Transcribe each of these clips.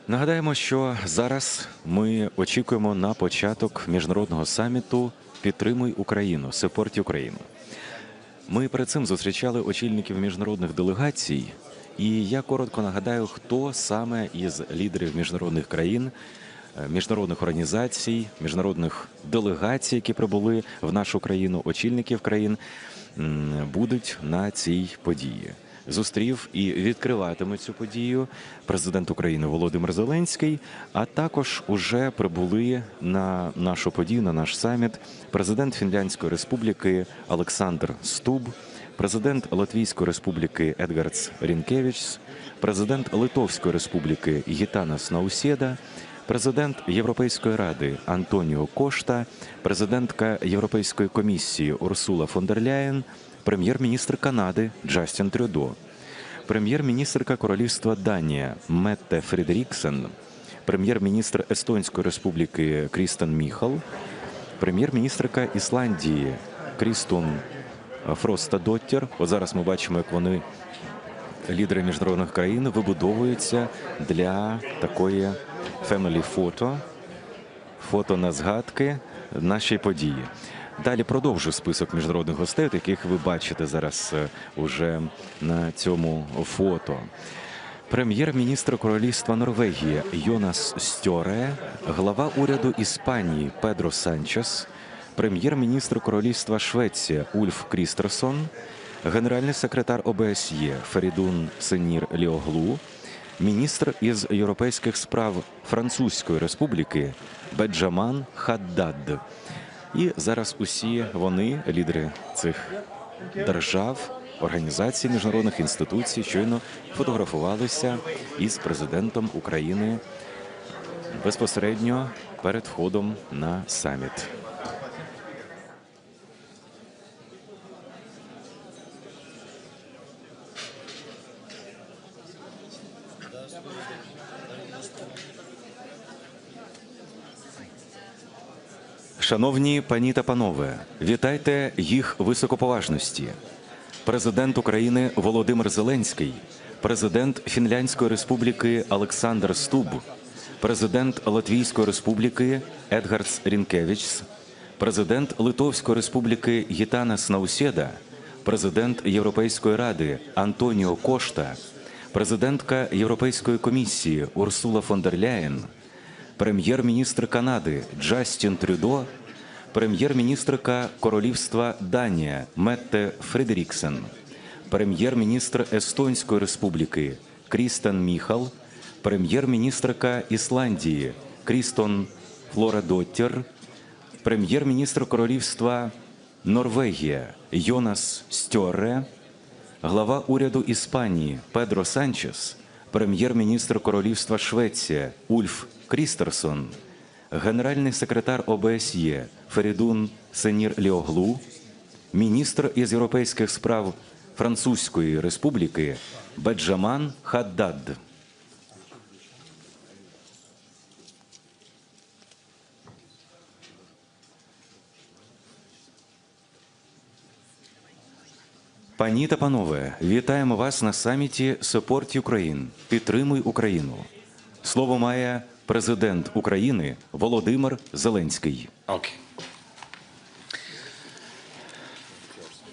Нагадаємо, що зараз ми очікуємо на початок міжнародного саміту «Підтримуй Україну» – «Support Ukraine». Ми перед цим зустрічали очільників міжнародних делегацій, і я коротко нагадаю, хто саме із лідерів міжнародних країн, міжнародних організацій, міжнародних делегацій, які прибули в нашу країну, очільників країн, будуть на цій події. Зустрів і відкриватиме цю подію президент України Володимир Зеленський, а також уже прибули на нашу подію, на наш саміт, президент Фінляндської республіки Олександр Стуб, президент Латвійської республіки Едгардс Рінкевичс, президент Литовської республіки Гітанас Наусєда, президент Європейської ради Антоніо Кошта, президентка Європейської комісії Урсула фон дер Ляєн, прем'єр-міністр Канади Джастін Трюдо, прем'єр-міністрка Королівства Данія Метте Фредеріксен, прем'єр-міністр Естонської республіки Крістен Міхал, прем'єр-міністрка Ісландії Крістун Фростадоттер. От зараз ми бачимо, як вони, лідери міжнародних країн, вибудовуються для такої family фото на згадки нашої події. Далі продовжу список міжнародних гостей, яких ви бачите зараз уже на цьому фото. Прем'єр-міністр Королівства Норвегії Йонас Стьоре, глава уряду Іспанії Педро Санчес, прем'єр-міністр Королівства Швеція Ульф Крістерсон, генеральний секретар ОБСЄ Ферідун Сенір Ліоглу, міністр із європейських справ Французької республіки Беджаман Хаддад. І зараз усі вони, лідери цих держав, організацій, міжнародних інституцій, щойно фотографувалися із президентом України безпосередньо перед входом на саміт. Шановні пані та панове, вітайте їх високоповажності. Президент України Володимир Зеленський, президент Фінляндської республіки Олександр Стуб, президент Латвійської республіки Едгардс Рінкевичс, президент Литовської республіки Гітанас Наусєда, президент Європейської ради Антоніо Кошта, президентка Європейської комісії Урсула фон дер Ляєн, прем'єр-міністр Канади Джастін Трюдо, прем'єр-міністрка Королівства Данія Метте Фредеріксен, прем'єр-міністр Естонської республіки Крістен Міхал, прем'єр-міністрка Ісландії Крістон Флорадоттер, прем'єр-міністр Королівства Норвегія Йонас Стьоре, глава уряду Іспанії Педро Санчес, прем'єр-міністр Королівства Швеція Ульф Крістерсон, генеральний секретар ОБСЄ Ферідун Сенір Ліоглу, міністр із європейських справ Французької республіки Беджаман Хаддад. Пані та панове, вітаємо вас на саміті «Support Ukraine» – «Підтримуй Україну». Слово має президент України Володимир Зеленський. Окей.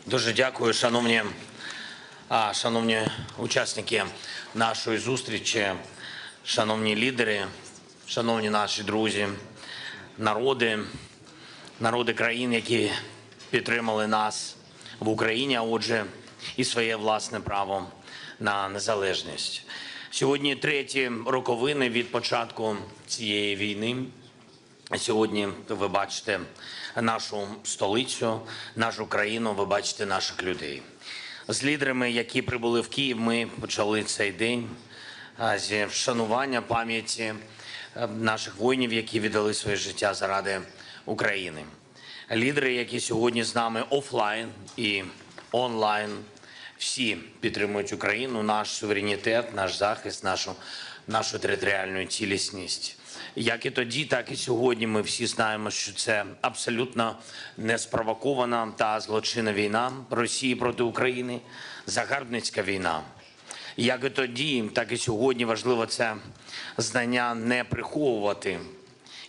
Дуже дякую, шановні учасники нашої зустрічі, шановні лідери, шановні наші друзі, народи країн, які підтримали нас в Україні, а отже, і своє власне право на незалежність. Сьогодні треті роковини від початку цієї війни. Сьогодні ви бачите нашу столицю, нашу країну, ви бачите наших людей. З лідерами, які прибули в Київ, ми почали цей день зі вшанування пам'яті наших воїнів, які віддали своє життя заради України. Лідери, які сьогодні з нами офлайн і онлайн, всі підтримують Україну, наш суверенітет, наш захист, нашу територіальну цілісність. Як і тоді, так і сьогодні ми всі знаємо, що це абсолютно неспровокована та злочинна війна Росії проти України, загарбницька війна. Як і тоді, так і сьогодні важливо це знання не приховувати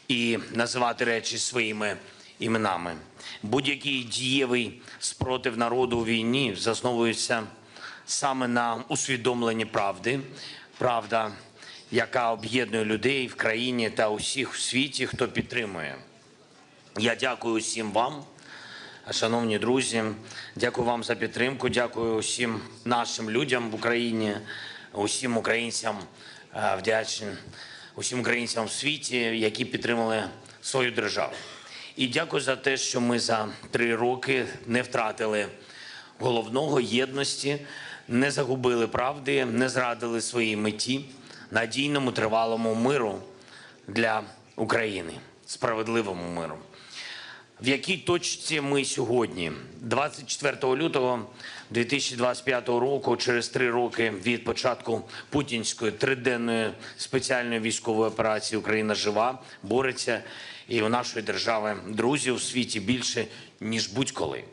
і називати речі своїми іменами. Будь-який дієвий спротив народу у війні засновується саме на усвідомленні правди. Правда, яка об'єднує людей в країні та усіх в світі, хто підтримує. Я дякую усім вам, шановні друзі, дякую вам за підтримку, дякую усім нашим людям в Україні, усім українцям вдячний, усім українцям в світі, які підтримали свою державу. І дякую за те, що ми за 3 роки не втратили головного – єдності, не загубили правди, не зрадили своїй меті, надійному, тривалому миру для України, справедливому миру. В якій точці ми сьогодні? 24 лютого 2025 року, через 3 роки від початку путінської 3-денної спеціальної військової операції «Україна жива», бореться, і у нашої держави друзів у світі більше, ніж будь-коли.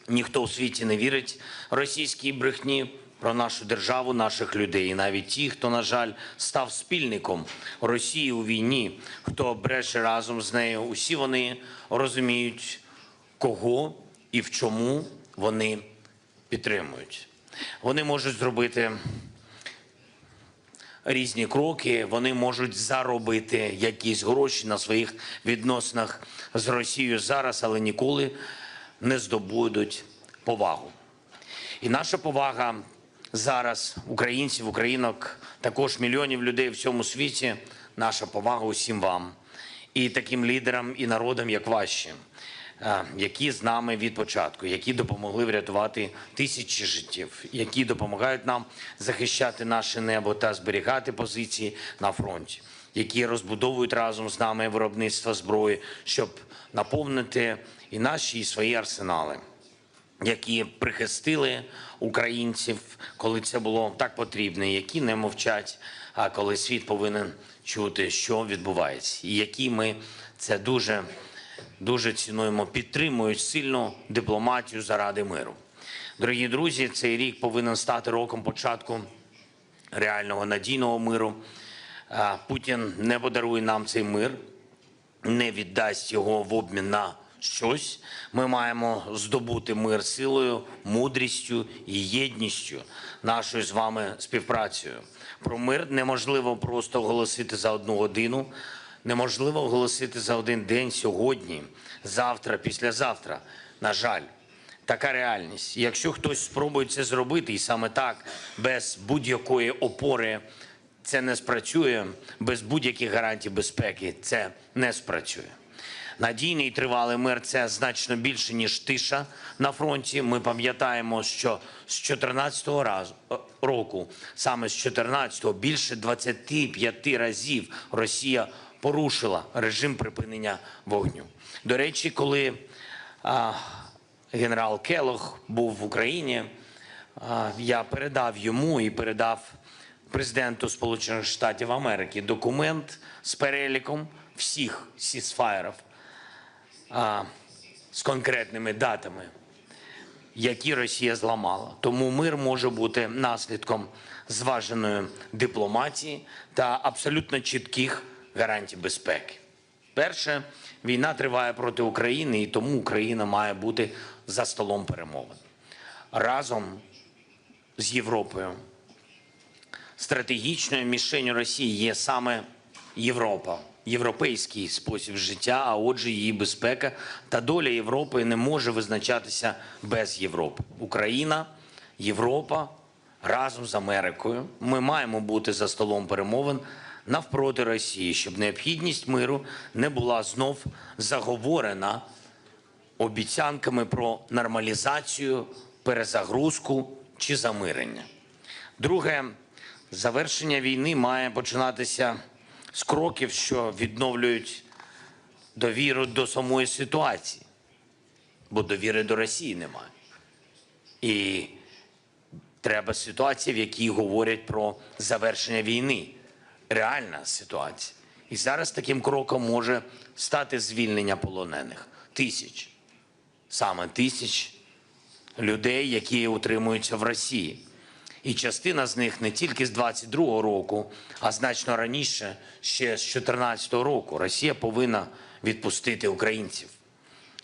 Ніхто у світі не вірить російській брехні про нашу державу, наших людей. І навіть ті, хто, на жаль, став спільником Росії у війні, хто бреше разом з нею, усі вони розуміють, кого і в чому вони підтримують. Вони можуть зробити різні кроки, вони можуть заробити якісь гроші на своїх відносинах з Росією зараз, але ніколи не здобудуть повагу. І наша повага зараз українців, українок, також мільйонів людей в цьому світі, наша повага усім вам і таким лідерам і народам, як ваші, які з нами від початку, які допомогли врятувати тисячі життів, які допомагають нам захищати наше небо та зберігати позиції на фронті, які розбудовують разом з нами виробництво зброї, щоб наповнити і наші, і свої арсенали, які прихистили українців, коли це було так потрібно, які не мовчать, а коли світ повинен чути, що відбувається, і які ми це дуже цінуємо, підтримують сильну дипломатію заради миру. Дорогі друзі, цей рік повинен стати роком початку реального надійного миру. Путін не подарує нам цей мир, не віддасть його в обмін на щось. Ми маємо здобути мир силою, мудрістю і єдністю, нашою з вами співпрацею. Про мир неможливо просто оголосити за 1 годину, неможливо оголосити за 1 день сьогодні, завтра, післязавтра. На жаль, така реальність. Якщо хтось спробує це зробити, і саме так, без будь-якої опори, це не спрацює, без будь-яких гарантій безпеки це не спрацює. Надійний і тривалий мир – це значно більше, ніж тиша на фронті. Ми пам'ятаємо, що з 2014 року, саме з 2014-го, більше 25 разів Росія порушила режим припинення вогню. До речі, коли генерал Келох був в Україні, я передав йому і передав президенту Сполучених Штатів Америки документ з переліком всіх сізфаєрів, з конкретними датами, які Росія зламала. Тому мир може бути наслідком зваженої дипломатії та абсолютно чітких гарантій безпеки. Перше, війна триває проти України, і тому Україна має бути за столом перемовин. Разом з Європою. Стратегічною мішенью Росії є саме Європа, європейський спосіб життя, а отже її безпека та доля Європи не може визначатися без Європи. Україна, Європа разом з Америкою. Ми маємо бути за столом перемовин навпроти Росії, щоб необхідність миру не була знов заговорена обіцянками про нормалізацію, перезагрузку чи замирення. Друге, завершення війни має починатися з кроків, що відновлюють довіру до самої ситуації, бо довіри до Росії немає. І треба ситуація, в якій говорять про завершення війни. Реальна ситуація. І зараз таким кроком може стати звільнення полонених. Тисяч. Саме тисяч людей, які утримуються в Росії. І частина з них не тільки з 22-го року, а значно раніше, ще з 14-го року. Росія повинна відпустити українців.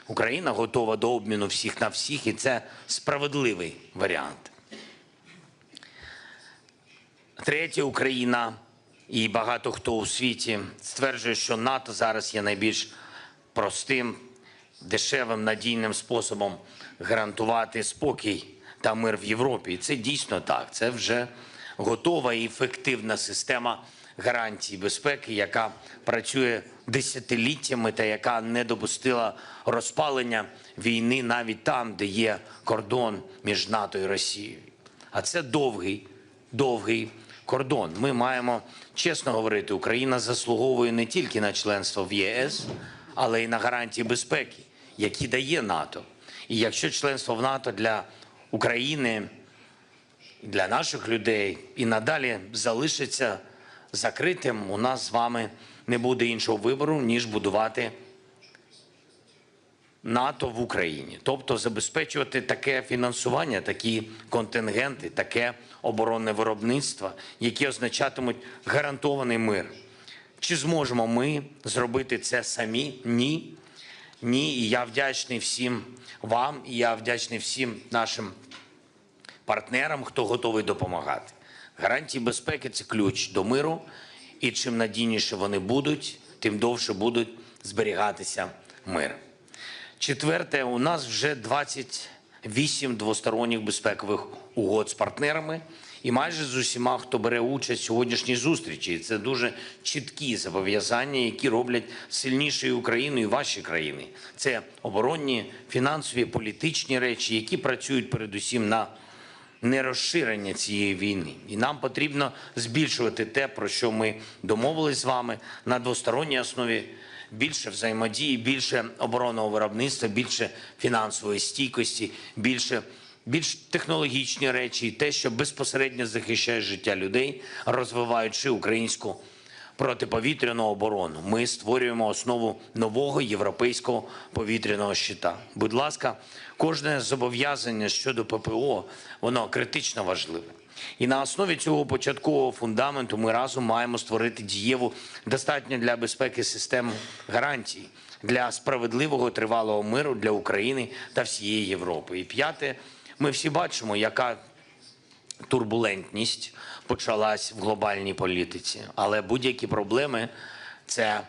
Україна готова до обміну всіх на всіх, і це справедливий варіант. Третє, Україна і багато хто у світі стверджує, що НАТО зараз є найбільш простим, дешевим, надійним способом гарантувати спокій та мир в Європі. І це дійсно так. Це вже готова і ефективна система гарантій безпеки, яка працює десятиліттями та яка не допустила розпалення війни навіть там, де є кордон між НАТО і Росією. А це довгий кордон. Ми маємо чесно говорити, Україна заслуговує не тільки на членство в ЄС, але й на гарантії безпеки, які дає НАТО. І якщо членство в НАТО для України, для наших людей і надалі залишиться закритим, у нас з вами не буде іншого вибору, ніж будувати НАТО в Україні. Тобто забезпечувати таке фінансування, такі контингенти, таке оборонне виробництво, які означатимуть гарантований мир. Чи зможемо ми зробити це самі? Ні. Ні, і я вдячний всім вам, і я вдячний всім нашим партнерам, хто готовий допомагати. Гарантії безпеки – це ключ до миру, і чим надійніше вони будуть, тим довше будуть зберігатися мир. Четверте, у нас вже 28 двосторонніх безпекових угод з партнерами, і майже з усіма, хто бере участь в сьогоднішній зустрічі. І це дуже чіткі зобов'язання, які роблять сильнішою Україну і ваші країни. Це оборонні, фінансові, політичні речі, які працюють передусім на нерозширення цієї війни. І нам потрібно збільшувати те, про що ми домовились з вами на двосторонній основі. Більше взаємодії, більше оборонного виробництва, більше фінансової стійкості, більш технологічні речі і те, що безпосередньо захищає життя людей, розвиваючи українську протиповітряну оборону. Ми створюємо основу нового європейського повітряного щита. Будь ласка, кожне зобов'язання щодо ППО, воно критично важливе. І на основі цього початкового фундаменту ми разом маємо створити дієву, достатньо для безпеки систему гарантій, для справедливого тривалого миру для України та всієї Європи. І п'яте, ми всі бачимо, яка турбулентність почалась в глобальній політиці. Але будь-які проблеми – це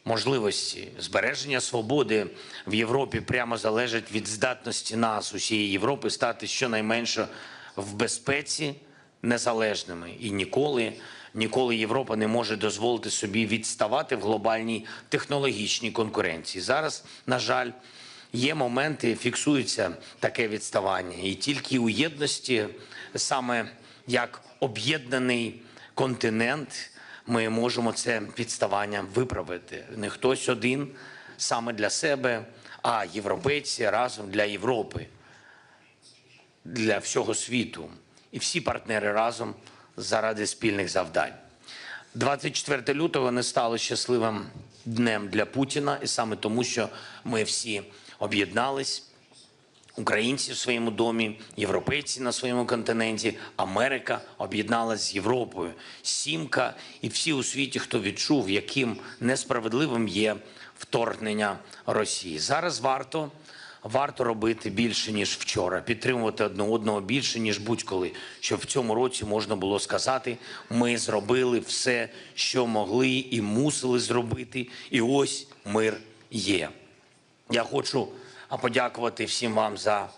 можливості. Збереження свободи в Європі прямо залежить від здатності нас, усієї Європи, стати щонайменше в безпеці незалежними. І ніколи Європа не може дозволити собі відставати в глобальній технологічній конкуренції. Зараз, на жаль, є моменти, фіксується таке відставання. І тільки у єдності, саме як об'єднаний континент, ми можемо це відставання виправити. Не хтось один саме для себе, а європейці разом для Європи, для всього світу. І всі партнери разом заради спільних завдань. 24 лютого не стало щасливим днем для Путіна, і саме тому, що ми всі об'єднались. Українці в своєму домі, європейці на своєму континенті, Америка об'єдналась з Європою. Сімка і всі у світі, хто відчув, яким несправедливим є вторгнення Росії. Зараз варто робити більше, ніж вчора, підтримувати одне одного більше, ніж будь-коли, щоб в цьому році можна було сказати, ми зробили все, що могли і мусили зробити, і ось мир є. Я хочу подякувати всім вам за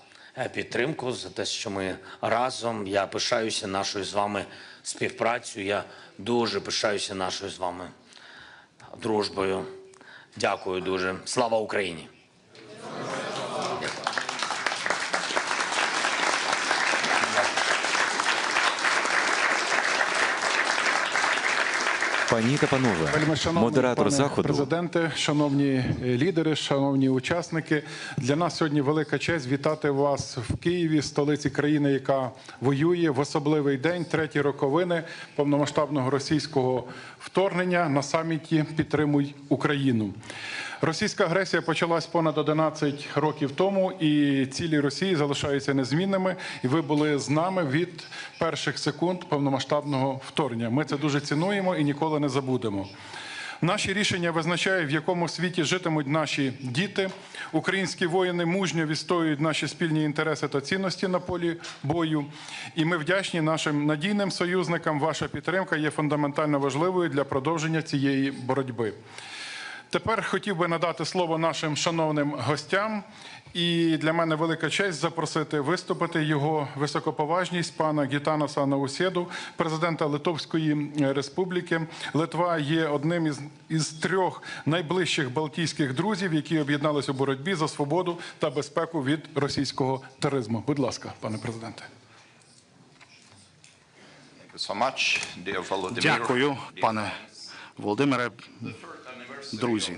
підтримку, за те, що ми разом. Я пишаюся нашою з вами співпрацею, я дуже пишаюся нашою з вами дружбою. Дякую дуже. Слава Україні! Пані та панове, модератор заходу. Президенте, шановні лідери, шановні учасники, для нас сьогодні велика честь вітати вас в Києві, столиці країни, яка воює в особливий день, треті роковини повномасштабного російського вторгнення на саміті «Підтримуй Україну». Російська агресія почалась понад 11 років тому, і цілі Росії залишаються незмінними. І ви були з нами від перших секунд повномасштабного вторгнення. Ми це дуже цінуємо і ніколи не забудемо. Наші рішення визначають, в якому світі житимуть наші діти. Українські воїни мужньо відстоюють наші спільні інтереси та цінності на полі бою. І ми вдячні нашим надійним союзникам. Ваша підтримка є фундаментально важливою для продовження цієї боротьби. Тепер хотів би надати слово нашим шановним гостям. І для мене велика честь запросити виступити його високоповажність пана Гітанаса Наусєду, президента Литовської Республіки. Литва є одним із трьох найближчих балтійських друзів, які об'єднались у боротьбі за свободу та безпеку від російського тероризму. Будь ласка, пане президенте. Дякую, пане Володимире. Друзі,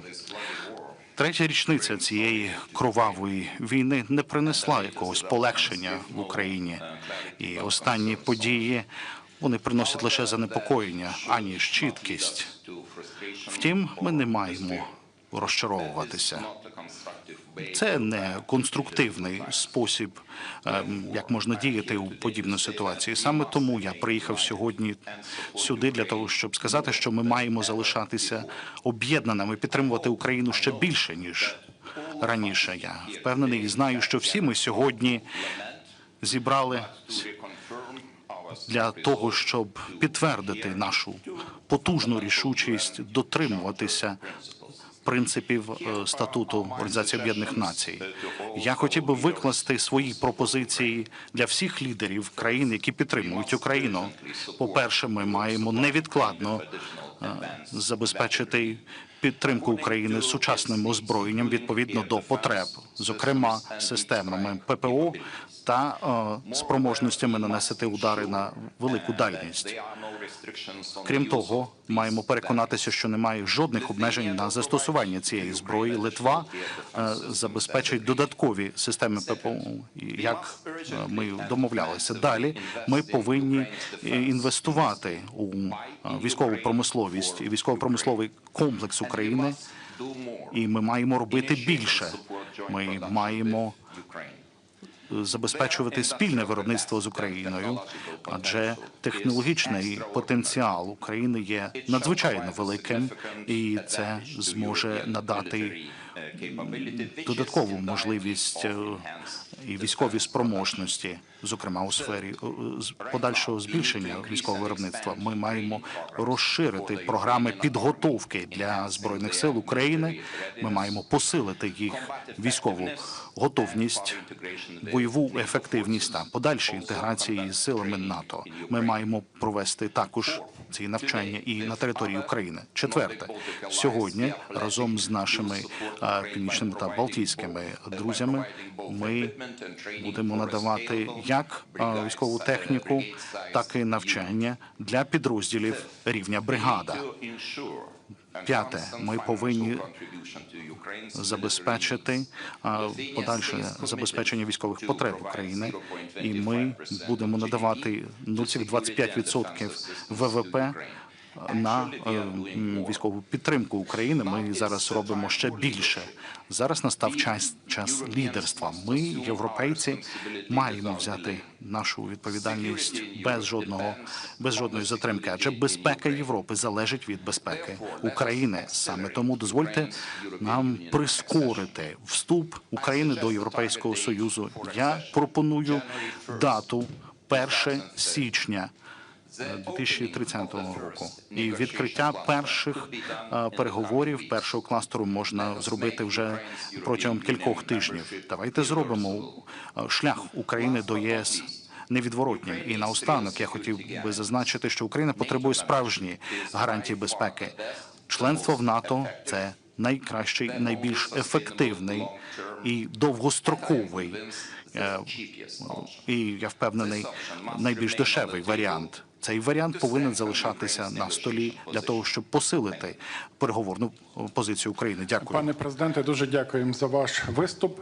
третя річниця цієї кровавої війни не принесла якогось полегшення в Україні. І останні події, вони приносять лише занепокоєння, аніж чіткість. Втім, ми не маємо розчаровуватися. Це не конструктивний спосіб, як можна діяти у подібній ситуації. Саме тому я приїхав сьогодні сюди для того, щоб сказати, що ми маємо залишатися об'єднаними, підтримувати Україну ще більше, ніж раніше. Я впевнений і знаю, що всі ми сьогодні зібрали для того, щоб підтвердити нашу потужну рішучість дотримуватися принципів статуту Організації Об'єднаних Націй. Я хотів би викласти свої пропозиції для всіх лідерів країн, які підтримують Україну. По-перше, ми маємо невідкладно забезпечити підтримку України сучасним озброєнням відповідно до потреб, зокрема системами ППО та спроможностями нанести удари на велику дальність. Крім того, маємо переконатися, що немає жодних обмежень на застосування цієї зброї. Литва забезпечить додаткові системи ППО, як ми домовлялися. Далі ми повинні інвестувати у військову промисловість і військово-промисловий комплекс України, і ми маємо робити більше. Ми маємо забезпечувати спільне виробництво з Україною, адже технологічний потенціал України є надзвичайно великим, і це зможе надати додаткову можливість і військові спроможності, зокрема у сфері подальшого збільшення військового виробництва. Ми маємо розширити програми підготовки для Збройних сил України. Ми маємо посилити їх військову готовність, бойову ефективність та подальші інтеграції з силами НАТО. Ми маємо провести також ці навчання і на території України. Четверте, сьогодні разом з нашими північними та балтійськими друзями ми будемо надавати як військову техніку, так і навчання для підрозділів рівня бригада. П'яте, ми повинні забезпечити подальше забезпечення військових потреб України, і ми будемо надавати 0,25% ВВП на військову підтримку України. Ми зараз робимо ще більше. Зараз настав час лідерства. Ми, європейці, маємо взяти нашу відповідальність без жодної затримки, адже безпека Європи залежить від безпеки України. Саме тому дозвольте нам прискорити вступ України до Європейського Союзу. Я пропоную дату 1 січня 2030 року. І відкриття перших переговорів, першого кластеру можна зробити вже протягом кількох тижнів. Давайте зробимо шлях України до ЄС невідворотнім. І наостанок я хотів би зазначити, що Україна потребує справжні гарантії безпеки. Членство в НАТО – це найкращий, найбільш ефективний і довгостроковий, і, я впевнений, найбільш дешевий варіант. цей варіант повинен залишатися на столі для того, щоб посилити переговорну позицію України. Дякую. Пане президенте, дуже дякуємо за ваш виступ.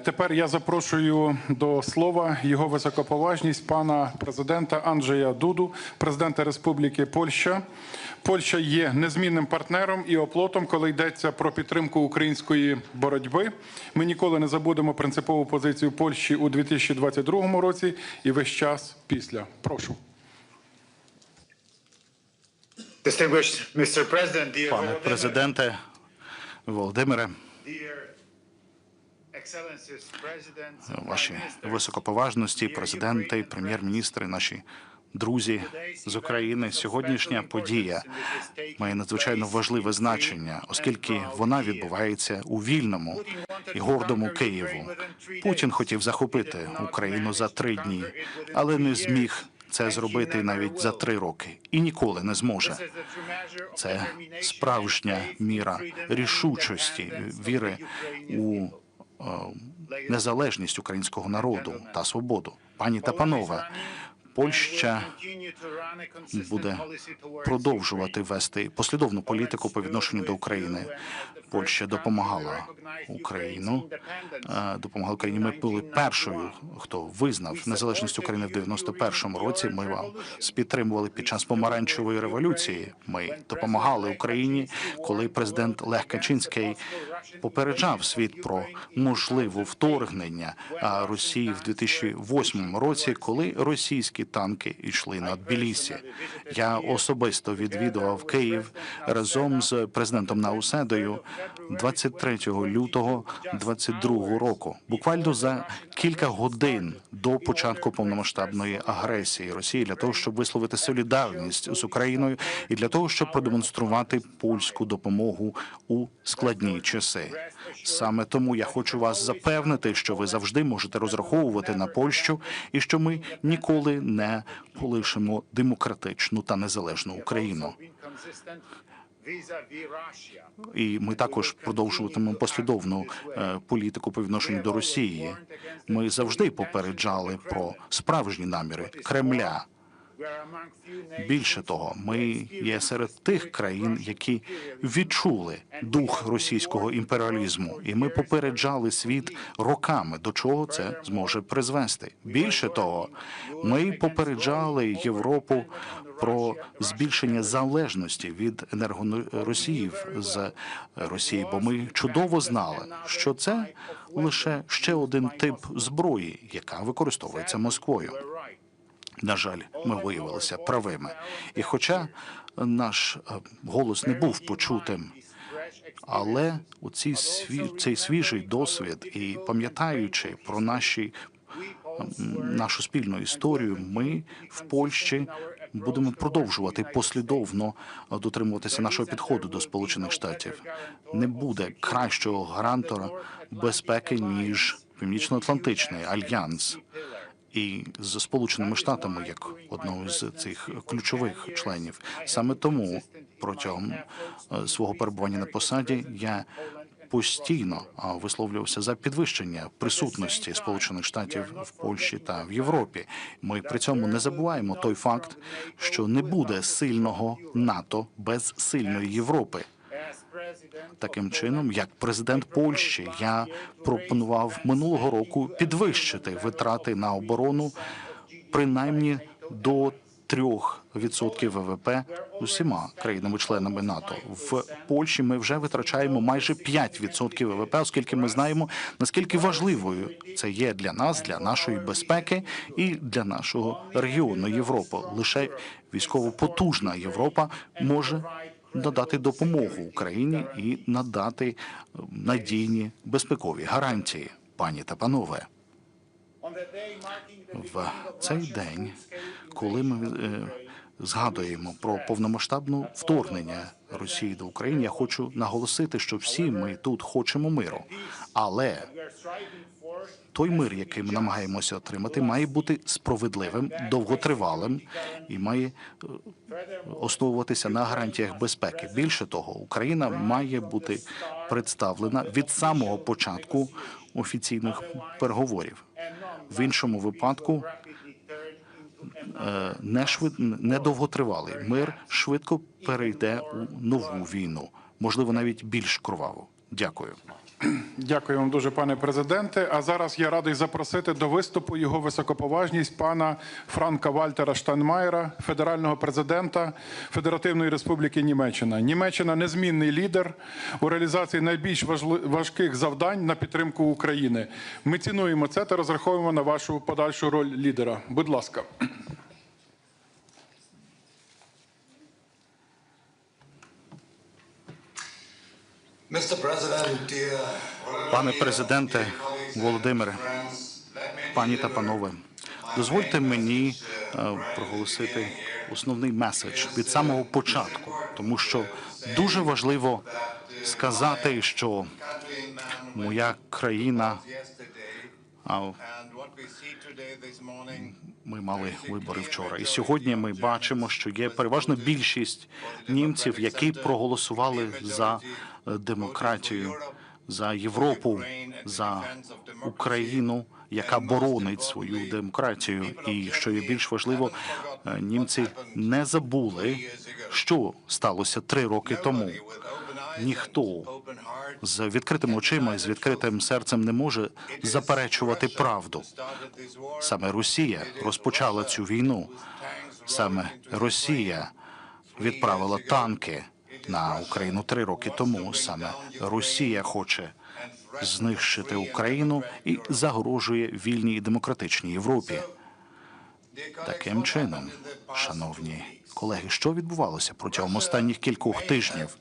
Тепер я запрошую до слова його високоповажність пана президента Анджея Дуду, президента Республіки Польща. Польща є незмінним партнером і оплотом, коли йдеться про підтримку української боротьби. Ми ніколи не забудемо принципову позицію Польщі у 2022 році і весь час після. Прошу. Пане президенте Володимире, ваші високоповажності, президенти, прем'єр-міністри, наші друзі з України, сьогоднішня подія має надзвичайно важливе значення, оскільки вона відбувається у вільному і гордому Києву. Путін хотів захопити Україну за 3 дні, але не зміг це зробити навіть за 3 роки і ніколи не зможе. Це справжня міра рішучості, віри у незалежність українського народу та свободу. Пані та панове, Польща буде продовжувати вести послідовну політику по відношенню до України. Польща допомагала Україні. Ми були першою, хто визнав незалежність України в 91-му році. Ми вас підтримували під час помаранчевої революції. Ми допомагали Україні, коли президент Лех Качинський попереджав світ про можливе вторгнення Росії в 2008 році, коли російські танки йшли на Тбілісі. Я особисто відвідував Київ разом з президентом Науседою 23 лютого 2022 року. Буквально за кілька годин до початку повномасштабної агресії Росії для того, щоб висловити солідарність з Україною і для того, щоб продемонструвати польську допомогу у складні часи. Саме тому я хочу вас запевнити, що ви завжди можете розраховувати на Польщу і що ми ніколи не полишимо демократичну та незалежну Україну. І ми також продовжуватимемо послідовну політику по відношенню до Росії. Ми завжди попереджали про справжні наміри Кремля. Більше того, ми є серед тих країн, які відчули дух російського імперіалізму, і ми попереджали світ роками, до чого це зможе призвести. Більше того, ми попереджали Європу про збільшення залежності від енергоносіїв з Росії, бо ми чудово знали, що це лише ще один тип зброї, яка використовується Москвою. На жаль, ми виявилися правими. І хоча наш голос не був почутим, але цей свіжий досвід і пам'ятаючи про нашу спільну історію, ми в Польщі будемо продовжувати послідовно дотримуватися нашого підходу до Сполучених Штатів. Не буде кращого гарантора безпеки, ніж Північно-Атлантичний альянс. І з Сполученими Штатами як одного з цих ключових членів. Саме тому протягом свого перебування на посаді я постійно висловлювався за підвищення присутності Сполучених Штатів в Польщі та в Європі. Ми при цьому не забуваємо той факт, що не буде сильного НАТО без сильної Європи. Таким чином, як президент Польщі, я пропонував минулого року підвищити витрати на оборону принаймні до 3% ВВП усіма країнами-членами НАТО. В Польщі ми вже витрачаємо майже 5% ВВП, оскільки ми знаємо, наскільки важливою це є для нас, для нашої безпеки і для нашого регіону Європи. Лише військово потужна Європа може надати допомогу Україні і надати надійні безпекові гарантії. Пані та панове, в цей день, коли ми згадуємо про повномасштабне вторгнення Росії до України, я хочу наголосити, що всі ми тут хочемо миру. Але той мир, який ми намагаємося отримати, має бути справедливим, довготривалим і має основуватися на гарантіях безпеки. Більше того, Україна має бути представлена від самого початку офіційних переговорів. В іншому випадку недовготривалий мир швидко перейде у нову війну, можливо, навіть більш кроваву. Дякую. Дякую вам дуже, пане президенте. А зараз я радий запросити до виступу його високоповажність пана Франка Вальтера Штайнмаєра, федерального президента Федеративної Республіки Німеччина. Німеччина – незмінний лідер у реалізації найбільш важких завдань на підтримку України. Ми цінуємо це та розраховуємо на вашу подальшу роль лідера. Будь ласка. Пане президенте Володимире, пані та панове, дозвольте мені проголосити основний меседж від самого початку, тому що дуже важливо сказати, що моя країна, ми мали вибори вчора, і сьогодні ми бачимо, що є переважна більшість німців, які проголосували за демократію, за Європу, за Україну, яка боронить свою демократію. І, що є більш важливо, німці не забули, що сталося 3 роки тому. Ніхто з відкритими очима і з відкритим серцем не може заперечувати правду. Саме Росія розпочала цю війну. Саме Росія відправила танки на Україну 3 роки тому. Саме Росія хоче знищити Україну і загрожує вільній і демократичній Європі. Таким чином, шановні колеги, що відбувалося протягом останніх кількох тижнів?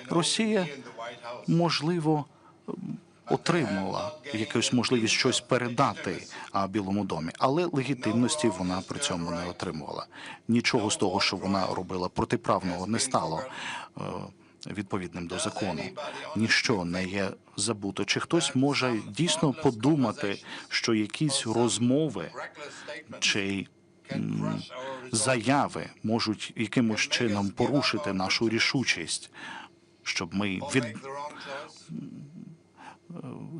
Росія, можливо, отримала якусь можливість щось передати Білому домі, але легітимності вона при цьому не отримувала. Нічого з того, що вона робила протиправного, не стало відповідним до закону. Ніщо не є забуто. Чи хтось може дійсно подумати, що якісь розмови чи заяви можуть якимось чином порушити нашу рішучість, щоб ми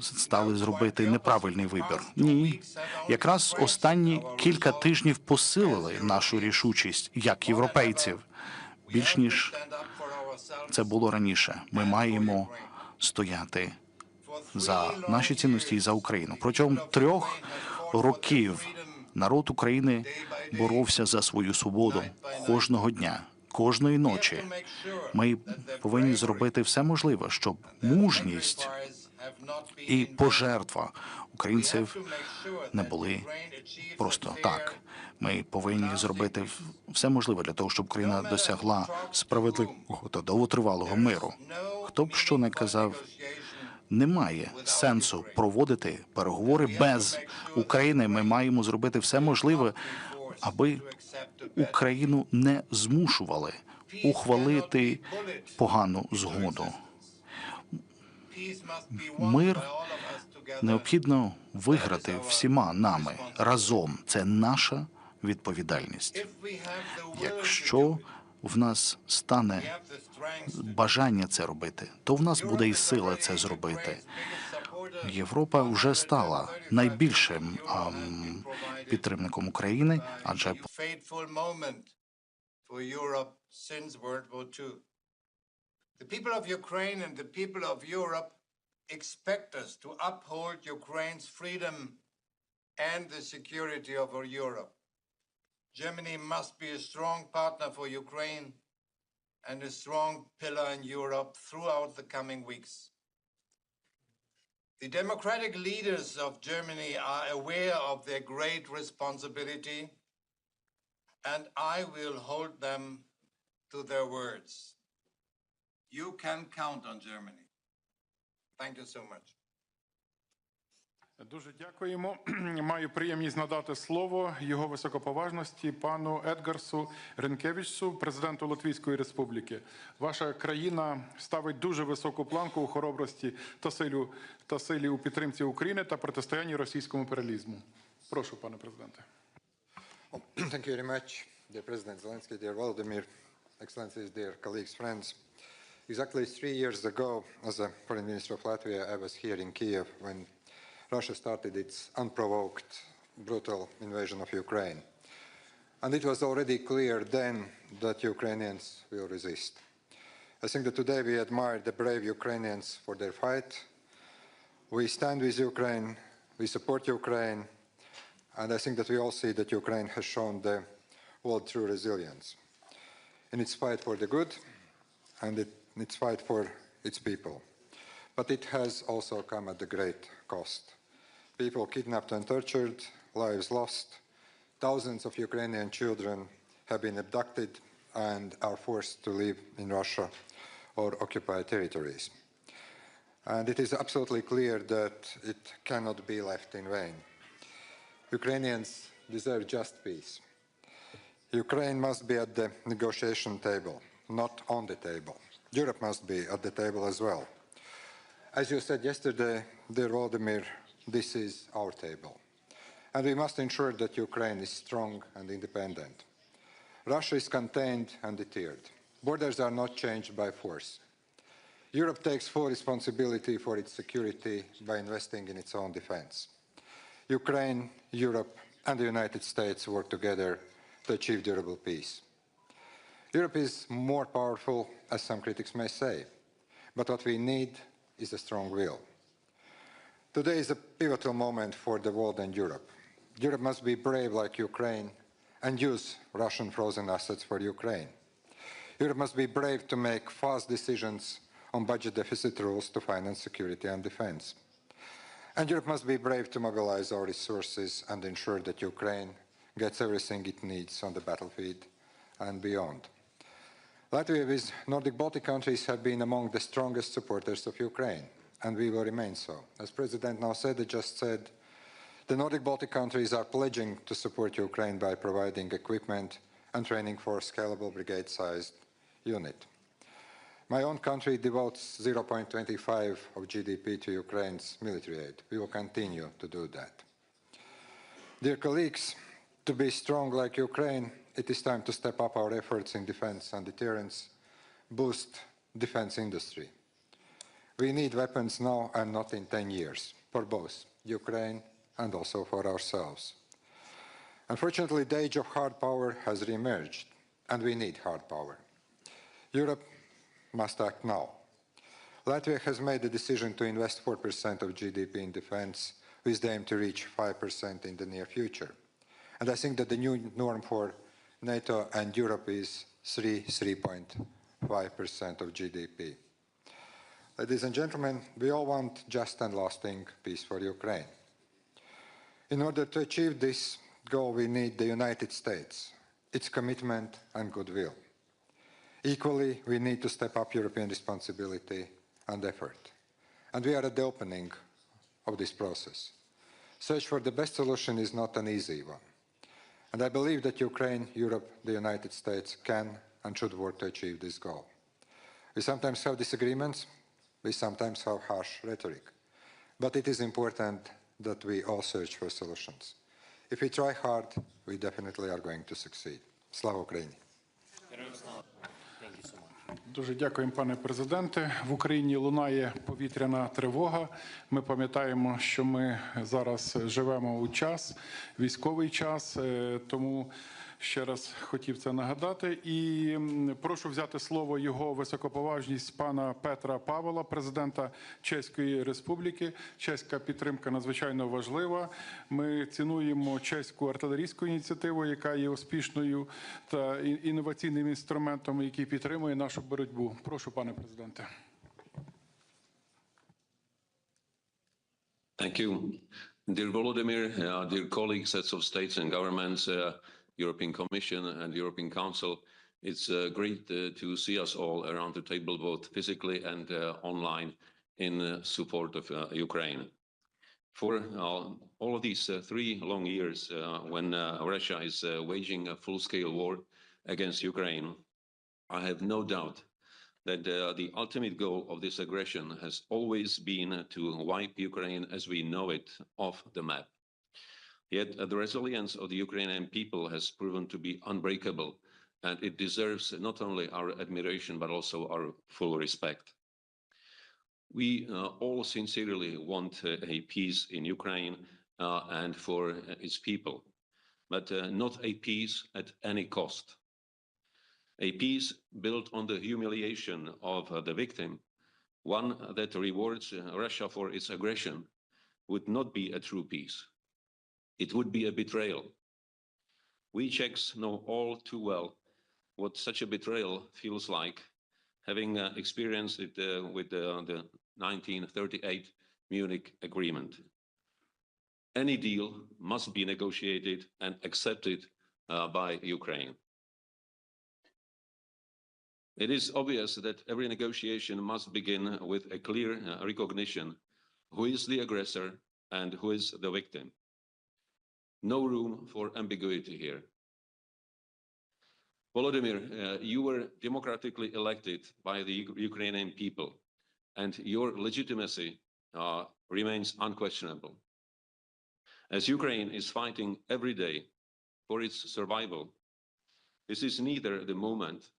стали зробити неправильний вибір? Ні. Якраз останні кілька тижнів посилили нашу рішучість як європейців, більш ніж це було раніше. Ми маємо стояти за наші цінності і за Україну. Протягом 3 років народ України боровся за свою свободу кожного дня, кожної ночі. Ми повинні зробити все можливе, щоб мужність і пожертва українців не були просто так. Ми повинні зробити все можливе для того, щоб Україна досягла справедливого та довготривалого миру. Хто б що не казав, немає сенсу проводити переговори без України. Ми маємо зробити все можливе, аби Україну не змушували ухвалити погану згоду. Мир необхідно виграти всіма нами разом. Це наша відповідальність. Якщо в нас стане бажання це робити, то в нас буде і сила це зробити. Європа вже стала найбільшим підтримником України, адже expect us to uphold Ukraine's freedom and the security of Europe. Germany must be a strong partner for Ukraine and a strong pillar in Europe throughout the coming weeks. The democratic leaders of Germany are aware of their great responsibility, and I will hold them to their words. You can count on Germany. Thank you so much. Дуже дякуємо. Маю приємність надати слово його високоповажності пану Едгарсу Ренкевичсу, президенту Латвійської Республіки. Ваша країна ставить дуже високу планку у хоробрості та силі у підтримці України та протистоянні російському імперіалізму. Прошу, пане президенте. Thank you very much, dear President Zelensky, dear Volodymyr, Excellencies, dear colleagues, friends. Exactly 3 years ago, as a foreign minister of Latvia, I was here in Kiev when Russia started its unprovoked, brutal invasion of Ukraine. And it was already clear then that Ukrainians will resist. I think that today we admire the brave Ukrainians for their fight. We stand with Ukraine, we support Ukraine, and I think that we all see that Ukraine has shown the world true resilience in its fight for the good and in its fight for its people. But it has also come at a great cost. People kidnapped and tortured, lives lost. Thousands of Ukrainian children have been abducted and are forced to live in Russia or occupied territories. And it is absolutely clear that it cannot be left in vain. Ukrainians deserve just peace. Ukraine must be at the negotiation table, not on the table. Europe must be at the table as well. As you said yesterday, dear Volodymyr, this is our table. And we must ensure that Ukraine is strong and independent. Russia is contained and deterred. Borders are not changed by force. Europe takes full responsibility for its security by investing in its own defense. Ukraine, Europe, and the United States work together to achieve durable peace. Europe is more powerful, as some critics may say, but what we need is a strong will. Today is a pivotal moment for the world and Europe. Europe must be brave like Ukraine and use Russian frozen assets for Ukraine. Europe must be brave to make fast decisions on budget deficit rules to finance security and defense. And Europe must be brave to mobilize our resources and ensure that Ukraine gets everything it needs on the battlefield and beyond. Latvia with Nordic Baltic countries have been among the strongest supporters of Ukraine, and we will remain so. As President Nausėda just said, the Nordic Baltic countries are pledging to support Ukraine by providing equipment and training for a scalable brigade-sized unit. My own country devotes 0.25% of GDP to Ukraine's military aid. We will continue to do that. Dear colleagues, to be strong like Ukraine, it is time to step up our efforts in defense and deterrence, boost defense industry. We need weapons now and not in 10 years, for both Ukraine and also for ourselves. Unfortunately, the age of hard power has re-emerged, and we need hard power. Europe must act now. Latvia has made the decision to invest 4% of GDP in defense, with the aim to reach 5% in the near future. And I think that the new norm for NATO and Europe is 3.5% of GDP. Ladies and gentlemen, we all want just and lasting peace for Ukraine. In order to achieve this goal, we need the United States, its commitment and goodwill. Equally, we need to step up European responsibility and effort. And we are at the opening of this process. Search for the best solution is not an easy one. And I believe that Ukraine, Europe, the United States can and should work to achieve this goal. We sometimes have disagreements, we sometimes have harsh rhetoric, but it is important that we all search for solutions. If we try hard, we definitely are going to succeed. Slava Ukraini! Дуже дякуємо, пане президенте. В Україні лунає повітряна тривога. Ми пам'ятаємо, що ми зараз живемо у час, військовий час, тому ще раз хотів це нагадати. І прошу взяти слово його високоповажність пана Петра Павла, президента Чеської Республіки. Чеська підтримка надзвичайно важлива. Ми цінуємо чеську артилерійську ініціативу, яка є успішною та інноваційним інструментом, який підтримує нашу боротьбу. Прошу, пане президенте. Thank you. Dear Volodymyr, dear colleagues, heads of states and governments, European Commission and European Council, it's great to see us all around the table, both physically and online, in support of Ukraine. For all of these 3 long years, when Russia is waging a full-scale war against Ukraine, I have no doubt that the ultimate goal of this aggression has always been to wipe Ukraine as we know it off the map. Yet the resilience of the Ukrainian people has proven to be unbreakable, and it deserves not only our admiration, but also our full respect. We all sincerely want a peace in Ukraine and for its people. but not a peace at any cost. A peace built on the humiliation of the victim, one that rewards Russia for its aggression, would not be a true peace. It would be a betrayal. We Czechs know all too well what such a betrayal feels like, having experienced it with the 1938 Munich Agreement. Any deal must be negotiated and accepted by Ukraine. It is obvious that every negotiation must begin with a clear recognition who is the aggressor and who is the victim. No room for ambiguity here. Volodymyr, you were democratically elected by the Ukrainian people, and your legitimacy remains unquestionable. As Ukraine is fighting every day for its survival, this is neither the moment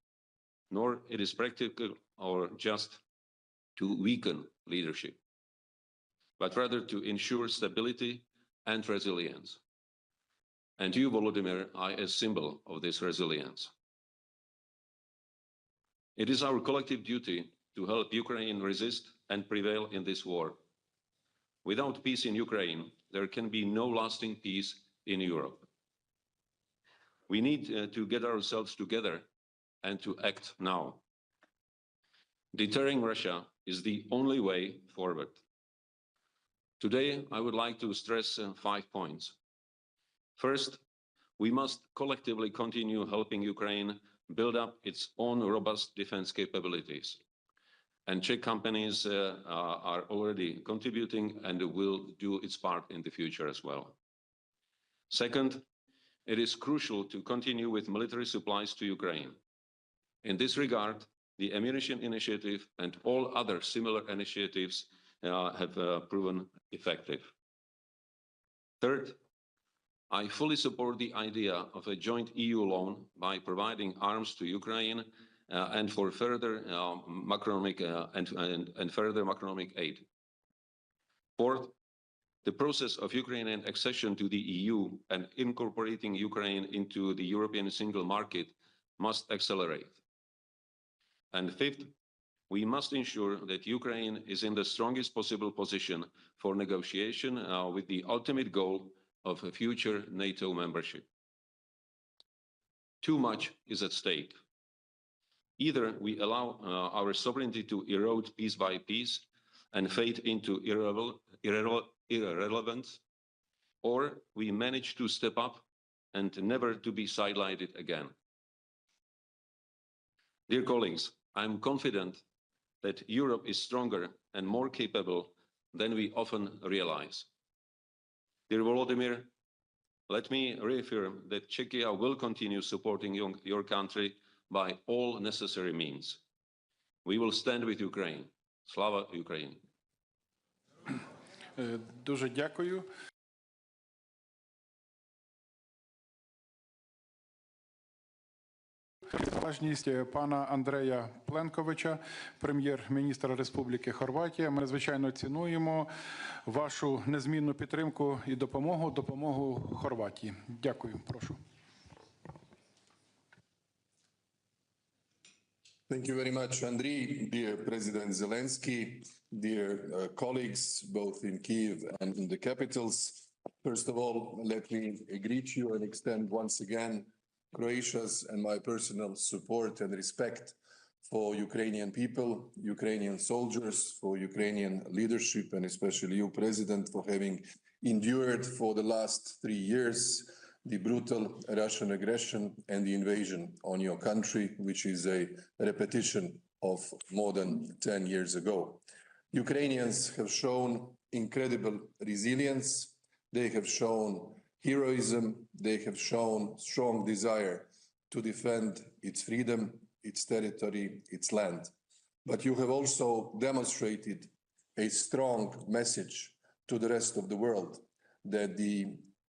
nor it is practical or just to weaken leadership, but rather to ensure stability and resilience. And you, Volodymyr, are a symbol of this resilience. It is our collective duty to help Ukraine resist and prevail in this war. Without peace in Ukraine, there can be no lasting peace in Europe. We need to get ourselves together and to act now. Deterring Russia is the only way forward. Today, I would like to stress 5 points. First, we must collectively continue helping Ukraine build up its own robust defense capabilities. And Czech companies are already contributing and will do its part in the future as well. Second, it is crucial to continue with military supplies to Ukraine. In this regard, the ammunition initiative and all other similar initiatives have proven effective. Third, I fully support the idea of a joint EU loan by providing arms to Ukraine and for further macroeconomic and further macroeconomic aid. Fourth, the process of Ukrainian accession to the EU and incorporating Ukraine into the European single market must accelerate. And fifth, we must ensure that Ukraine is in the strongest possible position for negotiation with the ultimate goal of a future NATO membership. Too much is at stake. Either we allow our sovereignty to erode piece by piece and fade into irrelevance, or we manage to step up and never to be sidelined again. Dear colleagues, I'm confident that Europe is stronger and more capable than we often realize. Dear Volodymyr, let me reaffirm that Czechia will continue supporting your country by all necessary means. We will stand with Ukraine. Slava Ukraine. Дуже дякую. Важність пана Андрея Пленковича, прем'єр-міністра Республіки Хорватія. Ми надзвичайно цінуємо вашу незмінну підтримку і допомогу Хорватії. Дякую. Прошу. Thank you very much, Andriy. Dear President Zelensky, dear colleagues, both in Kyiv and in the capitals. First of all, let me greet you and extend once again Croatia's and my personal support and respect for Ukrainian people, Ukrainian soldiers, for Ukrainian leadership, and especially you, President, for having endured for the last 3 years the brutal Russian aggression and the invasion on your country, which is a repetition of more than 10 years ago. Ukrainians have shown incredible resilience. They have shown heroism. They have shown strong desire to defend its freedom, its territory, its land. But you have also demonstrated a strong message to the rest of the world that the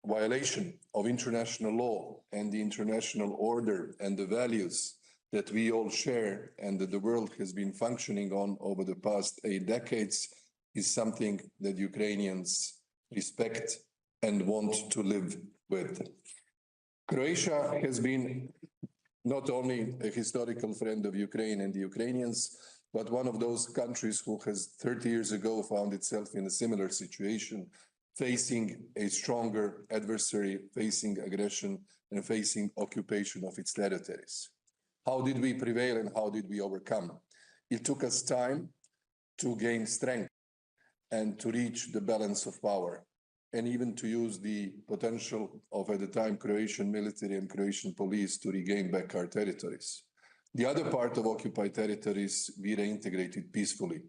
violation of international law and the international order and the values that we all share and that the world has been functioning on over the past 8 decades is something that Ukrainians respect and want to live with. Croatia has been not only a historical friend of Ukraine and the Ukrainians, but one of those countries who has 30 years ago found itself in a similar situation, facing a stronger adversary, facing aggression, and facing occupation of its territories. How did we prevail and how did we overcome? It took us time to gain strength and to reach the balance of power, and even to use the potential of, at the time, Croatian military and Croatian police to regain back our territories. The other part of occupied territories we reintegrated peacefully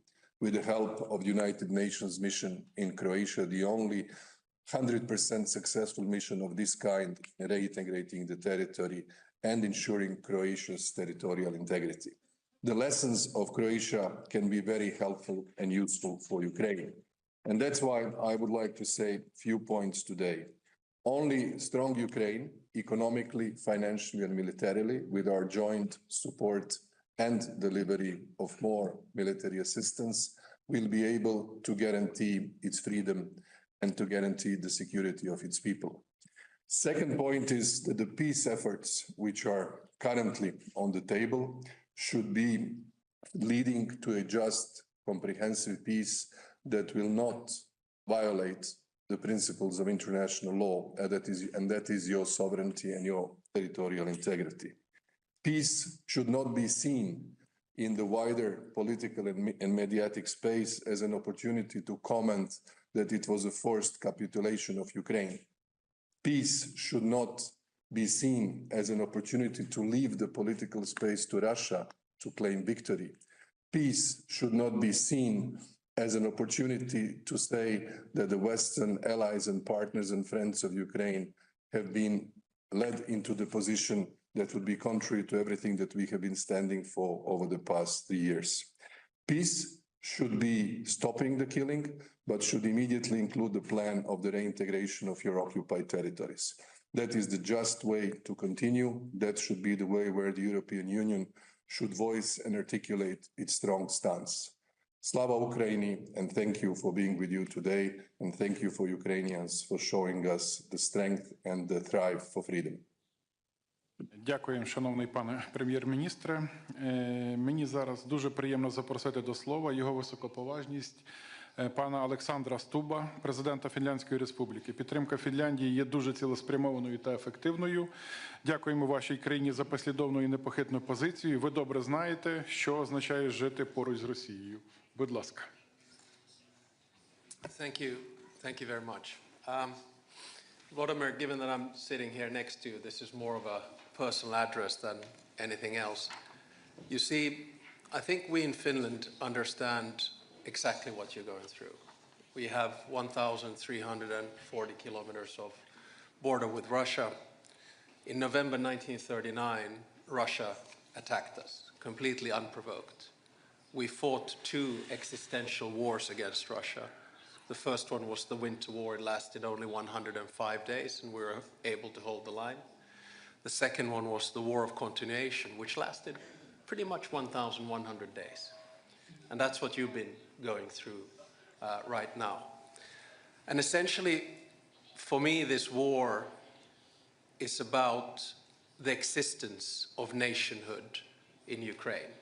with the help of the United Nations mission in Croatia, the only 100% successful mission of this kind, reintegrating the territory and ensuring Croatia's territorial integrity. The lessons of Croatia can be very helpful and useful for Ukraine. And that's why I would like to say a few points today. Only strong Ukraine, economically, financially, and militarily, with our joint support and delivery of more military assistance, will be able to guarantee its freedom and to guarantee the security of its people. Second point is that the peace efforts which are currently on the table should be leading to a just, comprehensive peace that will not violate the principles of international law, and that is your sovereignty and your territorial integrity. Peace should not be seen in the wider political and mediatic space as an opportunity to comment that it was a forced capitulation of Ukraine. Peace should not be seen as an opportunity to leave the political space to Russia to claim victory. Peace should not be seen as an opportunity to say that the Western allies and partners and friends of Ukraine have been led into the position that would be contrary to everything that we have been standing for over the past 3 years. Peace should be stopping the killing, but should immediately include the plan of the reintegration of your occupied territories. That is the just way to continue. That should be the way where the European Union should voice and articulate its strong stance. Slava Ukraini, and thank you for being with you today, and thank you for Ukrainians for showing us the strength and the thrive for freedom. Дякуємо, шановний пане прем'єр-міністре. Мені зараз дуже приємно запросити до слова його високоповажність пана Олександра Стуба, президента Фінляндської Республіки. Підтримка Фінляндії є дуже цілеспрямованою та ефективною. Дякуємо вашій країні за послідовну і непохитну позицію. Ви добре знаєте, що означає жити поруч з Росією. Будь ласка. Thank you very much. Vladimir, given that I'm sitting here next to you, this is more of a personal address than anything else. You see, I think we in Finland understand exactly what you're going through. We have 1,340 kilometers of border with Russia. In November 1939, Russia attacked us, completely unprovoked. We fought 2 existential wars against Russia. The first one was the Winter War. It lasted only 105 days, and we were able to hold the line. The second one was the War of Continuation, which lasted pretty much 1,100 days. And that's what you've been going through right now. And essentially, for me, this war is about the existence of nationhood in Ukraine.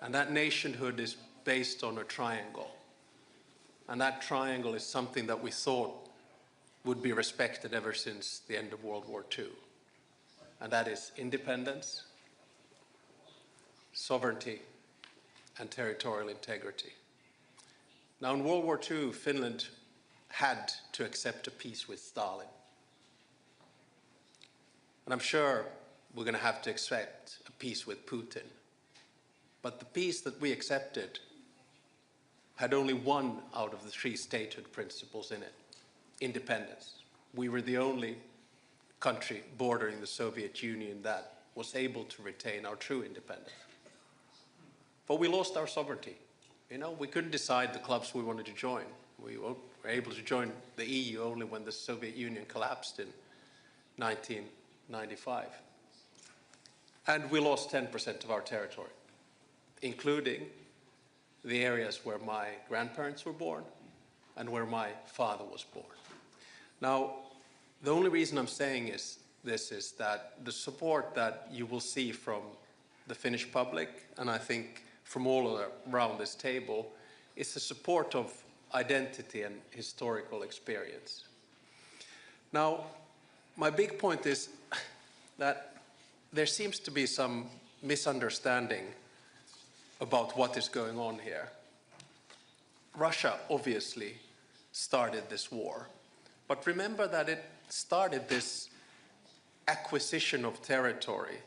And that nationhood is based on a triangle. And that triangle is something that we thought would be respected ever since the end of World War II. And that is independence, sovereignty, and territorial integrity. Now, in World War II, Finland had to accept a peace with Stalin. And I'm sure we're going to have to accept a peace with Putin. But the peace that we accepted had only one out of the 3 statehood principles in it: independence. We were the only country bordering the Soviet Union that was able to retain our true independence. But we lost our sovereignty. You know, we couldn't decide the clubs we wanted to join. We were able to join the EU only when the Soviet Union collapsed in 1995. And we lost 10% of our territory, including the areas where my grandparents were born and where my father was born. Now, the only reason I'm saying is this is that the support that you will see from the Finnish public, and I think from all around this table, is the support of identity and historical experience. Now, my big point is that there seems to be some misunderstanding about what is going on here. Russia obviously started this war, but remember that it started this acquisition of territory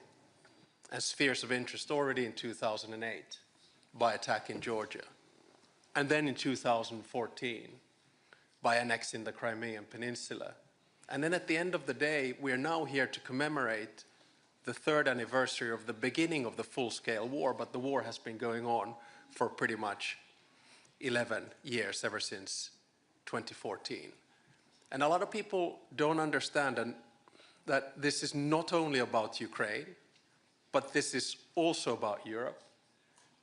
and spheres of interest already in 2008 by attacking Georgia, and then in 2014 by annexing the Crimean Peninsula. And then at the end of the day, we are now here to commemorate the 3rd anniversary of the beginning of the full-scale war, but the war has been going on for pretty much 11 years, ever since 2014. And a lot of people don't understand that this is not only about Ukraine, but this is also about Europe.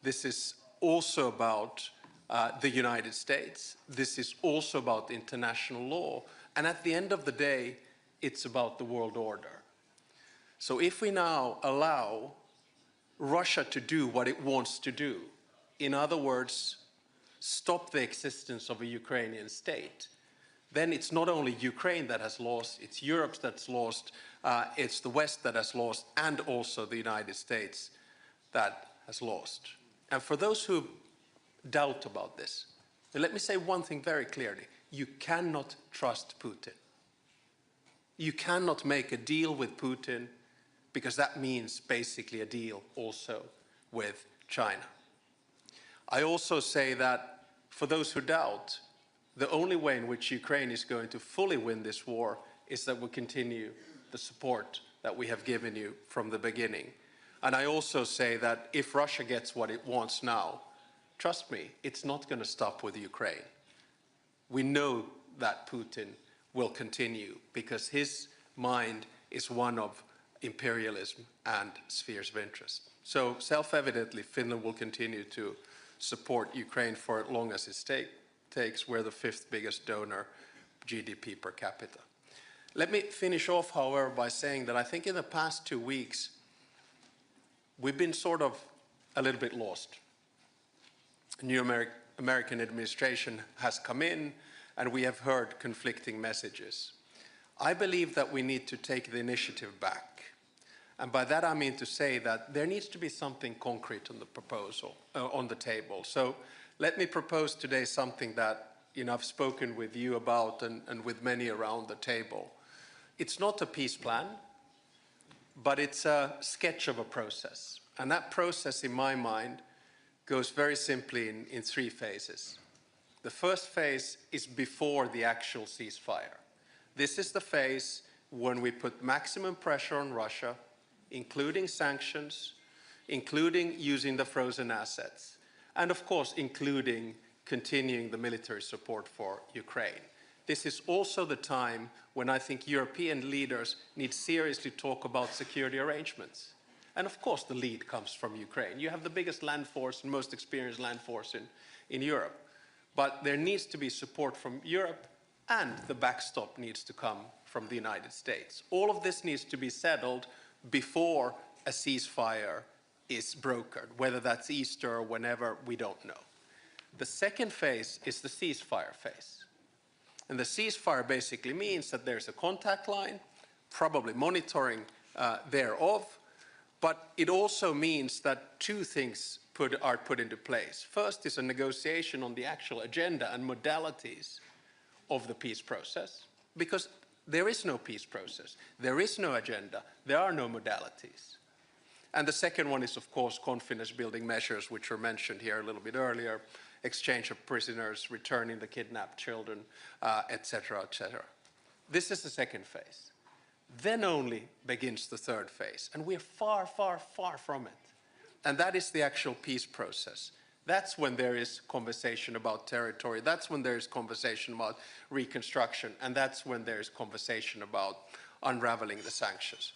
This is also about the United States. This is also about international law. And at the end of the day, it's about the world order. So if we now allow Russia to do what it wants to do, in other words, stop the existence of a Ukrainian state, then it's not only Ukraine that has lost, it's Europe that's lost, it's the West that has lost, and also the United States that has lost. And for those who doubt about this, let me say one thing very clearly. You cannot trust Putin. You cannot make a deal with Putin, because that means basically a deal also with China. I also say that for those who doubt, the only way in which Ukraine is going to fully win this war is that we continue the support that we have given you from the beginning. And I also say that if Russia gets what it wants now, trust me, it's not going to stop with Ukraine. We know that Putin will continue because his mind is one of imperialism and spheres of interest. So self-evidently, Finland will continue to support Ukraine for as long as it takes. We're the 5th biggest donor, GDP per capita. Let me finish off, however, by saying that I think in the past 2 weeks, we've been sort of a little bit lost. A new American administration has come in, and we have heard conflicting messages. I believe that we need to take the initiative back. And by that I mean to say that there needs to be something concrete on the proposal, on the table. So let me propose today something that I've spoken with you about and with many around the table. It's not a peace plan, but it's a sketch of a process. And that process, in my mind, goes very simply in 3 phases. The first phase is before the actual ceasefire. This is the phase when we put maximum pressure on Russia, including sanctions, including using the frozen assets, and of course, including continuing the military support for Ukraine. This is also the time when I think European leaders need seriously talk about security arrangements. And of course, the lead comes from Ukraine. You have the biggest land force and most experienced land force in Europe. But there needs to be support from Europe, and the backstop needs to come from the United States. All of this needs to be settled before a ceasefire is brokered, whether that's Easter or whenever, we don't know. The second phase is the ceasefire phase. And the ceasefire basically means that there's a contact line, probably monitoring thereof, but it also means that 2 things are put into place. First is a negotiation on the actual agenda and modalities of the peace process, because there is no peace process, there is no agenda, there are no modalities. And the second one is, of course, confidence-building measures, which were mentioned here a little bit earlier, exchange of prisoners, returning the kidnapped children, etc., etc. This is the second phase. Then only begins the third phase, and we're far, far, far from it. And that is the actual peace process. That's when there is conversation about territory. That's when there is conversation about reconstruction. And that's when there is conversation about unraveling the sanctions.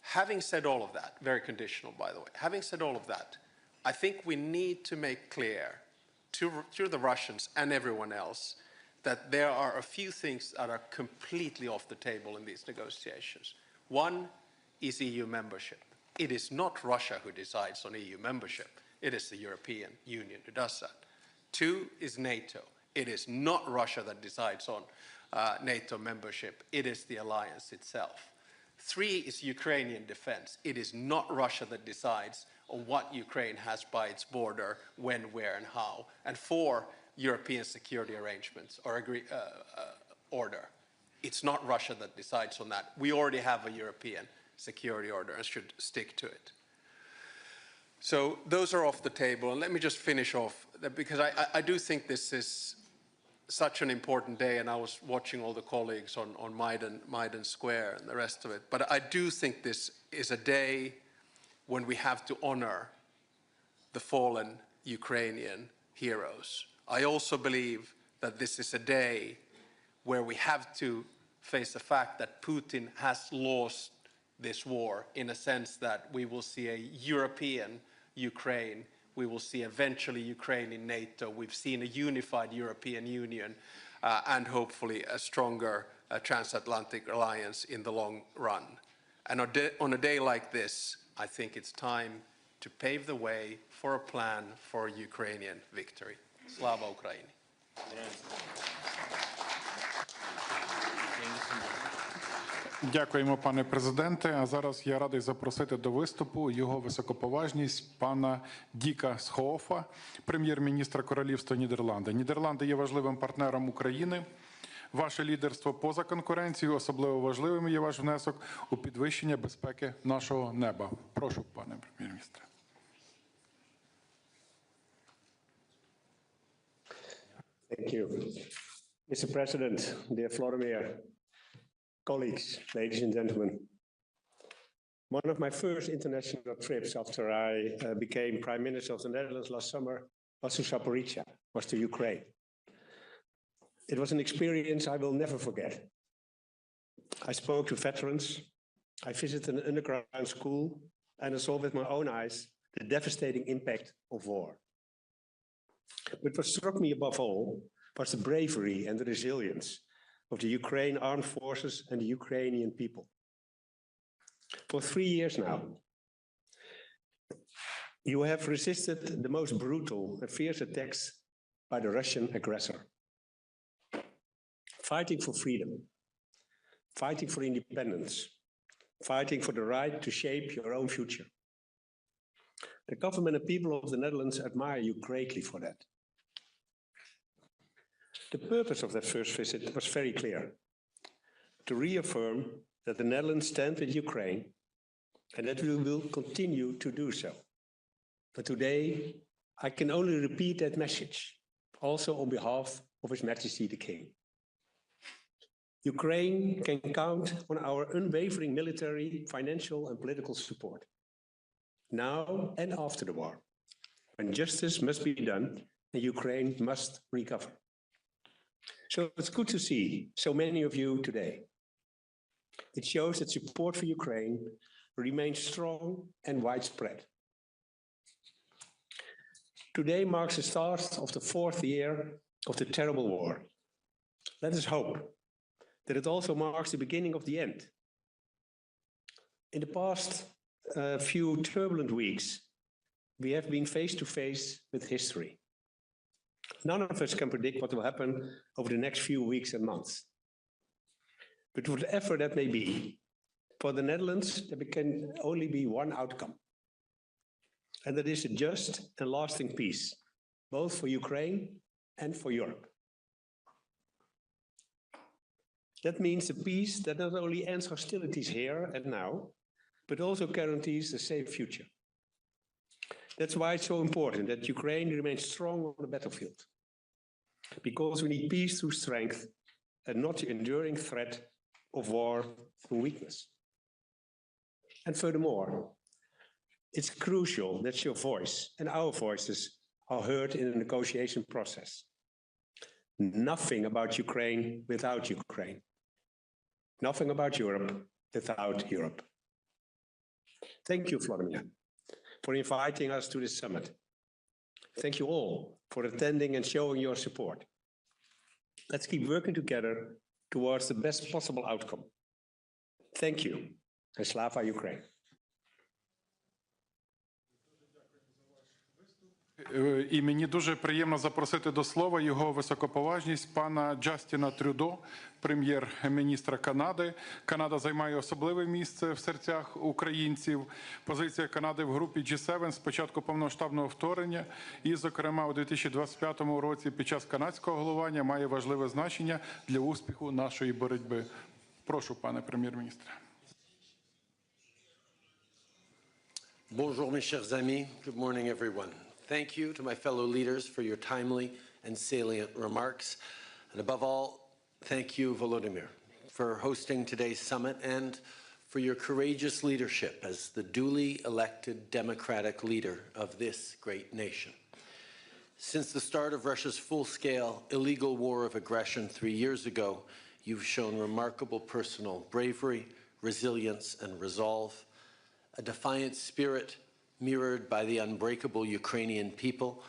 Having said all of that, very conditional, by the way, having said all of that, I think we need to make clear to the Russians and everyone else that there are a few things that are completely off the table in these negotiations. One is EU membership. It is not Russia who decides on EU membership. It is the European Union who does that. Two is NATO. It is not Russia that decides on NATO membership. It is the alliance itself. Three is Ukrainian defense. It is not Russia that decides on what Ukraine has by its border, when, where, and how. And four, European security arrangements or order. It's not Russia that decides on that. We already have a European security order and should stick to it. So those are off the table. And let me just finish off, because I do think this is such an important day, and I was watching all the colleagues on Maidan Square and the rest of it. But I do think this is a day when we have to honor the fallen Ukrainian heroes. I also believe that this is a day where we have to face the fact that Putin has lost this war, in a sense that we will see a European Ukraine. We will see eventually Ukraine in NATO. We've seen a unified European Union and hopefully a stronger transatlantic alliance in the long run. And on a day like this, I think it's time to pave the way for a plan for Ukrainian victory. Slava Ukraini. Дякуємо, пане президенте. А зараз я радий запросити до виступу його високоповажність пана Діка Схоофа, прем'єр-міністра Королівства Нідерланди. Нідерланди є важливим партнером України. Ваше лідерство поза конкуренцією, особливо важливим є ваш внесок у підвищення безпеки нашого неба. Прошу, пане прем'єр-міністре. Thank you. Mr. President, dear Vladimir, colleagues, ladies and gentlemen. One of my first international trips after I became Prime Minister of the Netherlands last summer was to Zaporizhia, was to Ukraine. It was an experience I will never forget. I spoke to veterans, I visited an underground school, and I saw with my own eyes the devastating impact of war. But what struck me above all was the bravery and the resilience of the Ukraine armed forces and the Ukrainian people. For 3 years now, you have resisted the most brutal and fierce attacks by the Russian aggressor. Fighting for freedom, fighting for independence, fighting for the right to shape your own future. The government and people of the Netherlands admire you greatly for that. The purpose of that first visit was very clear: to reaffirm that the Netherlands stands with Ukraine and that we will continue to do so. But today, I can only repeat that message, also on behalf of His Majesty the King. Ukraine can count on our unwavering military, financial, and political support, now and after the war, when justice must be done and Ukraine must recover. So it's good to see so many of you today. It shows that support for Ukraine remains strong and widespread. Today marks the start of the 4th year of the terrible war. Let us hope that it also marks the beginning of the end. In the past few turbulent weeks, we have been face to face with history. None of us can predict what will happen over the next few weeks and months. But whatever that may be, for the Netherlands, there can only be one outcome. And that is a just and lasting peace, both for Ukraine and for Europe. That means a peace that not only ends hostilities here and now, but also guarantees a safe future. That's why it's so important that Ukraine remains strong on the battlefield. Because we need peace through strength and not the enduring threat of war through weakness. And furthermore, it's crucial that your voice and our voices are heard in the negotiation process. Nothing about Ukraine without Ukraine. Nothing about Europe without Europe. Thank you, Vladimir, for inviting us to this summit. Thank you all for attending and showing your support. Let's keep working together towards the best possible outcome. Thank you. And Slava Ukraine. І мені дуже приємно запросити до слова його високоповажність пана Джастіна Трюдо, прем'єр-міністра Канади. Канада займає особливе місце в серцях українців. Позиція Канади в групі G7 з початку повномасштабного вторгнення і, зокрема, у 2025 році під час канадського головування має важливе значення для успіху нашої боротьби. Прошу, пане прем'єр-міністре. Bonjour, mes chers amis. Good morning, everyone. Thank you to my fellow leaders for your timely and salient remarks. And above all, thank you, Volodymyr, for hosting today's summit and for your courageous leadership as the duly elected democratic leader of this great nation. Since the start of Russia's full-scale illegal war of aggression 3 years ago, you've shown remarkable personal bravery, resilience, and resolve, a defiant spirit mirrored by the unbreakable Ukrainian people.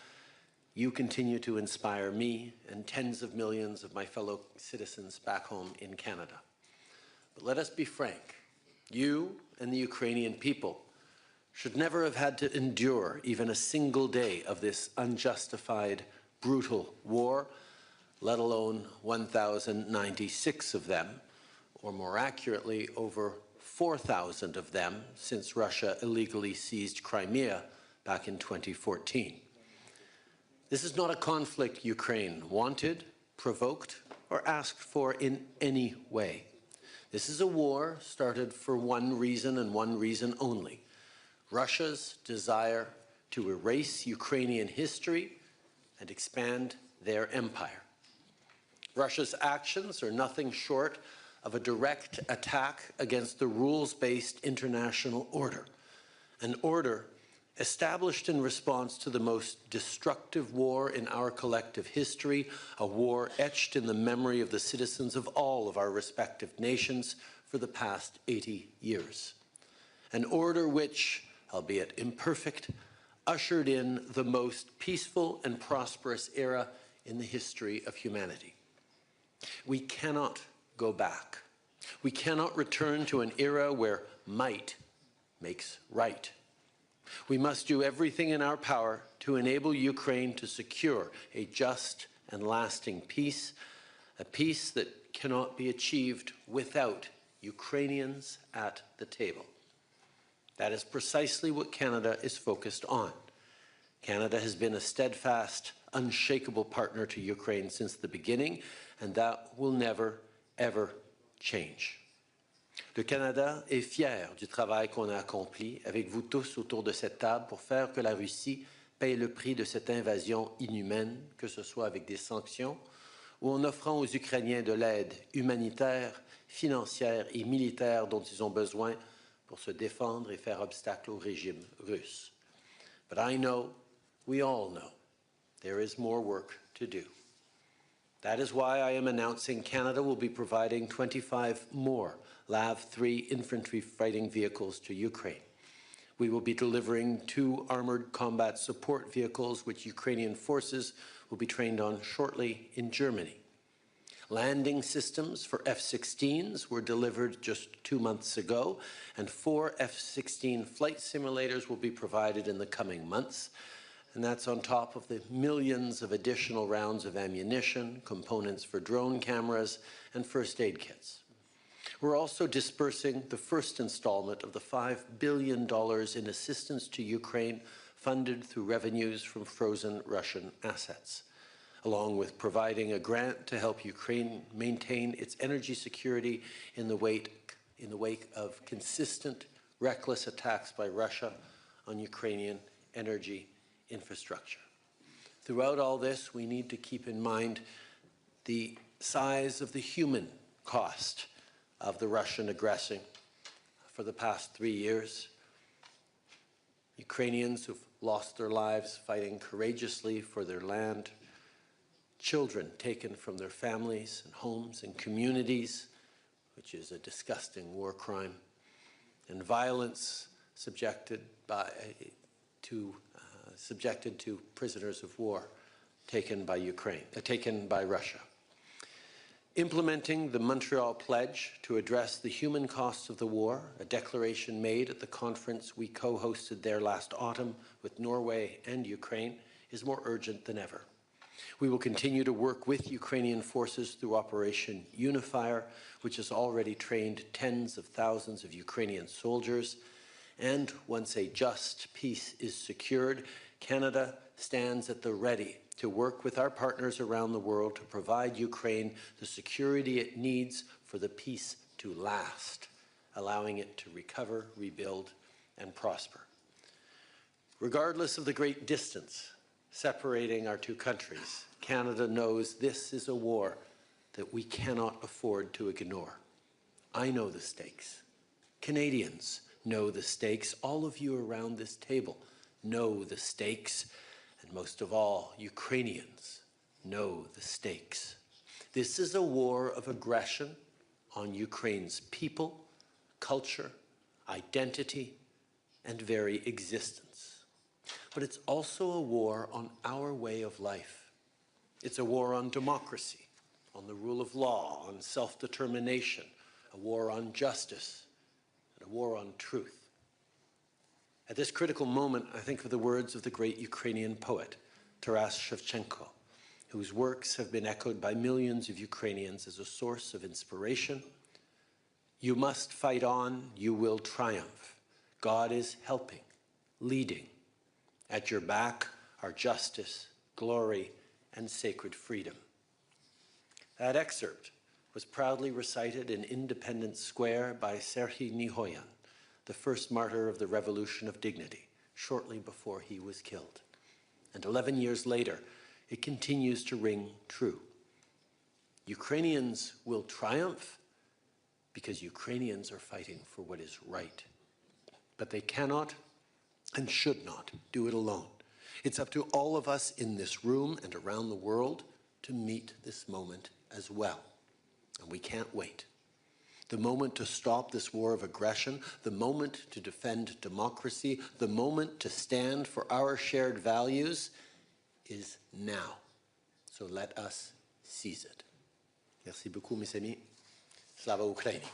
You continue to inspire me and tens of millions of my fellow citizens back home in Canada. But let us be frank, you and the Ukrainian people should never have had to endure even a single day of this unjustified, brutal war, let alone 1,096 of them, or more accurately, over 4,000 of them since Russia illegally seized Crimea back in 2014. This is not a conflict Ukraine wanted, provoked, or asked for in any way. This is a war started for one reason and one reason only: Russia's desire to erase Ukrainian history and expand their empire. Russia's actions are nothing short of a direct attack against the rules-based international order, an order established in response to the most destructive war in our collective history, a war etched in the memory of the citizens of all of our respective nations for the past 80 years. An order which, albeit imperfect, ushered in the most peaceful and prosperous era in the history of humanity. We cannot go back. We cannot return to an era where might makes right. We must do everything in our power to enable Ukraine to secure a just and lasting peace, a peace that cannot be achieved without Ukrainians at the table. That is precisely what Canada is focused on. Canada has been a steadfast, unshakable partner to Ukraine since the beginning, and that will never, ever change. Le Canada est fier du travail qu'on a accompli avec vous tous autour de cette table pour faire que la Russie paye le prix de cette invasion inhumaine, que ce soit avec des sanctions ou en offrant aux Ukrainiens de l'aide humanitaire, financière et militaire dont ils ont besoin pour se défendre et faire obstacle au régime russe. But I know, we all know, there is more work to do. That is why I am announcing Canada will be providing 25 more LAV-3 infantry fighting vehicles to Ukraine. We will be delivering 2 armored combat support vehicles which Ukrainian forces will be trained on shortly in Germany. Landing systems for F-16s were delivered just 2 months ago, and 4 F-16 flight simulators will be provided in the coming months. And that's on top of the millions of additional rounds of ammunition, components for drone cameras, and first aid kits. We're also dispersing the first installment of the $5 billion in assistance to Ukraine funded through revenues from frozen Russian assets, along with providing a grant to help Ukraine maintain its energy security in the wake of consistent, reckless attacks by Russia on Ukrainian energy infrastructure. Throughout all this, we need to keep in mind the size of the human cost of the Russian aggression for the past 3 years. Ukrainians who've lost their lives fighting courageously for their land, children taken from their families and homes and communities, which is a disgusting war crime, and violence subjected to prisoners of war taken by Russia. Implementing the Montreal Pledge to address the human costs of the war, a declaration made at the conference we co-hosted there last autumn with Norway and Ukraine, is more urgent than ever. We will continue to work with Ukrainian forces through Operation Unifier, which has already trained tens of thousands of Ukrainian soldiers. And once a just peace is secured, Canada stands at the ready to work with our partners around the world to provide Ukraine the security it needs for the peace to last, allowing it to recover, rebuild, and prosper. Regardless of the great distance separating our two countries, Canada knows this is a war that we cannot afford to ignore. I know the stakes. Canadians know the stakes. All of you around this table know the stakes. And most of all, Ukrainians know the stakes. This is a war of aggression on Ukraine's people, culture, identity, and very existence. But it's also a war on our way of life. It's a war on democracy, on the rule of law, on self-determination, a war on justice, and a war on truth. At this critical moment, I think of the words of the great Ukrainian poet, Taras Shevchenko, whose works have been echoed by millions of Ukrainians as a source of inspiration. You must fight on, you will triumph. God is helping, leading. At your back are justice, glory, and sacred freedom. That excerpt was proudly recited in Independence Square by Serhiy Nihoyan, the first martyr of the Revolution of Dignity, shortly before he was killed. And 11 years later, it continues to ring true. Ukrainians will triumph because Ukrainians are fighting for what is right. But they cannot and should not do it alone. It's up to all of us in this room and around the world to meet this moment as well. And we can't wait. The moment to stop this war of aggression, the moment to defend democracy, the moment to stand for our shared values is now. So let us seize it. Merci beaucoup, mes amis. Slava Ukraini.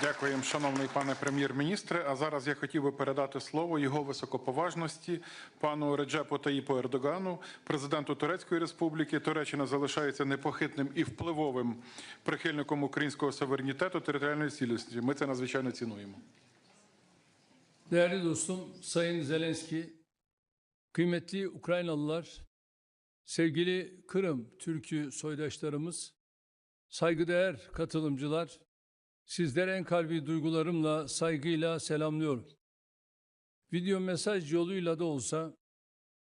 Дякуємо, шановний пане прем'єр-міністре. А зараз я хотів би передати слово його високоповажності пану Реджепу Таїпу Ердогану, президенту Турецької Республіки. Туреччина залишається непохитним і впливовим прихильником українського суверенітету, територіальної цілісності. Ми це надзвичайно цінуємо. Değerli dostum, Sayın Zelensky, kıymetli Ukraynalılar, sevgili Kırım Türk'ü soydaşlarımız, saygıdeğer katılımcılar, sizlere en kalbi duygularımla, saygıyla selamlıyorum. Video mesaj yoluyla da olsa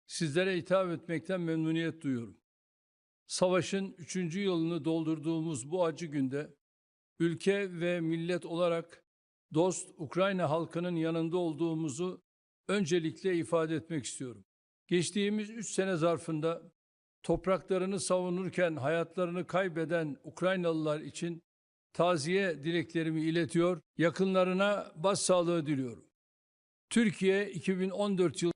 sizlere hitap etmekten memnuniyet duyuyorum. Savaşın 3. yılını doldurduğumuz bu acı günde ülke ve millet olarak dost Ukrayna halkının yanında olduğumuzu öncelikle ifade etmek istiyorum. Geçtiğimiz 3 sene zarfında topraklarını savunurken hayatlarını kaybeden Ukraynalılar için taziye dileklerimi iletiyor, yakınlarına başsağlığı diliyorum. Türkiye 2014 yılında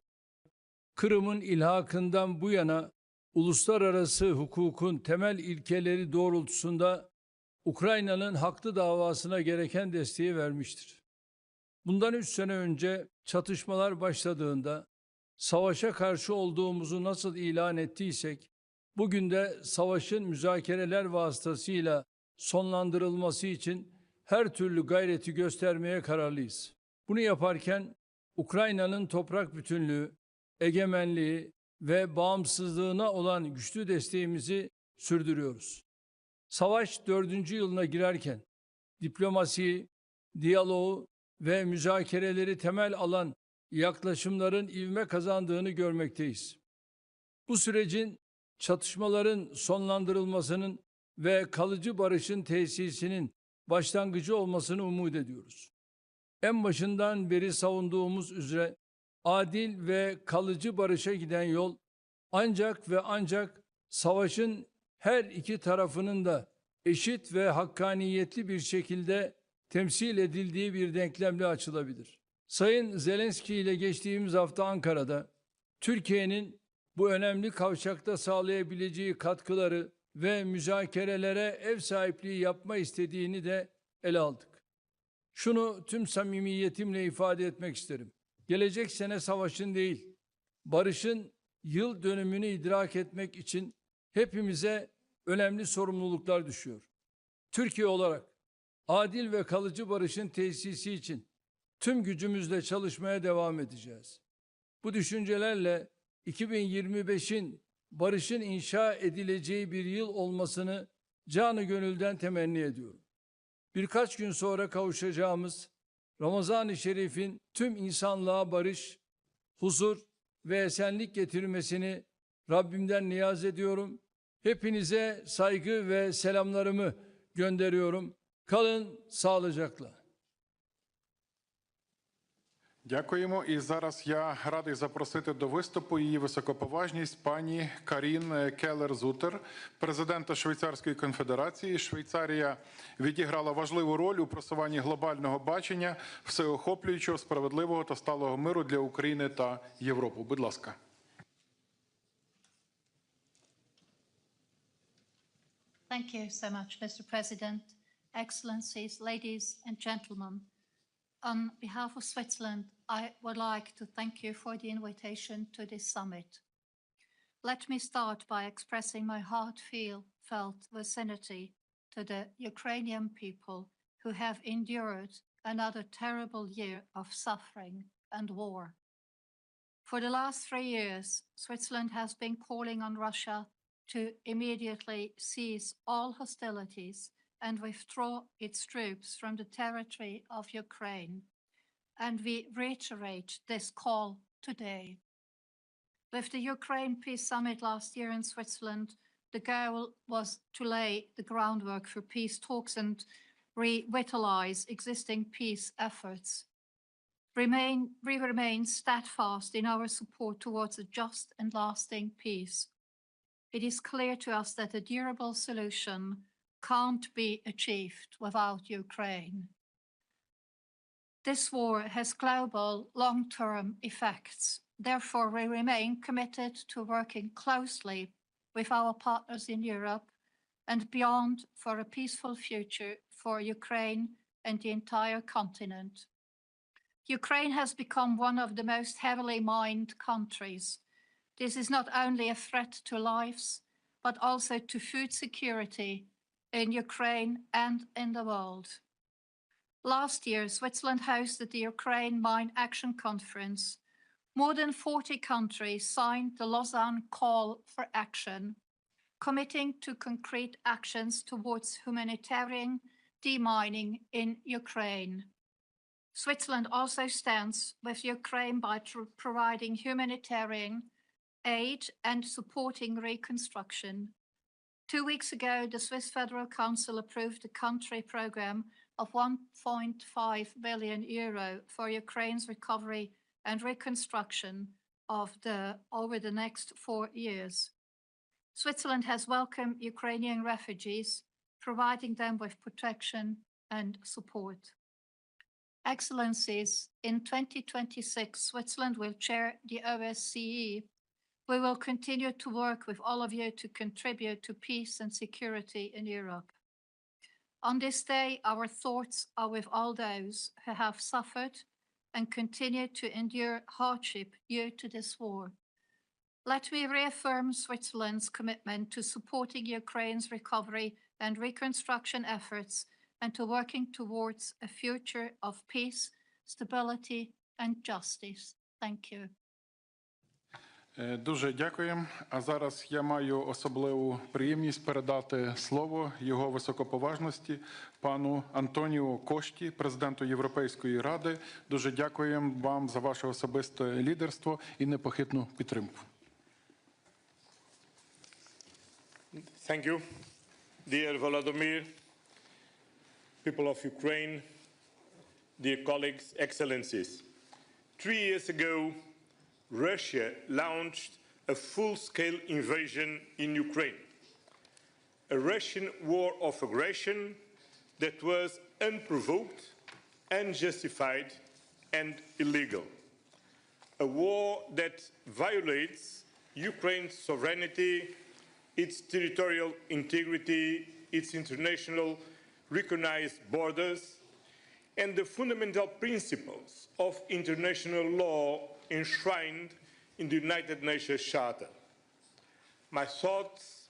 Kırım'ın ilhakından bu yana uluslararası hukukun temel ilkeleri doğrultusunda Ukrayna'nın haklı davasına gereken desteği vermiştir. Bundan 3 sene önce çatışmalar başladığında savaşa karşı olduğumuzu nasıl ilan ettiysek, bugün de savaşın müzakereler vasıtasıyla sonlandırılması için her türlü gayreti göstermeye kararlıyız. Bunu yaparken Ukrayna'nın toprak bütünlüğü, egemenliği ve bağımsızlığına olan güçlü desteğimizi sürdürüyoruz. Savaş 4. yılına girerken diplomasiyi, diyaloğu ve müzakereleri temel alan yaklaşımların ivme kazandığını görmekteyiz. Bu sürecin çatışmaların sonlandırılmasının ve kalıcı barışın tesisinin başlangıcı olmasını umut ediyoruz. En başından beri savunduğumuz üzere adil ve kalıcı barışa giden yol ancak ve ancak savaşın her iki tarafının da eşit ve hakkaniyetli bir şekilde temsil edildiği bir denklemle açılabilir. Sayın Zelensky ile geçtiğimiz hafta Ankara'da Türkiye'nin bu önemli kavşakta sağlayabileceği katkıları ve müzakerelere ev sahipliği yapma istediğini de ele aldık. Şunu tüm samimiyetimle ifade etmek isterim. Gelecek sene savaşın değil, barışın yıl dönümünü idrak etmek için hepimize önemli sorumluluklar düşüyor. Türkiye olarak adil ve kalıcı barışın tesisi için tüm gücümüzle çalışmaya devam edeceğiz. Bu düşüncelerle 2025'in barışın inşa edileceği bir yıl olmasını canı gönülden temenni ediyorum. Birkaç gün sonra kavuşacağımız Ramazan-ı Şerif'in tüm insanlığa barış, huzur ve esenlik getirmesini Rabbimden niyaz ediyorum. Hepinize saygı ve selamlarımı gönderiyorum. Kalın sağlıcakla. Дякуємо. І зараз я радий запросити до виступу її високоповажність пані Карін Келлер-Зутер, президента Швейцарської конфедерації. Швейцарія відіграла важливу роль у просуванні глобального бачення всеохоплюючого, справедливого та сталого миру для України та Європи. Будь ласка. Thank you so much, Mr. President, Excellencies, ladies and gentlemen. On behalf of Switzerland, I would like to thank you for the invitation to this summit. Let me start by expressing my heartfelt vicinity to the Ukrainian people who have endured another terrible year of suffering and war. For the last 3 years, Switzerland has been calling on Russia to immediately cease all hostilities and withdraw its troops from the territory of Ukraine. And we reiterate this call today. With the Ukraine Peace Summit last year in Switzerland, the goal was to lay the groundwork for peace talks and revitalize existing peace efforts. We remain steadfast in our support towards a just and lasting peace. It is clear to us that a durable solution can't be achieved without Ukraine. This war has global long-term effects. Therefore, we remain committed to working closely with our partners in Europe and beyond for a peaceful future for Ukraine and the entire continent. Ukraine has become one of the most heavily mined countries. This is not only a threat to lives, but also to food security in Ukraine and in the world. Last year, Switzerland hosted the Ukraine Mine Action Conference. More than 40 countries signed the Lausanne Call for Action, committing to concrete actions towards humanitarian demining in Ukraine. Switzerland also stands with Ukraine by providing humanitarian aid and supporting reconstruction. 2 weeks ago, the Swiss Federal Council approved a country program of 1.5 billion euro for Ukraine's recovery and reconstruction over the next 4 years. Switzerland has welcomed Ukrainian refugees, providing them with protection and support. Excellencies, in 2026, Switzerland will chair the OSCE. We will continue to work with all of you to contribute to peace and security in Europe. On this day, our thoughts are with all those who have suffered and continue to endure hardship due to this war. Let me reaffirm Switzerland's commitment to supporting Ukraine's recovery and reconstruction efforts and to working towards a future of peace, stability, and justice. Thank you. Дуже дякуємо. А зараз я маю особливу приємність передати слово його високоповажності пану Антоніо Кошті, президенту Європейської ради. Дуже дякуємо вам за ваше особисте лідерство і непохитну підтримку. Thank you, dear Volodymyr, people of Ukraine, dear colleagues, excellencies. 3 years ago, Russia launched a full-scale invasion in Ukraine, a Russian war of aggression that was unprovoked, unjustified, and illegal, a war that violates Ukraine's sovereignty, its territorial integrity, its international recognized borders, and the fundamental principles of international law enshrined in the United Nations Charter. My thoughts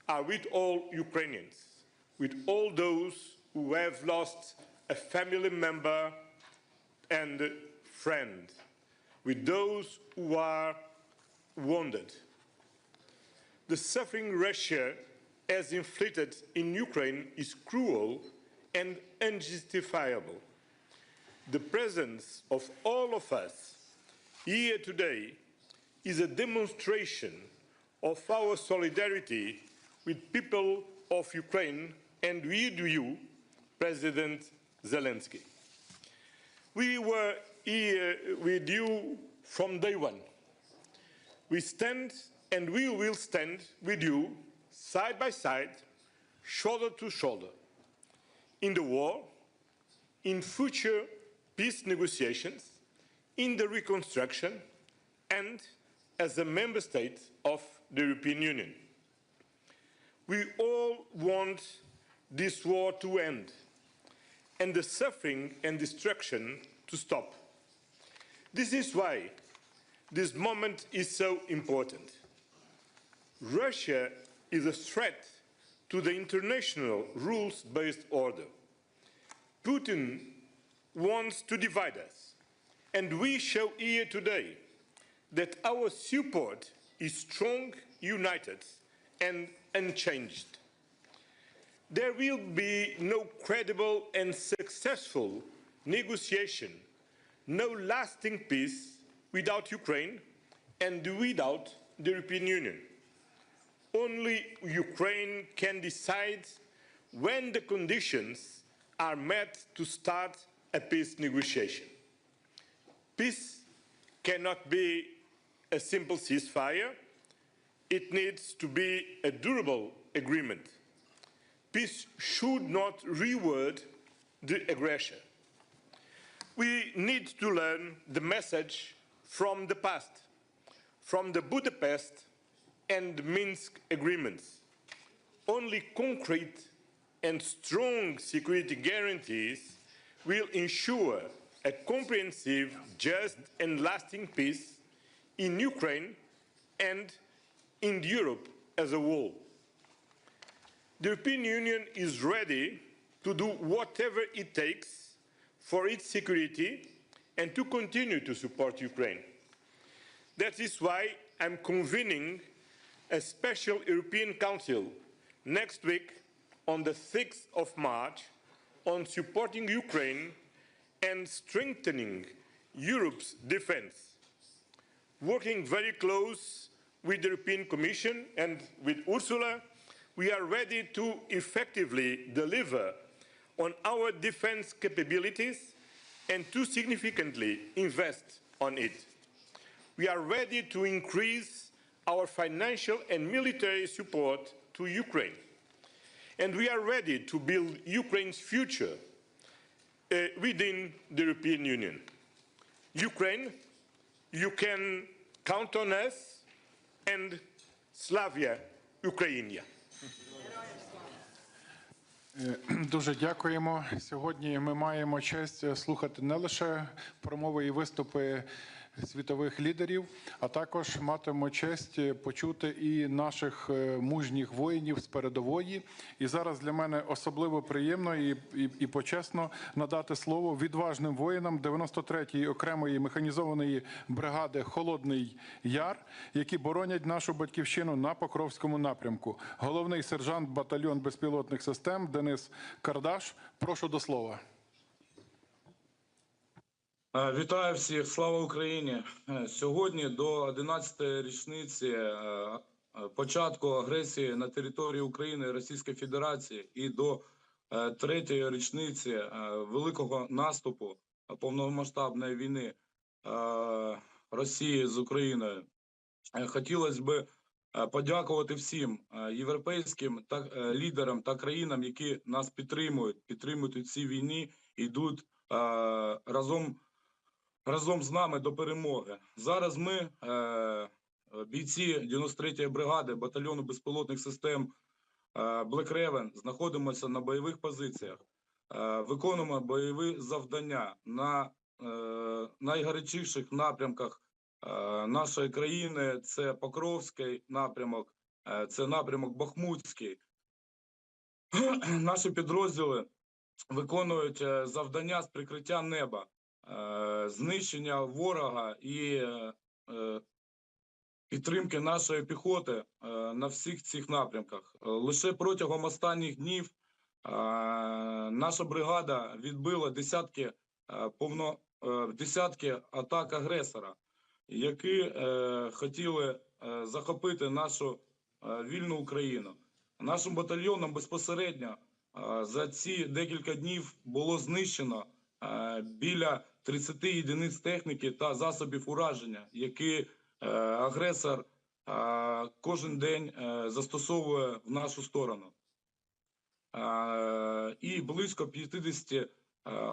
are with all Ukrainians, with all those who have lost a family member and friend, with those who are wounded. The suffering Russia has inflicted in Ukraine is cruel and unjustifiable. The presence of all of us here today is a demonstration of our solidarity with people of Ukraine and with you, President Zelensky. We were here with you from day one. We stand and we will stand with you side by side, shoulder to shoulder, in the war, in future peace negotiations, in the reconstruction, and as a member state of the European Union. We all want this war to end and the suffering and destruction to stop. This is why this moment is so important. Russia is a threat to the international rules-based order. Putin wants to divide us, and we show here today that our support is strong, united, and unchanged. There will be no credible and successful negotiation, no lasting peace without Ukraine and without the European Union. Only Ukraine can decide when the conditions are met to start a peace negotiation. Peace cannot be a simple ceasefire. It needs to be a durable agreement. Peace should not reward the aggression. We need to learn the message from the past, from the Budapest and Minsk agreements. Only concrete and strong security guarantees will ensure a comprehensive, just and lasting peace in Ukraine and in Europe as a whole. The European Union is ready to do whatever it takes for its security and to continue to support Ukraine. That is why I'm convening a special European Council next week on the 6th of March on supporting Ukraine and strengthening Europe's defense. Working very close with the European Commission and with Ursula, we are ready to effectively deliver on our defense capabilities and to significantly invest on it. We are ready to increase our financial and military support to Ukraine. And we are ready to build Ukraine's future within the European Union. Ukraine, you can count on us, and Slavia Ukrainia. Дуже дякуємо. Сьогодні ми маємо честь слухати не лише промови і виступи світових лідерів, а також матимемо честь почути і наших мужніх воїнів з передової. І зараз для мене особливо приємно і почесно надати слово відважним воїнам 93-ї окремої механізованої бригади «Холодний Яр», які боронять нашу батьківщину на Покровському напрямку. Головний сержант батальйон безпілотних систем Денис Кардаш. Прошу до слова. Вітаю всіх, слава Україні! Сьогодні до 11-ї річниці початку агресії на території України Російської Федерації і до 3-ї річниці великого наступу повномасштабної війни Росії з Україною. Хотілося б подякувати всім європейським лідерам та країнам, які нас підтримують у цій війні, йдуть разом з нами до перемоги. Зараз ми бійці 93-ї бригади батальйону безпілотних систем Black Raven знаходимося на бойових позиціях, виконуємо бойові завдання на найгарячіших напрямках нашої країни. Це Покровський напрямок, це напрямок Бахмутський. Наші підрозділи виконують завдання з прикриття неба, знищення ворога і підтримки нашої піхоти на всіх цих напрямках. Лише протягом останніх днів наша бригада відбила десятки атак агресора, які хотіли захопити нашу вільну Україну. Нашим батальйоном безпосередньо за ці декілька днів було знищено біля 30 єдиниць техніки та засобів ураження, які агресор кожен день застосовує в нашу сторону. І близько 50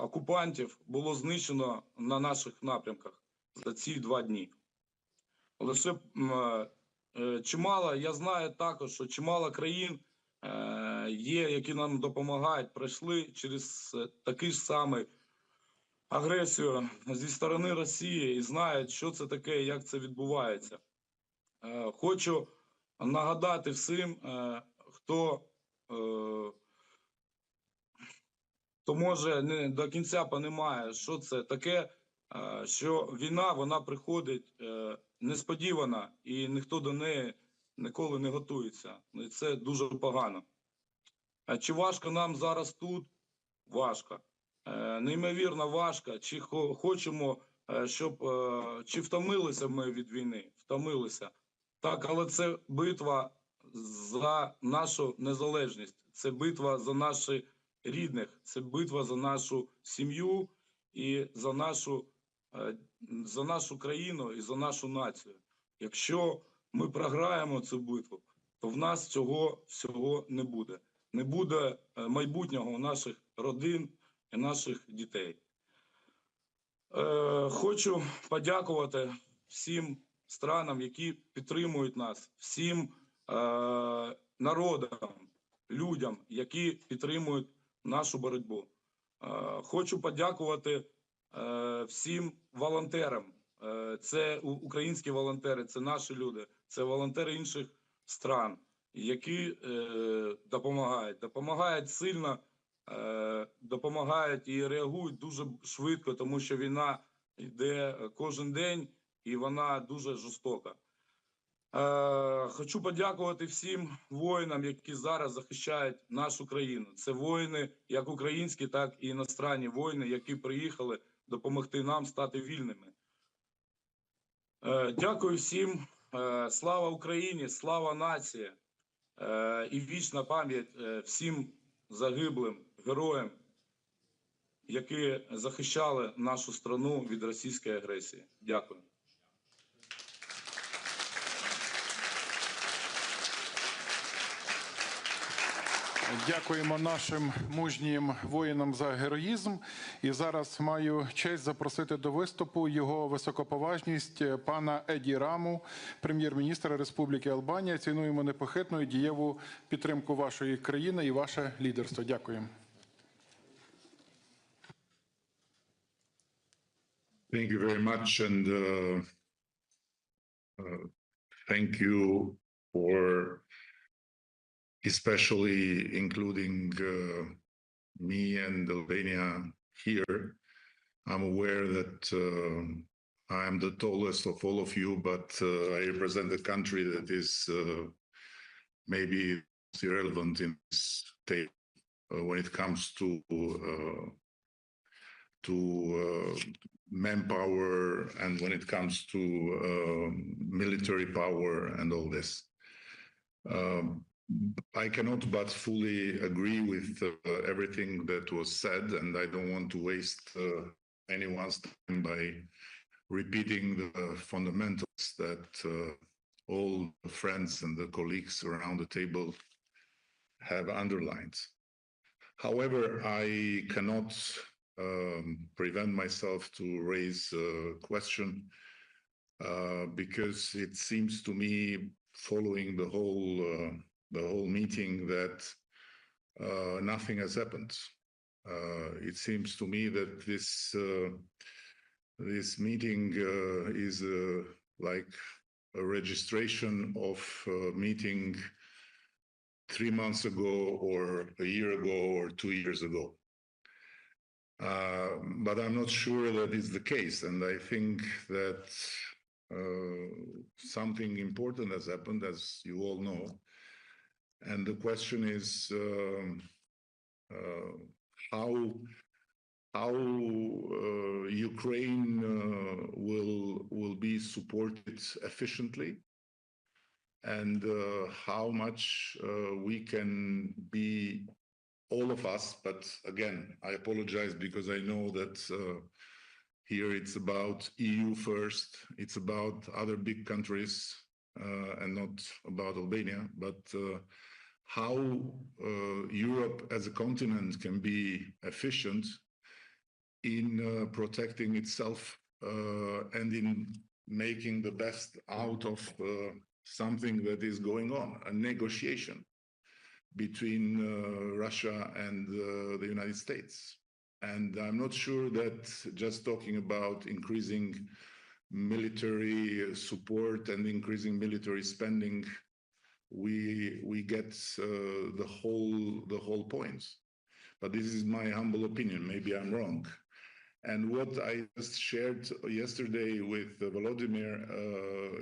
окупантів було знищено на наших напрямках за ці 2 дні. Лише чимало, я знаю також, що чимало країн є, які нам допомагають, пройшли через такий ж самий агресію зі сторони Росії і знають, що це таке, як це відбувається. Хочу нагадати всім, хто може не до кінця розуміє, що це таке, що війна, вона приходить несподівано і ніхто до неї ніколи не готується. І це дуже погано. Чи важко нам зараз тут? Важко. Неймовірно важко. Чи хочемо, чи втомилися ми від війни? Втомилися. Так, але це битва за нашу незалежність. Це битва за наших рідних. Це битва за нашу сім'ю і за нашу країну і за нашу націю. Якщо ми програємо цю битву, то в нас цього всього не буде. Не буде майбутнього у наших родин і наших дітей. Хочу подякувати всім странам, які підтримують нас, всім народам, людям, які підтримують нашу боротьбу. Хочу подякувати всім волонтерам. Це українські волонтери, це наші люди, це волонтери інших стран, які допомагають сильно, допомагають і реагують дуже швидко, тому що війна йде кожен день і вона дуже жорстока. Хочу подякувати всім воїнам, які зараз захищають нашу країну. Це воїни, як українські, так і іностранні воїни, які приїхали допомогти нам стати вільними. Дякую всім. Слава Україні, слава нації і вічна пам'ять всім загиблим героям, які захищали нашу страну від російської агресії. Дякую. Дякуємо нашим мужнім воїнам за героїзм. І зараз маю честь запросити до виступу його високоповажність пана Еді Раму, прем'єр-міністра Республіки Албанія. Цінуємо непохитну і дієву підтримку вашої країни і ваше лідерство. Дякуємо. Thank you very much, and thank you for especially including me and Albania here. I'm aware that I am the tallest of all of you, but I represent a country that is maybe irrelevant in this state when it comes to manpower and when it comes to military power and all this. I cannot but fully agree with everything that was said, and I don't want to waste anyone's time by repeating the fundamentals that all the friends and the colleagues around the table have underlined. However, I cannot prevent myself to raise a question because it seems to me, following the whole meeting, that nothing has happened. It seems to me that this meeting is like a registration of a meeting 3 months ago, or a year ago, or 2 years ago. But I'm not sure that is the case, and I think that something important has happened, as you all know. And the question is how Ukraine will be supported efficiently, and how much we can be, all of us. But again, I apologize because I know that here it's about EU first, it's about other big countries, and not about Albania, but how Europe as a continent can be efficient in protecting itself and in making the best out of something that is going on, a negotiation between Russia and the United States. And I'm not sure that just talking about increasing military support and increasing military spending, we get the whole point. But this is my humble opinion. Maybe I'm wrong. And what I just shared yesterday with Volodymyr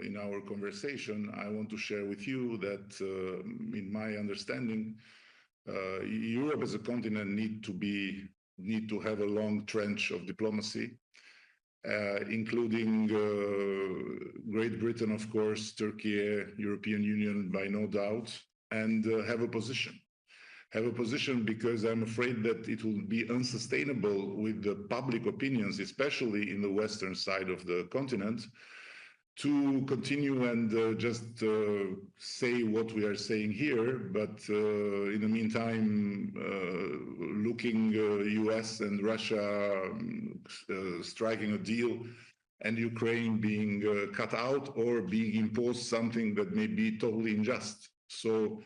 in our conversation, I want to share with you that, in my understanding, Europe as a continent need to have a long trench of diplomacy, including Great Britain, of course, Turkey, European Union, by no doubt, and have a position. Have a position, because I'm afraid that it will be unsustainable with the public opinions, especially in the western side of the continent, to continue and just say what we are saying here, but in the meantime, looking US and Russia striking a deal, and Ukraine being cut out or being imposed something that may be totally unjust. So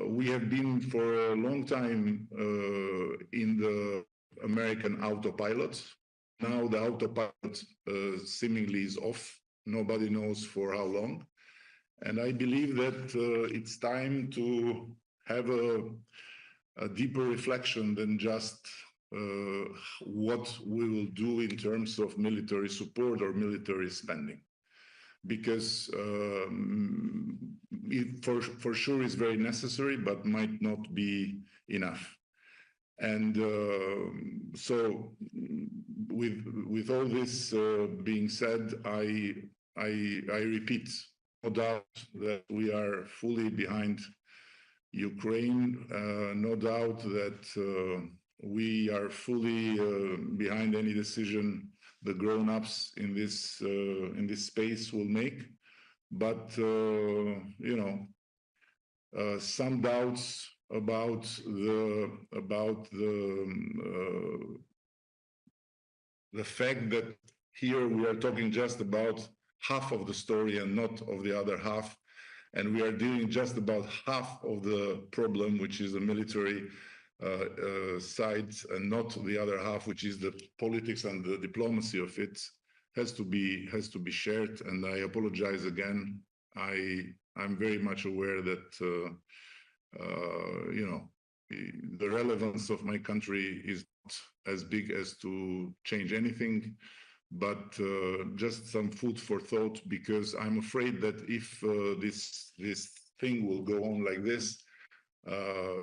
we have been for a long time in the American autopilot. Now the autopilot seemingly is off. Nobody knows for how long. And I believe that it's time to have a deeper reflection than just what we will do in terms of military support or military spending. Because it for sure is very necessary, but might not be enough. And so with all this being said, I repeat, no doubt that we are fully behind Ukraine, no doubt that we are fully behind any decision the grown-ups in this space will make. But some doubts about the fact that here we are talking just about half of the story and not of the other half, and we are dealing just about half of the problem, which is the military side, and not the other half, which is the politics and the diplomacy of it, has to be shared. And I apologize again. I'm very much aware that the relevance of my country is not as big as to change anything, but just some food for thought, because I'm afraid that if this thing will go on like this,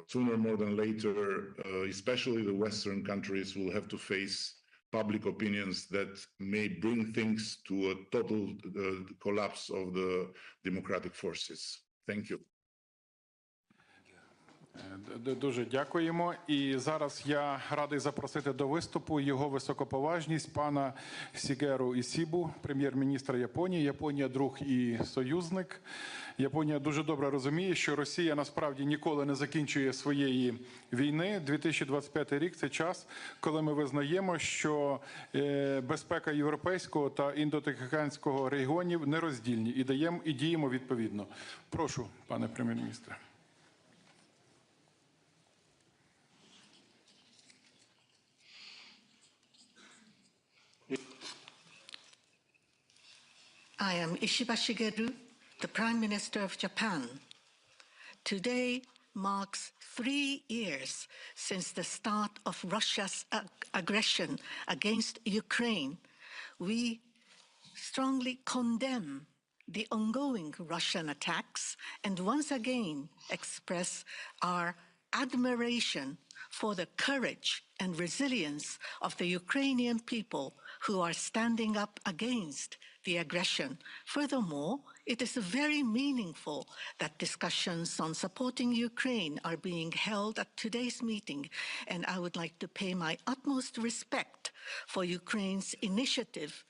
sooner more than later, especially the Western countries will have to face public opinions that may bring things to a total collapse of the democratic forces. Thank you. Дуже дякуємо. І зараз я радий запросити до виступу його високоповажність пана Сігеру Ісібу, прем'єр-міністра Японії. Японія – друг і союзник. Японія дуже добре розуміє, що Росія насправді ніколи не закінчує своєї війни. 2025 рік – це час, коли ми визнаємо, що безпека європейського та індотихоокеанського регіонів нероздільні і діємо відповідно. Прошу, пане прем'єр-міністре. I am Ishiba Shigeru, the Prime Minister of Japan. Today marks 3 years since the start of Russia's aggression against Ukraine. We strongly condemn the ongoing Russian attacks and once again express our admiration for the courage and resilience of the Ukrainian people who are standing up against the aggression. Furthermore, it is very meaningful that discussions on supporting Ukraine are being held at today's meeting, and I would like to pay my utmost respect for Ukraine's initiative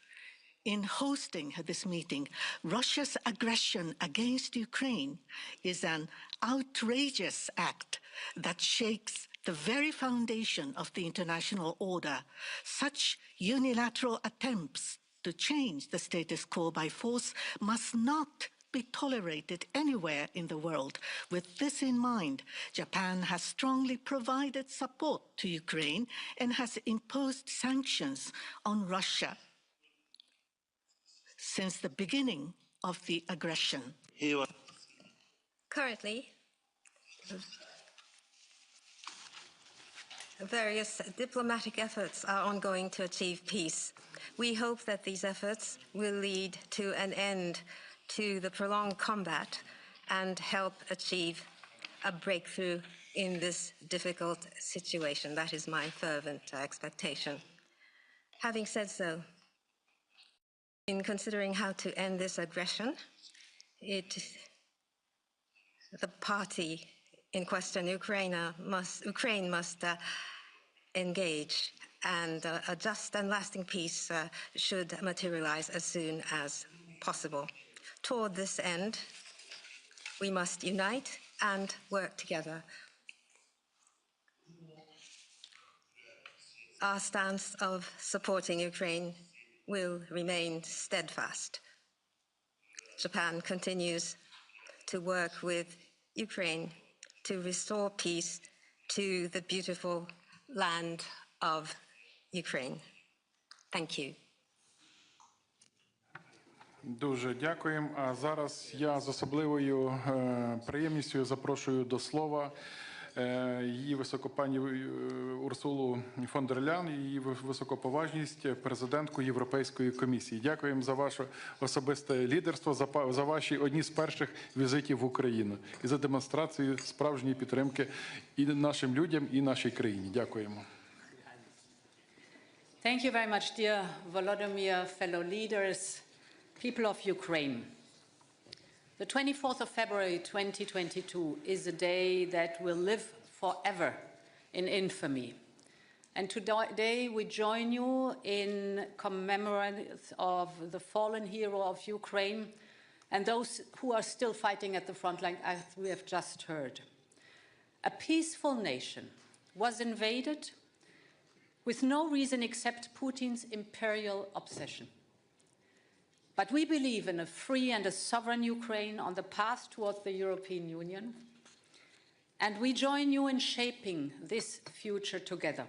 in hosting this meeting. Russia's aggression against Ukraine is an outrageous act that shakes the very foundation of the international order. Such unilateral attempts to change the status quo by force must not be tolerated anywhere in the world. With this in mind, Japan has strongly provided support to Ukraine and has imposed sanctions on Russia since the beginning of the aggression. Currently, various diplomatic efforts are ongoing to achieve peace. We hope that these efforts will lead to an end to the prolonged combat and help achieve a breakthrough in this difficult situation. That is my fervent expectation. Having said so, in considering how to end this aggression, the party in question, Ukraine must engage, and a just and lasting peace should materialize as soon as possible. Toward this end, we must unite and work together. Our stance of supporting Ukraine will remain steadfast. Japan continues to work with Ukraine to restore peace to the beautiful land of Ukraine. Thank you. Дуже дякуємо. А зараз я з особливою приємністю запрошую до слова її пані Урсулу фон дер Ляйн, її високоповажність, президентку Європейської комісії. Дякуємо за ваше особисте лідерство, за ваші одні з перших візитів в Україну і за демонстрацію справжньої підтримки і нашим людям, і нашій країні. Дякуємо. Thank you very much, dear Volodymyr, fellow leaders, people of Ukraine. The 24th of February 2022 is a day that will live forever in infamy. And today we join you in commemoration of the fallen hero of Ukraine and those who are still fighting at the front line, as we have just heard. A peaceful nation was invaded with no reason except Putin's imperial obsession. But we believe in a free and a sovereign Ukraine on the path towards the European Union, and we join you in shaping this future together.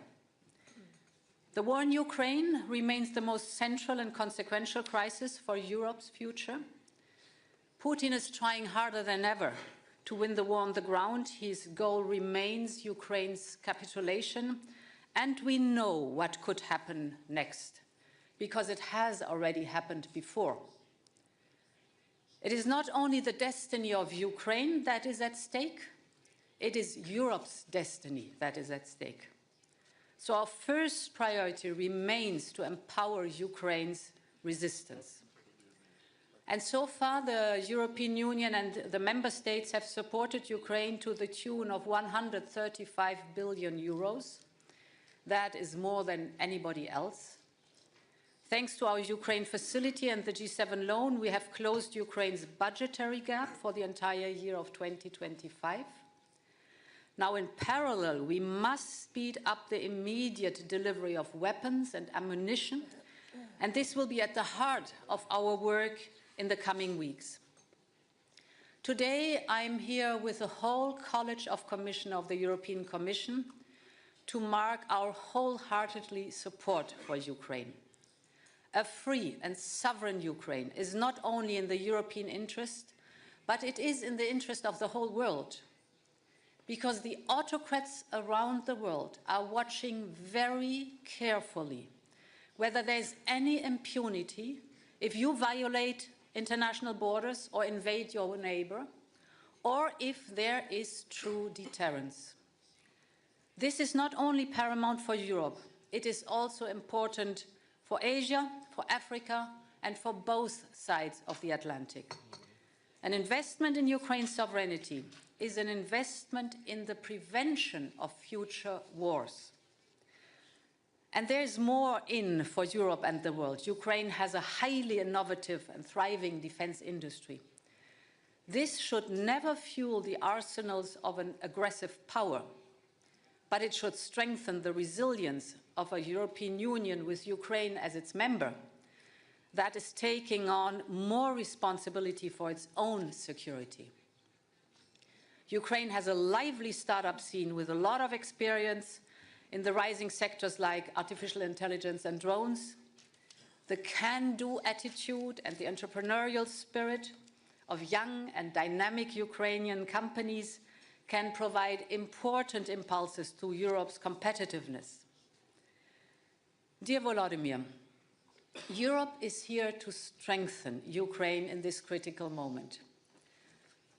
The war in Ukraine remains the most central and consequential crisis for Europe's future. Putin is trying harder than ever to win the war on the ground. His goal remains Ukraine's capitulation, and we know what could happen next, because it has already happened before. It is not only the destiny of Ukraine that is at stake, it is Europe's destiny that is at stake. So our first priority remains to empower Ukraine's resistance. And so far, the European Union and the member states have supported Ukraine to the tune of 135 billion euros. That is more than anybody else. Thanks to our Ukraine facility and the G7 loan, we have closed Ukraine's budgetary gap for the entire year of 2025. Now, in parallel, we must speed up the immediate delivery of weapons and ammunition, and this will be at the heart of our work in the coming weeks. Today, I'm here with the whole College of Commissioners of the European Commission to mark our wholeheartedly support for Ukraine. A free and sovereign Ukraine is not only in the European interest, but it is in the interest of the whole world, because the autocrats around the world are watching very carefully whether there's any impunity if you violate international borders or invade your neighbor, or if there is true deterrence. This is not only paramount for Europe, it is also important for Asia, for Africa, and for both sides of the Atlantic. An investment in Ukraine's sovereignty is an investment in the prevention of future wars. And there is more in for Europe and the world. Ukraine has a highly innovative and thriving defense industry. This should never fuel the arsenals of an aggressive power, but it should strengthen the resilience of a European Union with Ukraine as its member that is taking on more responsibility for its own security. Ukraine has a lively startup scene with a lot of experience in the rising sectors like artificial intelligence and drones. The can-do attitude and the entrepreneurial spirit of young and dynamic Ukrainian companies can provide important impulses to Europe's competitiveness. Dear Volodymyr, Europe is here to strengthen Ukraine in this critical moment.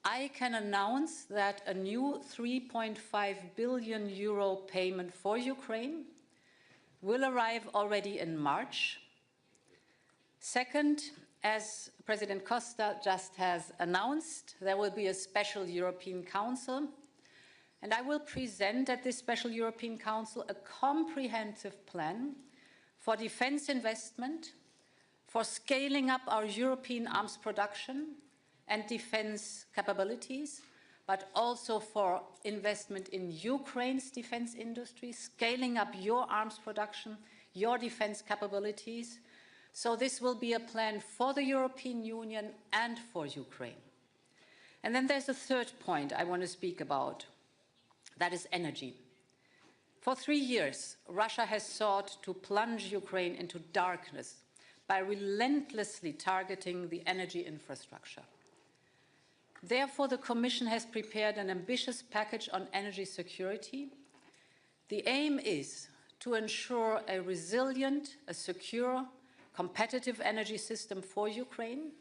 I can announce that a new 3.5 billion euro payment for Ukraine will arrive already in March. Second, as President Costa just has announced, there will be a special European Council, and I will present at this special European Council a comprehensive plan for defense investment, for scaling up our European arms production and defense capabilities, but also for investment in Ukraine's defense industry, scaling up your arms production, your defense capabilities. So this will be a plan for the European Union and for Ukraine. And then there's a third point I want to speak about. That is energy. For 3 years, Russia has sought to plunge Ukraine into darkness by relentlessly targeting the energy infrastructure. Therefore, the Commission has prepared an ambitious package on energy security. The aim is to ensure a resilient, a secure, competitive energy system for Ukraine.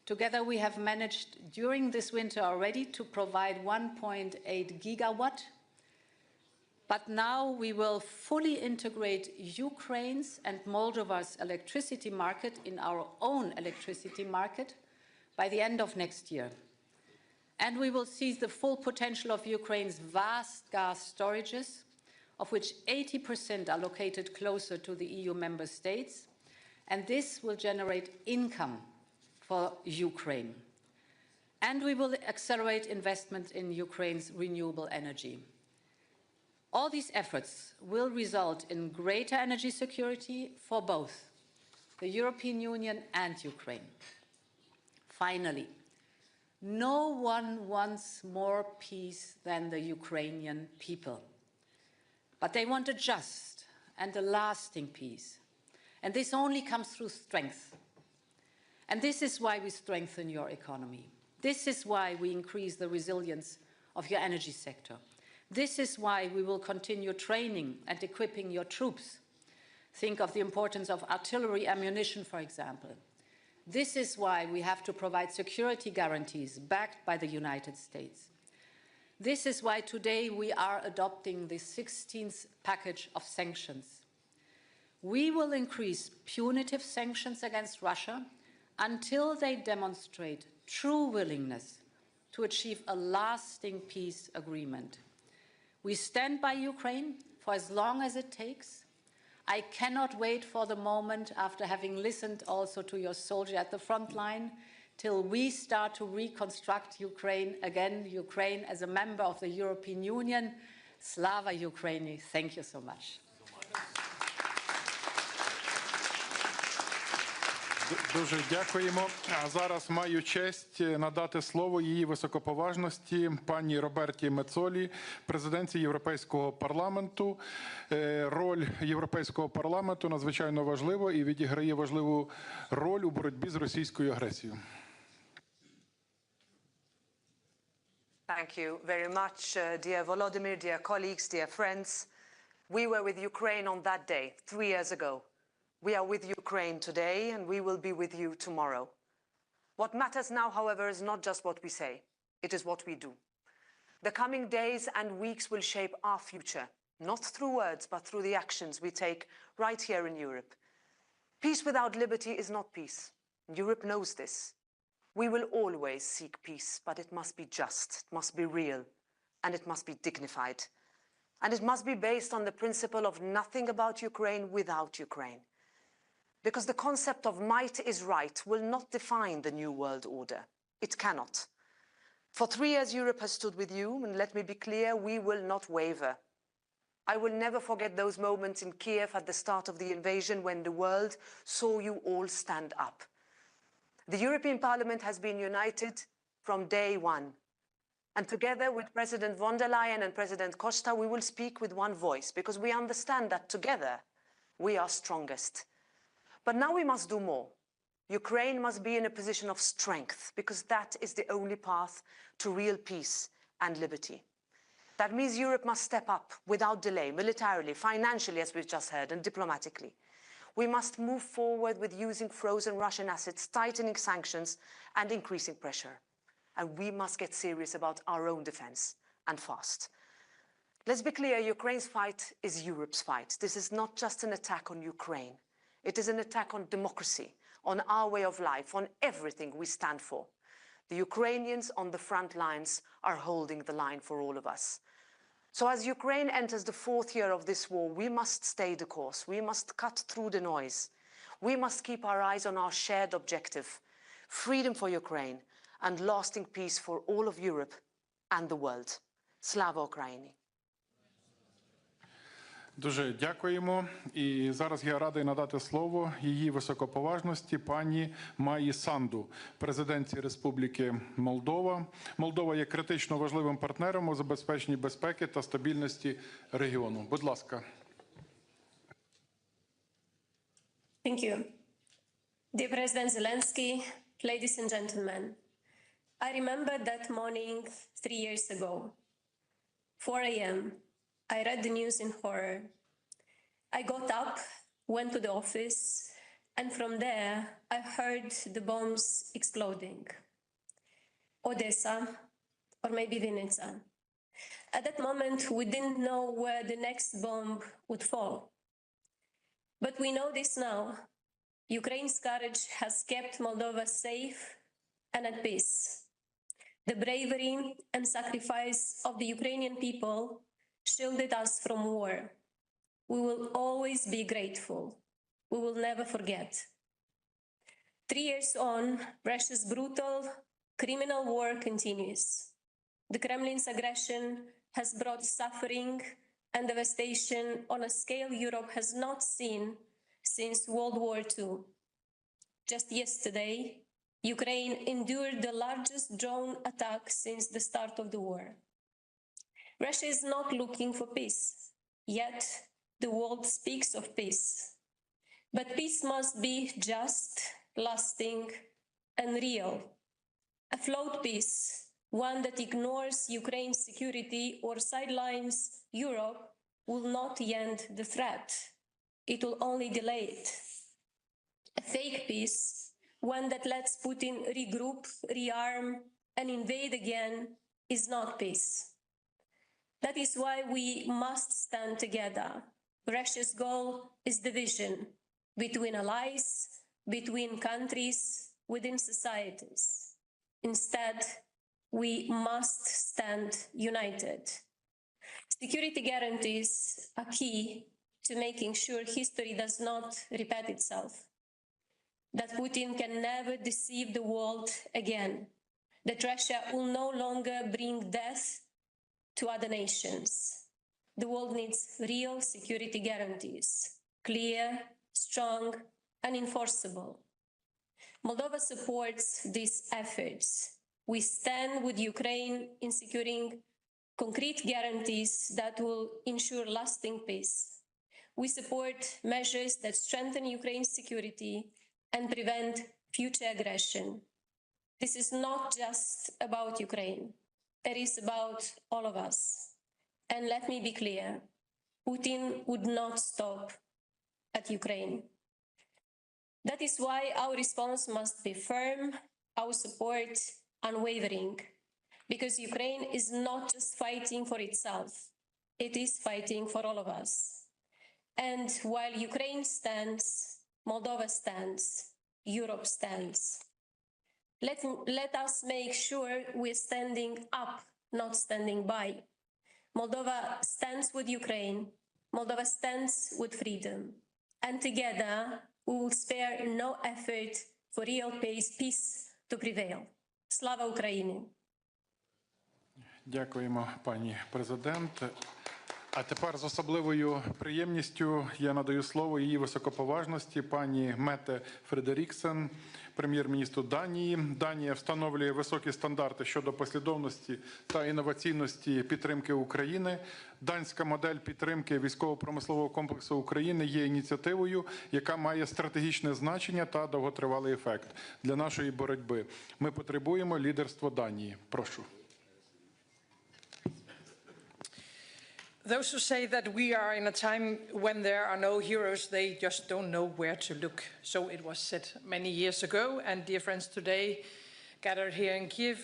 Together, we have managed during this winter already to provide 1.8 gigawatt. But now we will fully integrate Ukraine's and Moldova's electricity market in our own electricity market by the end of next year. And we will seize the full potential of Ukraine's vast gas storages, of which 80% are located closer to the EU member states. And this will generate income for Ukraine. And we will accelerate investment in Ukraine's renewable energy. All these efforts will result in greater energy security for both the European Union and Ukraine. Finally, no one wants more peace than the Ukrainian people. But they want a just and a lasting peace. And this only comes through strength. And this is why we strengthen your economy. This is why we increase the resilience of your energy sector. This is why we will continue training and equipping your troops. Think of the importance of artillery ammunition, for example. This is why we have to provide security guarantees backed by the United States. This is why today we are adopting the 16th package of sanctions. We will increase punitive sanctions against Russia until they demonstrate true willingness to achieve a lasting peace agreement. We stand by Ukraine for as long as it takes. I cannot wait for the moment, after having listened also to your soldier at the front line, till we start to reconstruct Ukraine again, Ukraine as a member of the European Union. Slava Ukraini. Thank you so much. Дуже дякуємо. А зараз маю честь надати слово її високоповажності пані Роберті Мецолі, президентці Європейського парламенту. Роль Європейського парламенту надзвичайно важлива і відіграє важливу роль у боротьбі з російською агресією. Thank you very much, dear Volodymyr, dear colleagues, dear friends. We were with Ukraine on that day, 3 years ago. We are with Ukraine today, and we will be with you tomorrow. What matters now, however, is not just what we say. It is what we do. The coming days and weeks will shape our future, not through words, but through the actions we take right here in Europe. Peace without liberty is not peace. Europe knows this. We will always seek peace, but it must be just, it must be real, and it must be dignified. And it must be based on the principle of nothing about Ukraine without Ukraine. Because the concept of might is right will not define the new world order. It cannot. For 3 years, Europe has stood with you, and let me be clear, we will not waver. I will never forget those moments in Kiev at the start of the invasion when the world saw you all stand up. The European Parliament has been united from day one. And together with President von der Leyen and President Costa, we will speak with one voice, because we understand that together we are strongest. But now we must do more. Ukraine must be in a position of strength, because that is the only path to real peace and liberty. That means Europe must step up without delay, militarily, financially, as we've just heard, and diplomatically. We must move forward with using frozen Russian assets, tightening sanctions, and increasing pressure. And we must get serious about our own defense, and fast. Let's be clear, Ukraine's fight is Europe's fight. This is not just an attack on Ukraine. It is an attack on democracy, on our way of life, on everything we stand for. The Ukrainians on the front lines are holding the line for all of us. So as Ukraine enters the 4th year of this war, we must stay the course. We must cut through the noise. We must keep our eyes on our shared objective, freedom for Ukraine and lasting peace for all of Europe and the world. Slava Ukraini. Дуже дякуємо. І зараз я радий надати слово її високоповажності пані Майі Санду, президентці Республіки Молдова. Молдова є критично важливим партнером у забезпеченні безпеки та стабільності регіону. Будь ласка. Thank you. Dear President Zelensky, ladies and gentlemen, I remember that morning 3 years ago, 4 a.m., I read the news in horror. I got up, went to the office, and from there, I heard the bombs exploding. Odessa, or maybe Vinica. At that moment, we didn't know where the next bomb would fall. But we know this now. Ukraine's courage has kept Moldova safe and at peace. The bravery and sacrifice of the Ukrainian people shielded us from war. We will always be grateful. We will never forget. 3 years on, Russia's brutal, criminal war continues. The Kremlin's aggression has brought suffering and devastation on a scale Europe has not seen since World War II. Just yesterday, Ukraine endured the largest drone attack since the start of the war. Russia is not looking for peace, yet the world speaks of peace. But peace must be just, lasting, and real. A flawed peace, one that ignores Ukraine's security or sidelines Europe, will not end the threat. It will only delay it. A fake peace, one that lets Putin regroup, rearm, and invade again, is not peace. That is why we must stand together. Russia's goal is division between allies, between countries, within societies. Instead, we must stand united. Security guarantees are key to making sure history does not repeat itself, that Putin can never deceive the world again, that Russia will no longer bring death to other nations. The world needs real security guarantees, clear, strong, and enforceable. Moldova supports these efforts. We stand with Ukraine in securing concrete guarantees that will ensure lasting peace. We support measures that strengthen Ukraine's security and prevent future aggression. This is not just about Ukraine. It is about all of us. And let me be clear, Putin would not stop at Ukraine. That is why our response must be firm, our support unwavering, because Ukraine is not just fighting for itself, it is fighting for all of us. And while Ukraine stands, Moldova stands, Europe stands. Let us make sure we're standing up, not standing by. Moldova stands with Ukraine, Moldova stands with freedom, and together we will spare no effort for real peace to prevail. Slava Ukraini! Дякуємо, пані президент. А тепер з особливою приємністю я надаю слово її високоповажності пані Мете Фредеріксен, прем'єр-міністру Данії. Данія встановлює високі стандарти щодо послідовності та інноваційності підтримки України. Данська модель підтримки військово-промислового комплексу України є ініціативою, яка має стратегічне значення та довготривалий ефект для нашої боротьби. Ми потребуємо лідерства Данії. Прошу. Those who say that we are in a time when there are no heroes, they just don't know where to look. So it was said many years ago, and dear friends, today gathered here in Kiev,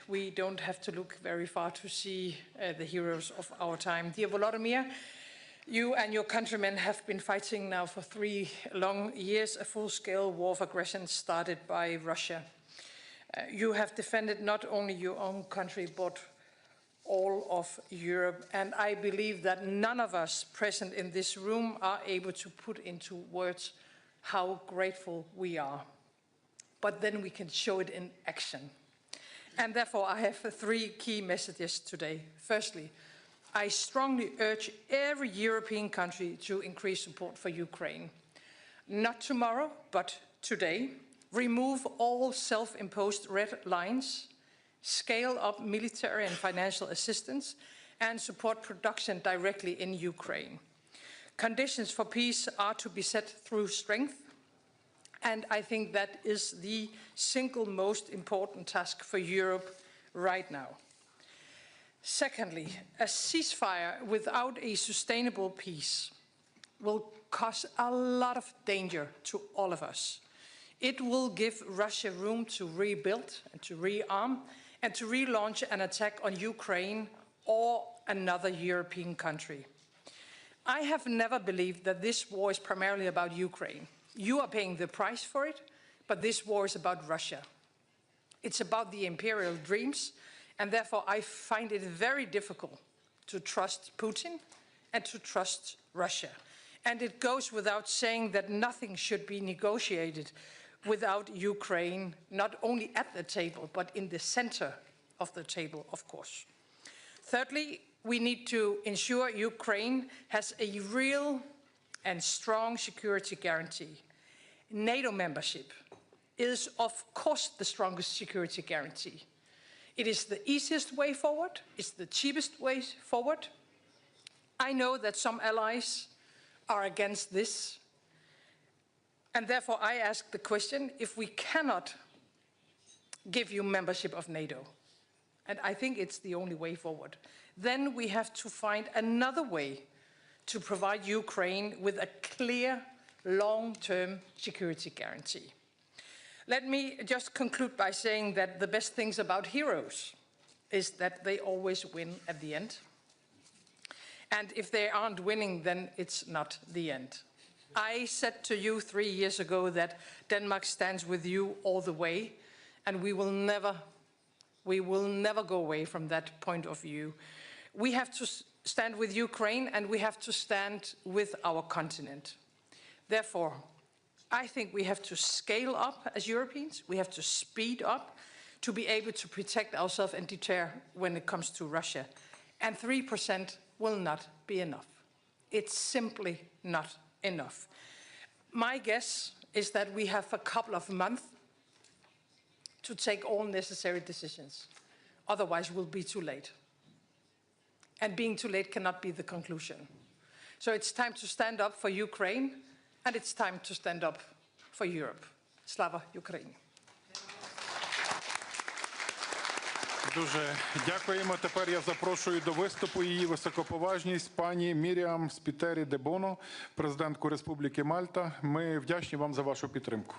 we don't have to look very far to see the heroes of our time. Dear Volodymyr, you and your countrymen have been fighting now for 3 long years, a full-scale war of aggression started by Russia. You have defended not only your own country, but all of Europe, and I believe that none of us present in this room are able to put into words how grateful we are. But then we can show it in action. And therefore I have 3 key messages today. Firstly, I strongly urge every European country to increase support for Ukraine. Not tomorrow, but today. Remove all self-imposed red lines, scale up military and financial assistance, and support production directly in Ukraine. Conditions for peace are to be set through strength, and I think that is the single most important task for Europe right now. Secondly, a ceasefire without a sustainable peace will cause a lot of danger to all of us. It will give Russia room to rebuild and to rearm, and to relaunch an attack on Ukraine or another European country. I have never believed that this war is primarily about Ukraine. You are paying the price for it, but this war is about Russia. It's about the imperial dreams, and therefore I find it very difficult to trust Putin and to trust Russia. And it goes without saying that nothing should be negotiated without Ukraine, not only at the table, but in the center of the table, of course. Thirdly, we need to ensure Ukraine has a real and strong security guarantee. NATO membership is, of course, the strongest security guarantee. It is the easiest way forward, it's the cheapest way forward. I know that some allies are against this, and therefore I ask the question, if we cannot give you membership of NATO, and I think it's the only way forward, then we have to find another way to provide Ukraine with a clear, long-term security guarantee. Let me just conclude by saying that the best things about heroes is that they always win at the end. And if they aren't winning, then it's not the end. I said to you 3 years ago that Denmark stands with you all the way, and we will never go away from that point of view. We have to stand with Ukraine, and we have to stand with our continent. Therefore, I think we have to scale up as Europeans. We have to speed up to be able to protect ourselves and deter when it comes to Russia. And 3% will not be enough. It's simply not enough. My guess is that we have a couple of months to take all necessary decisions. Otherwise, we'll be too late. And being too late cannot be the conclusion. So it's time to stand up for Ukraine, and it's time to stand up for Europe. Slava Ukraini. Дуже дякуємо. Тепер я запрошую до виступу її високоповажність пані Міріам Спітері де Боно, президентку Республіки Мальта. Ми вдячні вам за вашу підтримку.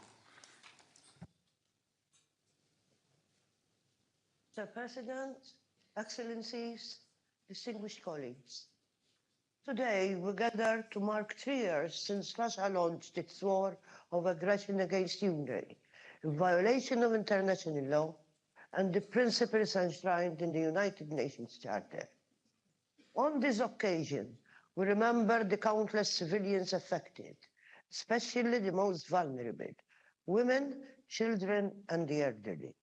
Mr. President, Excellencies, distinguished colleagues. Today we gather to mark 3 years since Russia launched its war of aggression against Ukraine, in violation of international law and the principles enshrined in the United Nations Charter. On this occasion, we remember the countless civilians affected, especially the most vulnerable, women, children, and the elderly.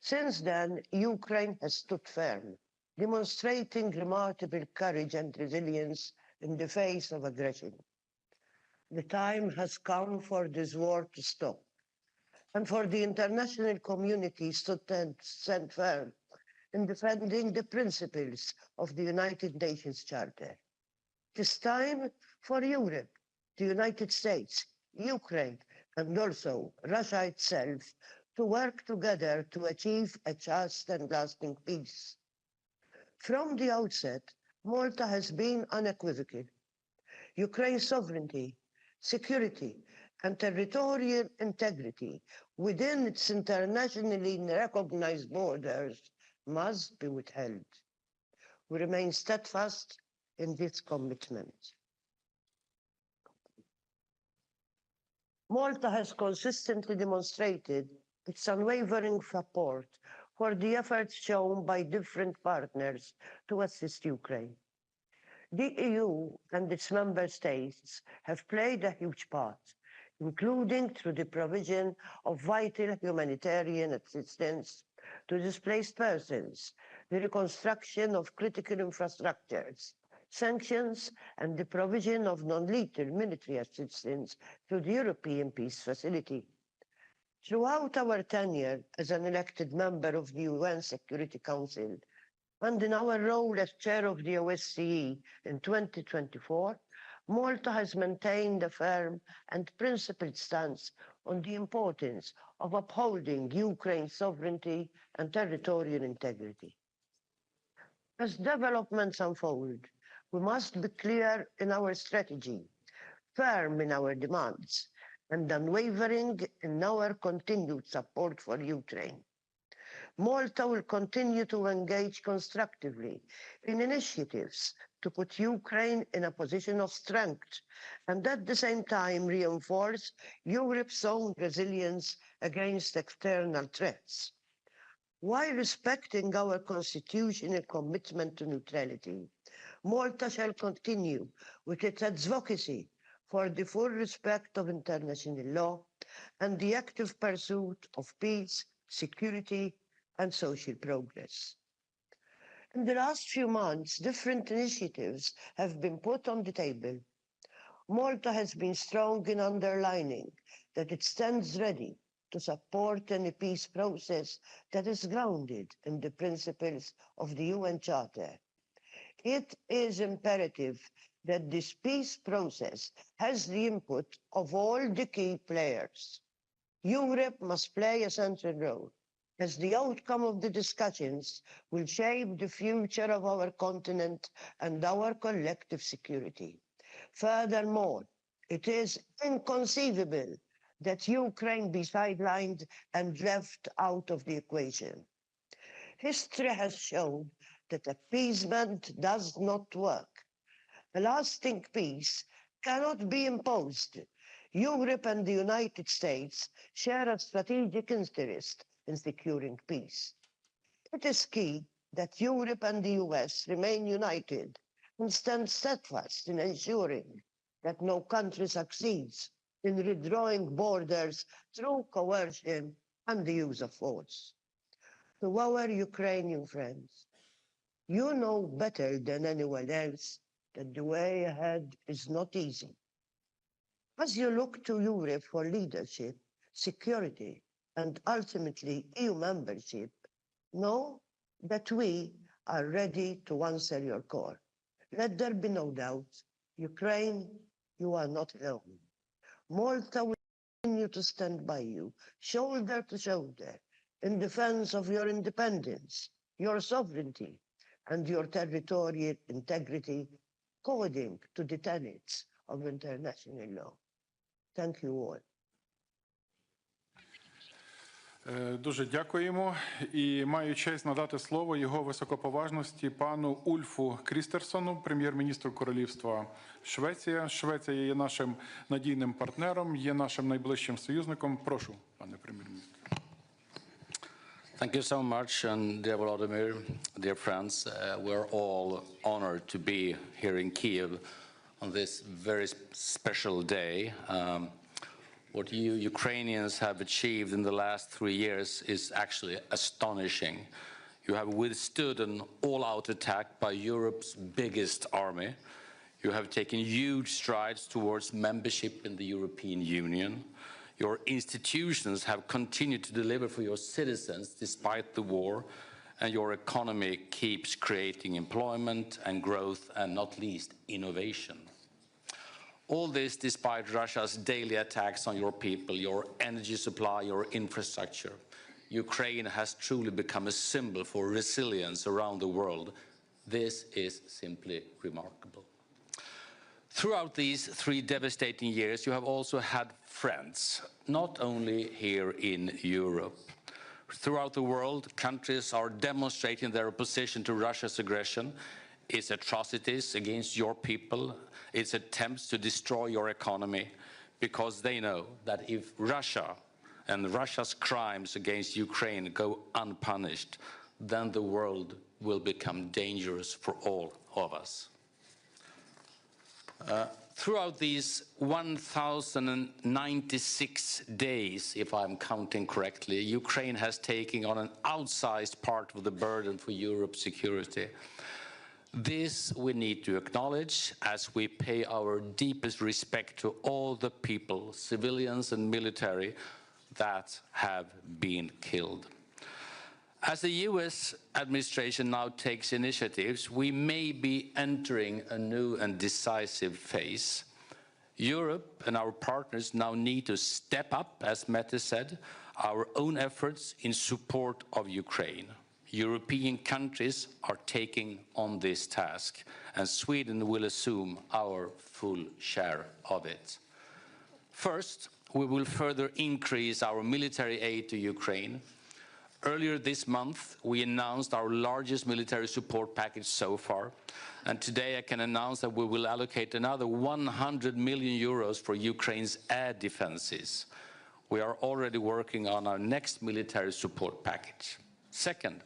Since then, Ukraine has stood firm, demonstrating remarkable courage and resilience in the face of aggression. The time has come for this war to stop, and for the international community to stand firm in defending the principles of the United Nations Charter. It is time for Europe, the United States, Ukraine, and also Russia itself to work together to achieve a just and lasting peace. From the outset, Malta has been unequivocal. Ukraine's sovereignty, security, and territorial integrity within its internationally recognized borders must be withheld. We remain steadfast in this commitment. Malta has consistently demonstrated its unwavering support for the efforts shown by different partners to assist Ukraine. The EU and its member states have played a huge part, including through the provision of vital humanitarian assistance to displaced persons, the reconstruction of critical infrastructures, sanctions, and the provision of non-lethal military assistance through the European Peace Facility. Throughout our tenure as an elected member of the UN Security Council, and in our role as chair of the OSCE in 2024, Malta has maintained a firm and principled stance on the importance of upholding Ukraine's sovereignty and territorial integrity. As developments unfold, we must be clear in our strategy, firm in our demands, and unwavering in our continued support for Ukraine. Malta will continue to engage constructively in initiatives to put Ukraine in a position of strength and at the same time reinforce Europe's own resilience against external threats. While respecting our constitutional commitment to neutrality, Malta shall continue with its advocacy for the full respect of international law and the active pursuit of peace, security, and social progress. In the last few months, different initiatives have been put on the table. Malta has been strong in underlining that it stands ready to support any peace process that is grounded in the principles of the UN Charter. It is imperative that this peace process has the input of all the key players. Europe must play a central role, as the outcome of the discussions will shape the future of our continent and our collective security. Furthermore, it is inconceivable that Ukraine be sidelined and left out of the equation. History has shown that appeasement does not work. A lasting peace cannot be imposed. Europe and the United States share a strategic interest in securing peace. It is key that Europe and the US remain united and stand steadfast in ensuring that no country succeeds in redrawing borders through coercion and the use of force. To our Ukrainian friends, you know better than anyone else that the way ahead is not easy. As you look to Europe for leadership, security, and ultimately EU membership, know that we are ready to answer your call. Let there be no doubt, Ukraine, you are not alone. Malta will continue to stand by you, shoulder to shoulder, in defense of your independence, your sovereignty, and your territorial integrity, according to the tenets of international law. Thank you all. Дуже дякуємо і маю честь надати слово його високоповажності пану Ульфу Крістерсону, прем'єр-міністру Королівства Швеція. Швеція є нашим надійним партнером, є нашим найближчим союзником. Прошу, пане прем'єр-міністр. Thank you so much, and dear Volodymyr, dear friends, we're all honored to be here in Kiev on this very special day. What you Ukrainians have achieved in the last 3 years is actually astonishing. You have withstood an all-out attack by Europe's biggest army. You have taken huge strides towards membership in the European Union. Your institutions have continued to deliver for your citizens despite the war, and your economy keeps creating employment and growth, and not least innovation. All this despite Russia's daily attacks on your people, your energy supply, your infrastructure. Ukraine has truly become a symbol for resilience around the world. This is simply remarkable. Throughout these 3 devastating years, you have also had friends, not only here in Europe. Throughout the world, countries are demonstrating their opposition to Russia's aggression, its atrocities against your people, its attempts to destroy your economy, because they know that if Russia and Russia's crimes against Ukraine go unpunished, then the world will become dangerous for all of us. Throughout these 1,096 days, if I'm counting correctly, Ukraine has taken on an outsized part of the burden for Europe's security. This we need to acknowledge as we pay our deepest respect to all the people, civilians and military, that have been killed. As the US administration now takes initiatives, we may be entering a new and decisive phase. Europe and our partners now need to step up, as Mette said, our own efforts in support of Ukraine. European countries are taking on this task, and Sweden will assume our full share of it. First, we will further increase our military aid to Ukraine. Earlier this month, we announced our largest military support package so far, and today I can announce that we will allocate another 100 million euros for Ukraine's air defenses. We are already working on our next military support package. Second,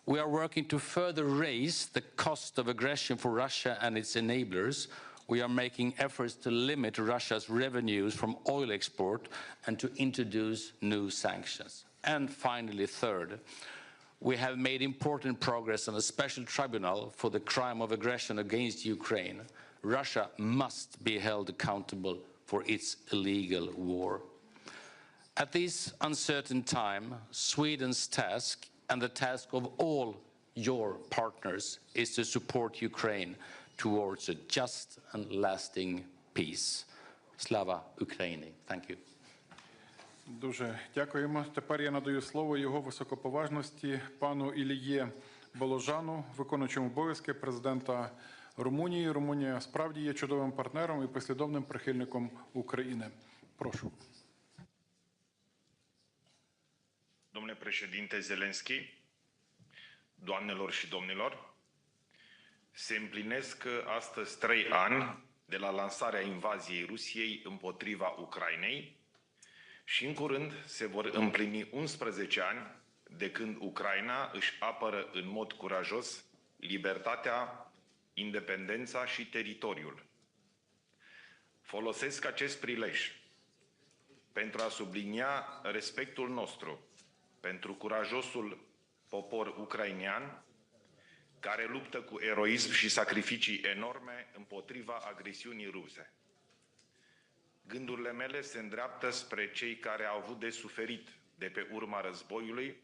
we are working to further raise the cost of aggression for Russia and its enablers. We are making efforts to limit Russia's revenues from oil export and to introduce new sanctions. And finally, third, we have made important progress on a special tribunal for the crime of aggression against Ukraine. Russia must be held accountable for its illegal war. At this uncertain time, Sweden's task and the task of all your partners is to support Ukraine towards a just and lasting peace. Slava Ukraini. Thank you. Дуже дякуємо. Тепер я надаю слово його високоповажності пану Іліє Боложану, виконуючому обов'язки президента Румунії. Румунія справді є чудовим партнером і послідовним прихильником України. Прошу. Domnule președinte Zelensky, doamnelor și domnilor, se împlinesc astăzi 3 ani de la lansarea invaziei Rusiei împotriva Ucrainei și în curând se vor împlini 11 ani de când Ucraina își apără în mod curajos libertatea, independența și teritoriul. Folosesc acest prilej pentru a sublinia respectul nostru pentru curajosul popor ucrainean care luptă cu eroism și sacrificii enorme împotriva agresiunii ruse. Gândurile mele se îndreaptă spre cei care au avut de suferit de pe urma războiului,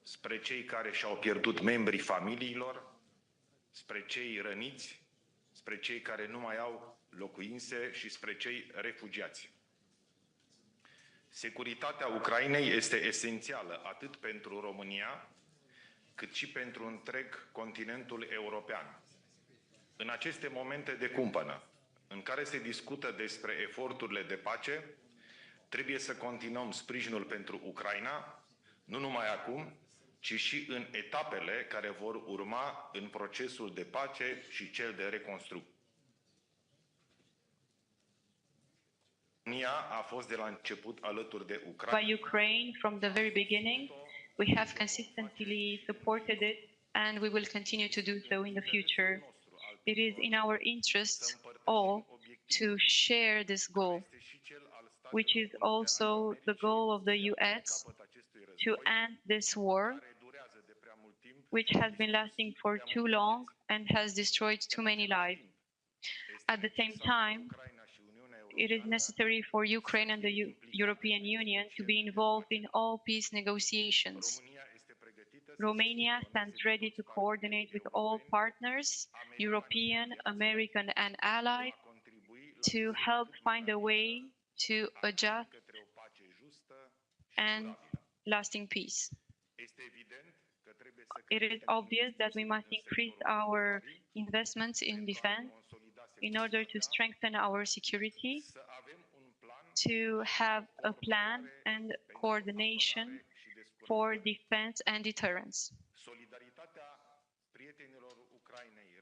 spre cei care și-au pierdut membrii familiilor, spre cei răniți, spre cei care nu mai au locuințe și spre cei refugiați. Securitatea Ucrainei este esențială atât pentru România, cât și pentru întreg continentul european. În aceste momente de cumpănă, în care se discută despre eforturile de pace, trebuie să continuăm sprijinul pentru Ucraina, nu numai acum, ci și în etapele care vor urma în procesul de pace și cel de reconstrucție. România a fost de la început alături de Ucraina. By Ukraine from the very beginning. We have consistently supported it and we will continue to do so in the future. It is in our interest all to share this goal, which is also the goal of the US to end this war, which has been lasting for too long and has destroyed too many lives. At the same time, it is necessary for Ukraine and the European Union to be involved in all peace negotiations. Romania stands ready to coordinate with all partners, European, American, and allied, to help find a way to a just and lasting peace. It is obvious that we must increase our investments in defense in order to strengthen our security, to have a plan and coordination for defense and deterrence.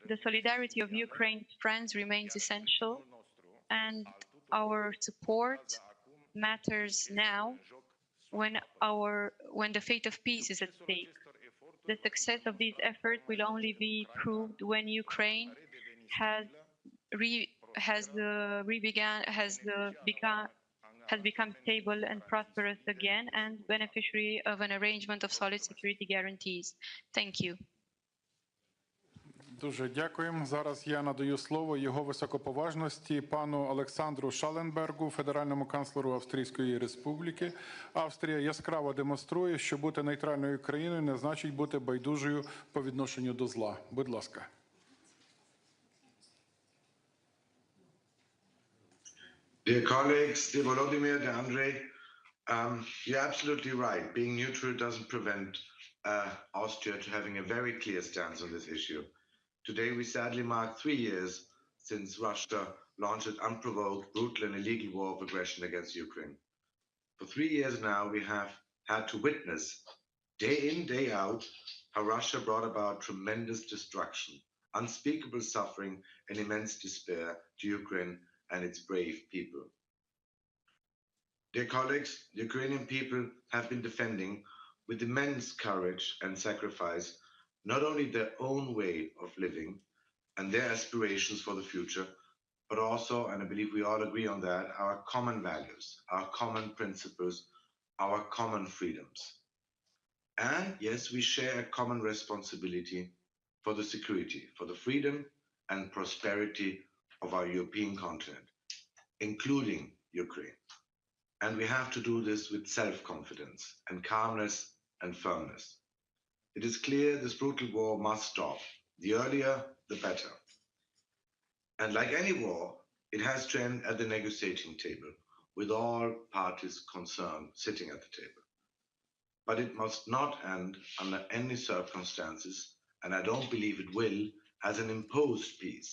The solidarity of Ukraine's friends remains essential, and our support matters now when the fate of peace is at stake. The success of these efforts will only be proved when Ukraine has become stable and prosperous again and beneficiary of an arrangement of solid security guarantees. Thank you. Дуже дякуємо. Зараз я надаю слово його високоповажності пану Олександру Шаленбергу, федеральному канцлеру Австрійської Республіки. Австрія яскраво демонструє, що бути нейтральною країною не значить бути байдужою по відношенню до зла. Будь ласка. Dear colleagues, dear Volodymyr, dear Andrei, you're absolutely right. Being neutral doesn't prevent Austria to having a very clear stance on this issue. Today, we sadly mark 3 years since Russia launched an unprovoked, brutal and illegal war of aggression against Ukraine. For 3 years now, we have had to witness, day in, day out, how Russia brought about tremendous destruction, unspeakable suffering and immense despair to Ukraine and its brave people. Dear colleagues, the Ukrainian people have been defending with immense courage and sacrifice not only their own way of living and their aspirations for the future, but also, and I believe we all agree on that, our common values, our common principles, our common freedoms. And yes, we share a common responsibility for the security, for the freedom and prosperity of our European continent, including Ukraine. And we have to do this with self-confidence and calmness and firmness. It is clear this brutal war must stop. The earlier, the better. And like any war, it has to end at the negotiating table, with all parties concerned sitting at the table. But it must not end under any circumstances, and I don't believe it will, as an imposed peace.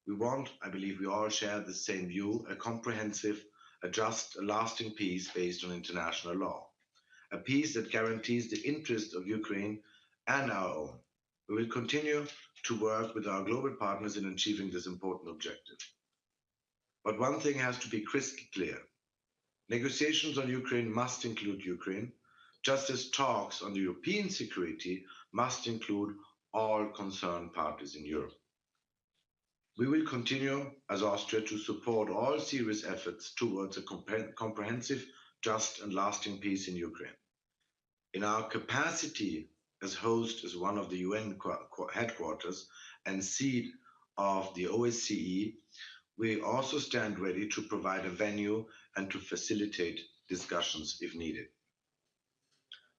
We want, I believe we all share the same view, a comprehensive, a just, a lasting peace based on international law. A peace that guarantees the interest of Ukraine and our own. We will continue to work with our global partners in achieving this important objective. But one thing has to be crystal clear. Negotiations on Ukraine must include Ukraine, just as talks on European security must include all concerned parties in Europe. We will continue, as Austria, to support all serious efforts towards a comprehensive, just and lasting peace in Ukraine. In our capacity as host as one of the UN headquarters and seat of the OSCE, we also stand ready to provide a venue and to facilitate discussions if needed.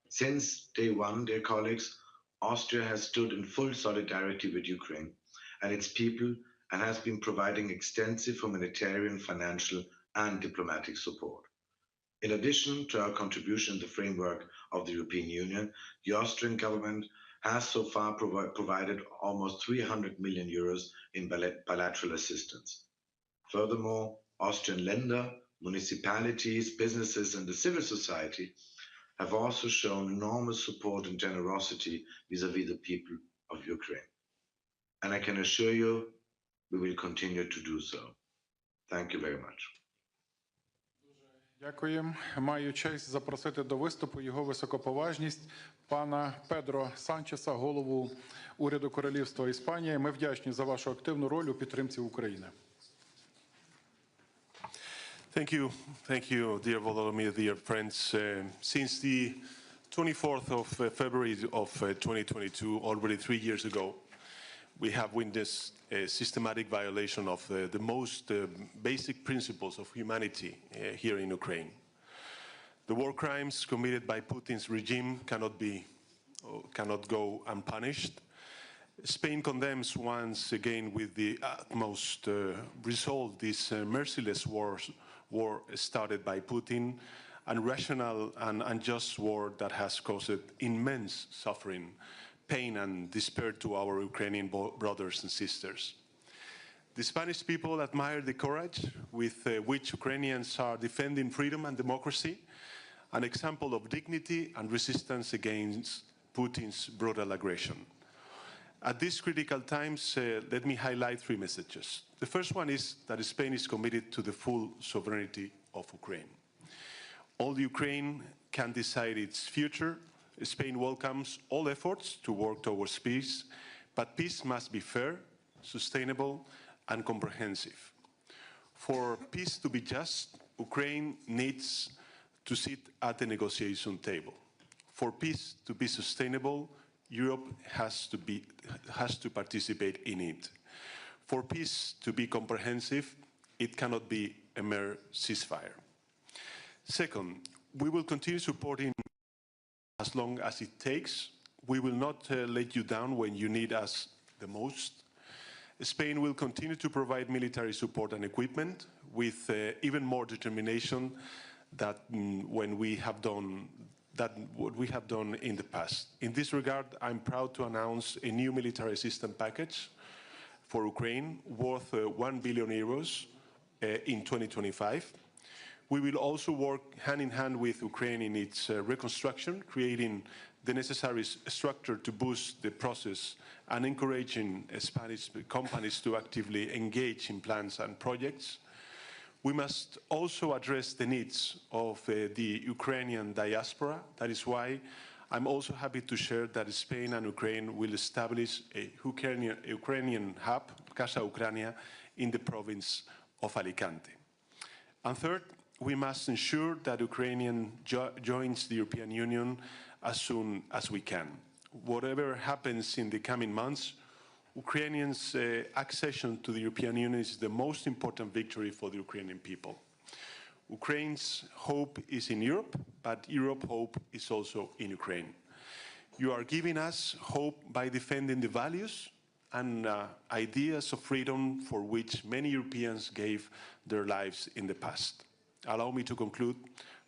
Since day one, dear colleagues, Austria has stood in full solidarity with Ukraine and its people and has been providing extensive humanitarian, financial and diplomatic support. In addition to our contribution in the framework of the European Union, the Austrian government has so far provided almost 300 million euros in bilateral assistance. Furthermore, Austrian Länder, municipalities, businesses and the civil society have also shown enormous support and generosity vis-à-vis the people of Ukraine. And I can assure you, we will continue to do so. Thank you very much. Дякую. Маю честь запросити до виступу його високоповажність пана Педро Санчеса, голову уряду Королівства Іспанії. Ми вдячні за вашу активну роль у підтримці України. Thank you, dear Volodymyr, dear friends. Since the 24th of February of 2022, already 3 years ago, we have witnessed a systematic violation of the most basic principles of humanity here in Ukraine. The war crimes committed by Putin's regime cannot go unpunished. Spain condemns once again with the utmost resolve this merciless war started by Putin, irrational and unjust war that has caused immense suffering, pain and despair to our Ukrainian brothers and sisters. The Spanish people admire the courage with which Ukrainians are defending freedom and democracy, an example of dignity and resistance against Putin's brutal aggression. At these critical times, let me highlight 3 messages. The first one is that Spain is committed to the full sovereignty of Ukraine. All Ukraine can decide its future. Spain welcomes all efforts to work towards peace, but peace must be fair, sustainable, and comprehensive. For peace to be just, Ukraine needs to sit at the negotiation table. For peace to be sustainable, Europe has to participate in it. For peace to be comprehensive, it cannot be a mere ceasefire. Second, we will continue supporting as long as it takes. We will not let you down when you need us the most. Spain will continue to provide military support and equipment with even more determination than what we have done in the past. In this regard, I'm proud to announce a new military assistance package for Ukraine worth 1 billion euros in 2025. We will also work hand in hand with Ukraine in its reconstruction, creating the necessary structure to boost the process and encouraging Spanish companies to actively engage in plans and projects. We must also address the needs of the Ukrainian diaspora. That is why I'm also happy to share that Spain and Ukraine will establish a Ukrainian hub, Casa Ucrania, in the province of Alicante. And third, we must ensure that Ukraine joins the European Union as soon as we can. Whatever happens in the coming months, Ukrainians' accession to the European Union is the most important victory for the Ukrainian people. Ukraine's hope is in Europe, but Europe's hope is also in Ukraine. You are giving us hope by defending the values and ideas of freedom for which many Europeans gave their lives in the past. Allow me to conclude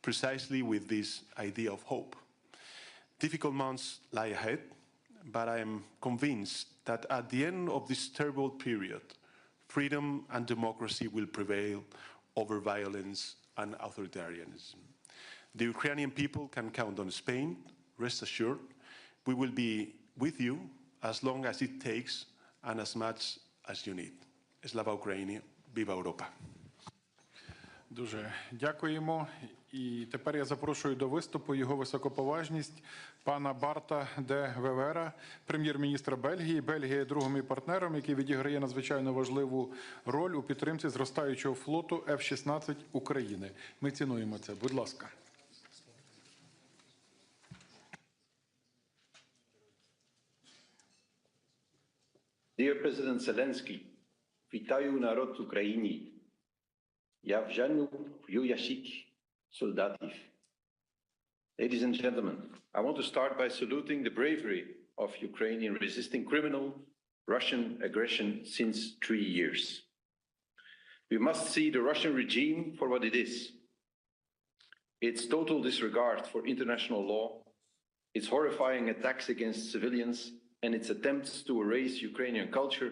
precisely with this idea of hope. Difficult months lie ahead, but I am convinced that at the end of this terrible period, freedom and democracy will prevail over violence and authoritarianism. The Ukrainian people can count on Spain. Rest assured, we will be with you as long as it takes and as much as you need. Slava Ukraini, viva Europa. Дуже дякуємо. І тепер я запрошую до виступу його високоповажність пана Барта де Вевера, прем'єр-міністра Бельгії. Бельгія є другим і партнером, який відіграє надзвичайно важливу роль у підтримці зростаючого флоту F-16 України. Ми цінуємо це. Будь ласка. Dear President Zelensky, вітаю народ України. Я вжану ящик солдатів. Ladies and gentlemen, I want to start by saluting the bravery of Ukraine in resisting criminal Russian aggression since 3 years. We must see the Russian regime for what it is. Its total disregard for international law, its horrifying attacks against civilians, and its attempts to erase Ukrainian culture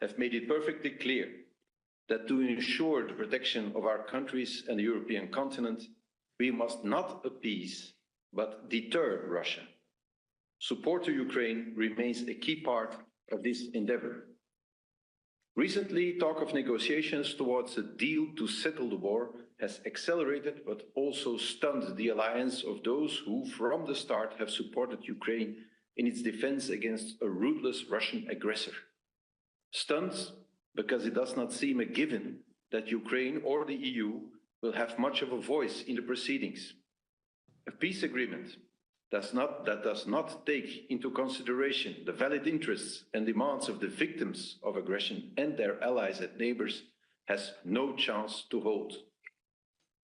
have made it perfectly clear that to ensure the protection of our countries and the European continent, we must not appease, but deter Russia. Support to Ukraine remains a key part of this endeavor. Recently, talk of negotiations towards a deal to settle the war has accelerated, but also stunned the alliance of those who, from the start, have supported Ukraine in its defense against a ruthless Russian aggressor. Stunned because it does not seem a given that Ukraine or the EU will have much of a voice in the proceedings. A peace agreement that does not take into consideration the valid interests and demands of the victims of aggression and their allies and neighbors has no chance to hold.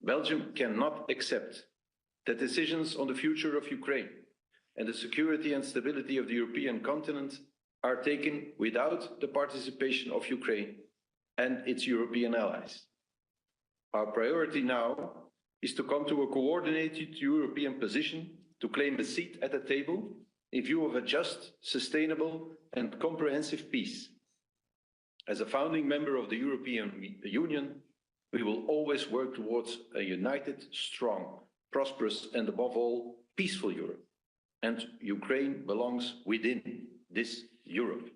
Belgium cannot accept that decisions on the future of Ukraine and the security and stability of the European continent are taken without the participation of Ukraine and its European allies. Our priority now is to come to a coordinated European position to claim a seat at the table in view of a just, sustainable, and comprehensive peace. As a founding member of the European Union, we will always work towards a united, strong, prosperous, and above all, peaceful Europe. And Ukraine belongs within this Europe.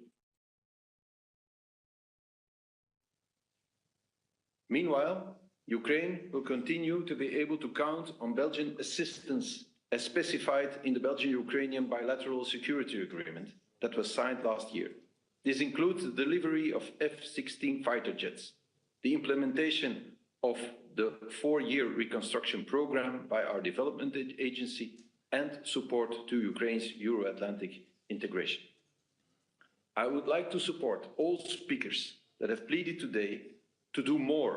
Meanwhile, Ukraine will continue to be able to count on Belgian assistance as specified in the Belgian-Ukrainian bilateral security agreement that was signed last year. This includes the delivery of F-16 fighter jets, the implementation of the 4-year reconstruction program by our development agency, and support to Ukraine's Euro-Atlantic integration. I would like to support all speakers that have pleaded today to do more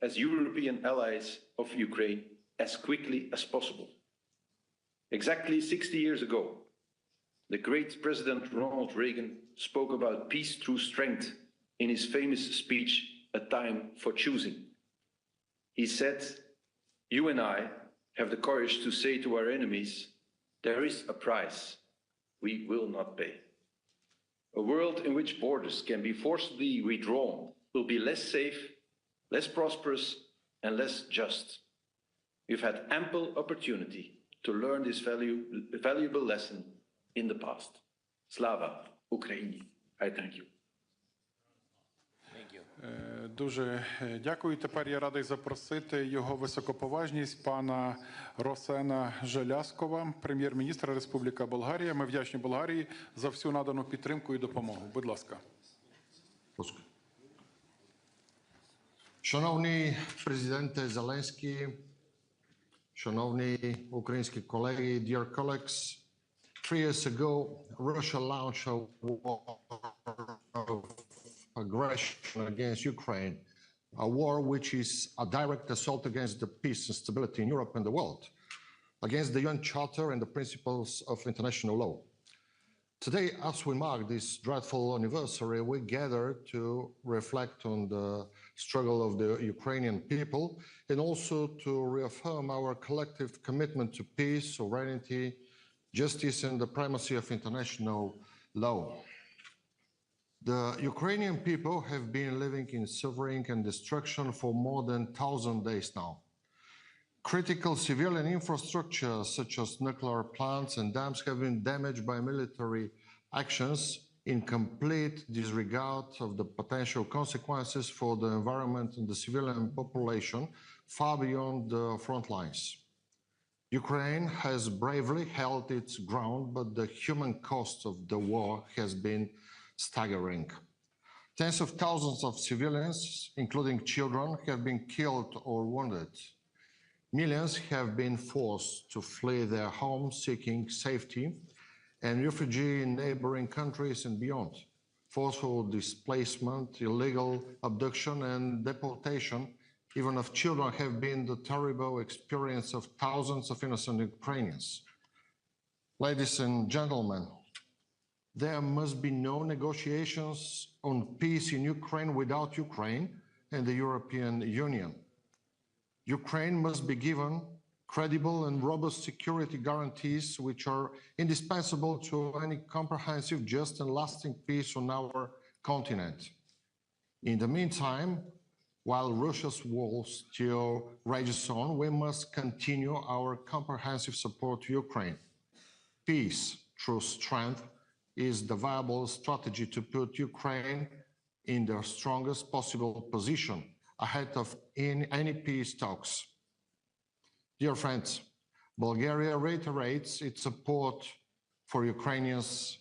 as European allies of Ukraine as quickly as possible. Exactly 60 years ago, the great President Ronald Reagan spoke about peace through strength in his famous speech, A Time for Choosing. He said, "You and I have the courage to say to our enemies, there is a price we will not pay. A world in which borders can be forcibly withdrawn will be less safe, less prosperous, and less just. We've had ample opportunity to learn this valuable lesson in the past. Slava Ukraini." I thank you. Дуже дякую. Тепер я радий запросити його високоповажність пана Росена Желязкова, прем'єр-міністра Республіки Болгарія. Ми вдячні Болгарії за всю надану підтримку і допомогу. Будь ласка. Шановний президенте Зеленський, шановні українські колеги, dear colleagues, 3 years ago, Russia launched a war of aggression against Ukraine, a war which is a direct assault against the peace and stability in Europe and the world, against the UN Charter and the principles of international law. Today, as we mark this dreadful anniversary, we gather to reflect on the struggle of the Ukrainian people and also to reaffirm our collective commitment to peace, sovereignty, justice, and the primacy of international law. The Ukrainian people have been living in suffering and destruction for more than 1,000 days now. Critical civilian infrastructure, such as nuclear plants and dams, have been damaged by military actions in complete disregard of the potential consequences for the environment and the civilian population far beyond the front lines. Ukraine has bravely held its ground, but the human cost of the war has been staggering. Tens of thousands of civilians, including children, have been killed or wounded. Millions have been forced to flee their homes seeking safety and refugee in neighboring countries and beyond. Forceful displacement, illegal abduction and deportation, even of children, have been the terrible experience of thousands of innocent Ukrainians. Ladies and gentlemen, there must be no negotiations on peace in Ukraine without Ukraine and the European Union. Ukraine must be given credible and robust security guarantees which are indispensable to any comprehensive, just and lasting peace on our continent. In the meantime, while Russia's war still rages on, we must continue our comprehensive support to Ukraine. Peace through strength is the viable strategy to put Ukraine in the strongest possible position ahead of any peace talks. Dear friends, Bulgaria reiterates its support for Ukrainians'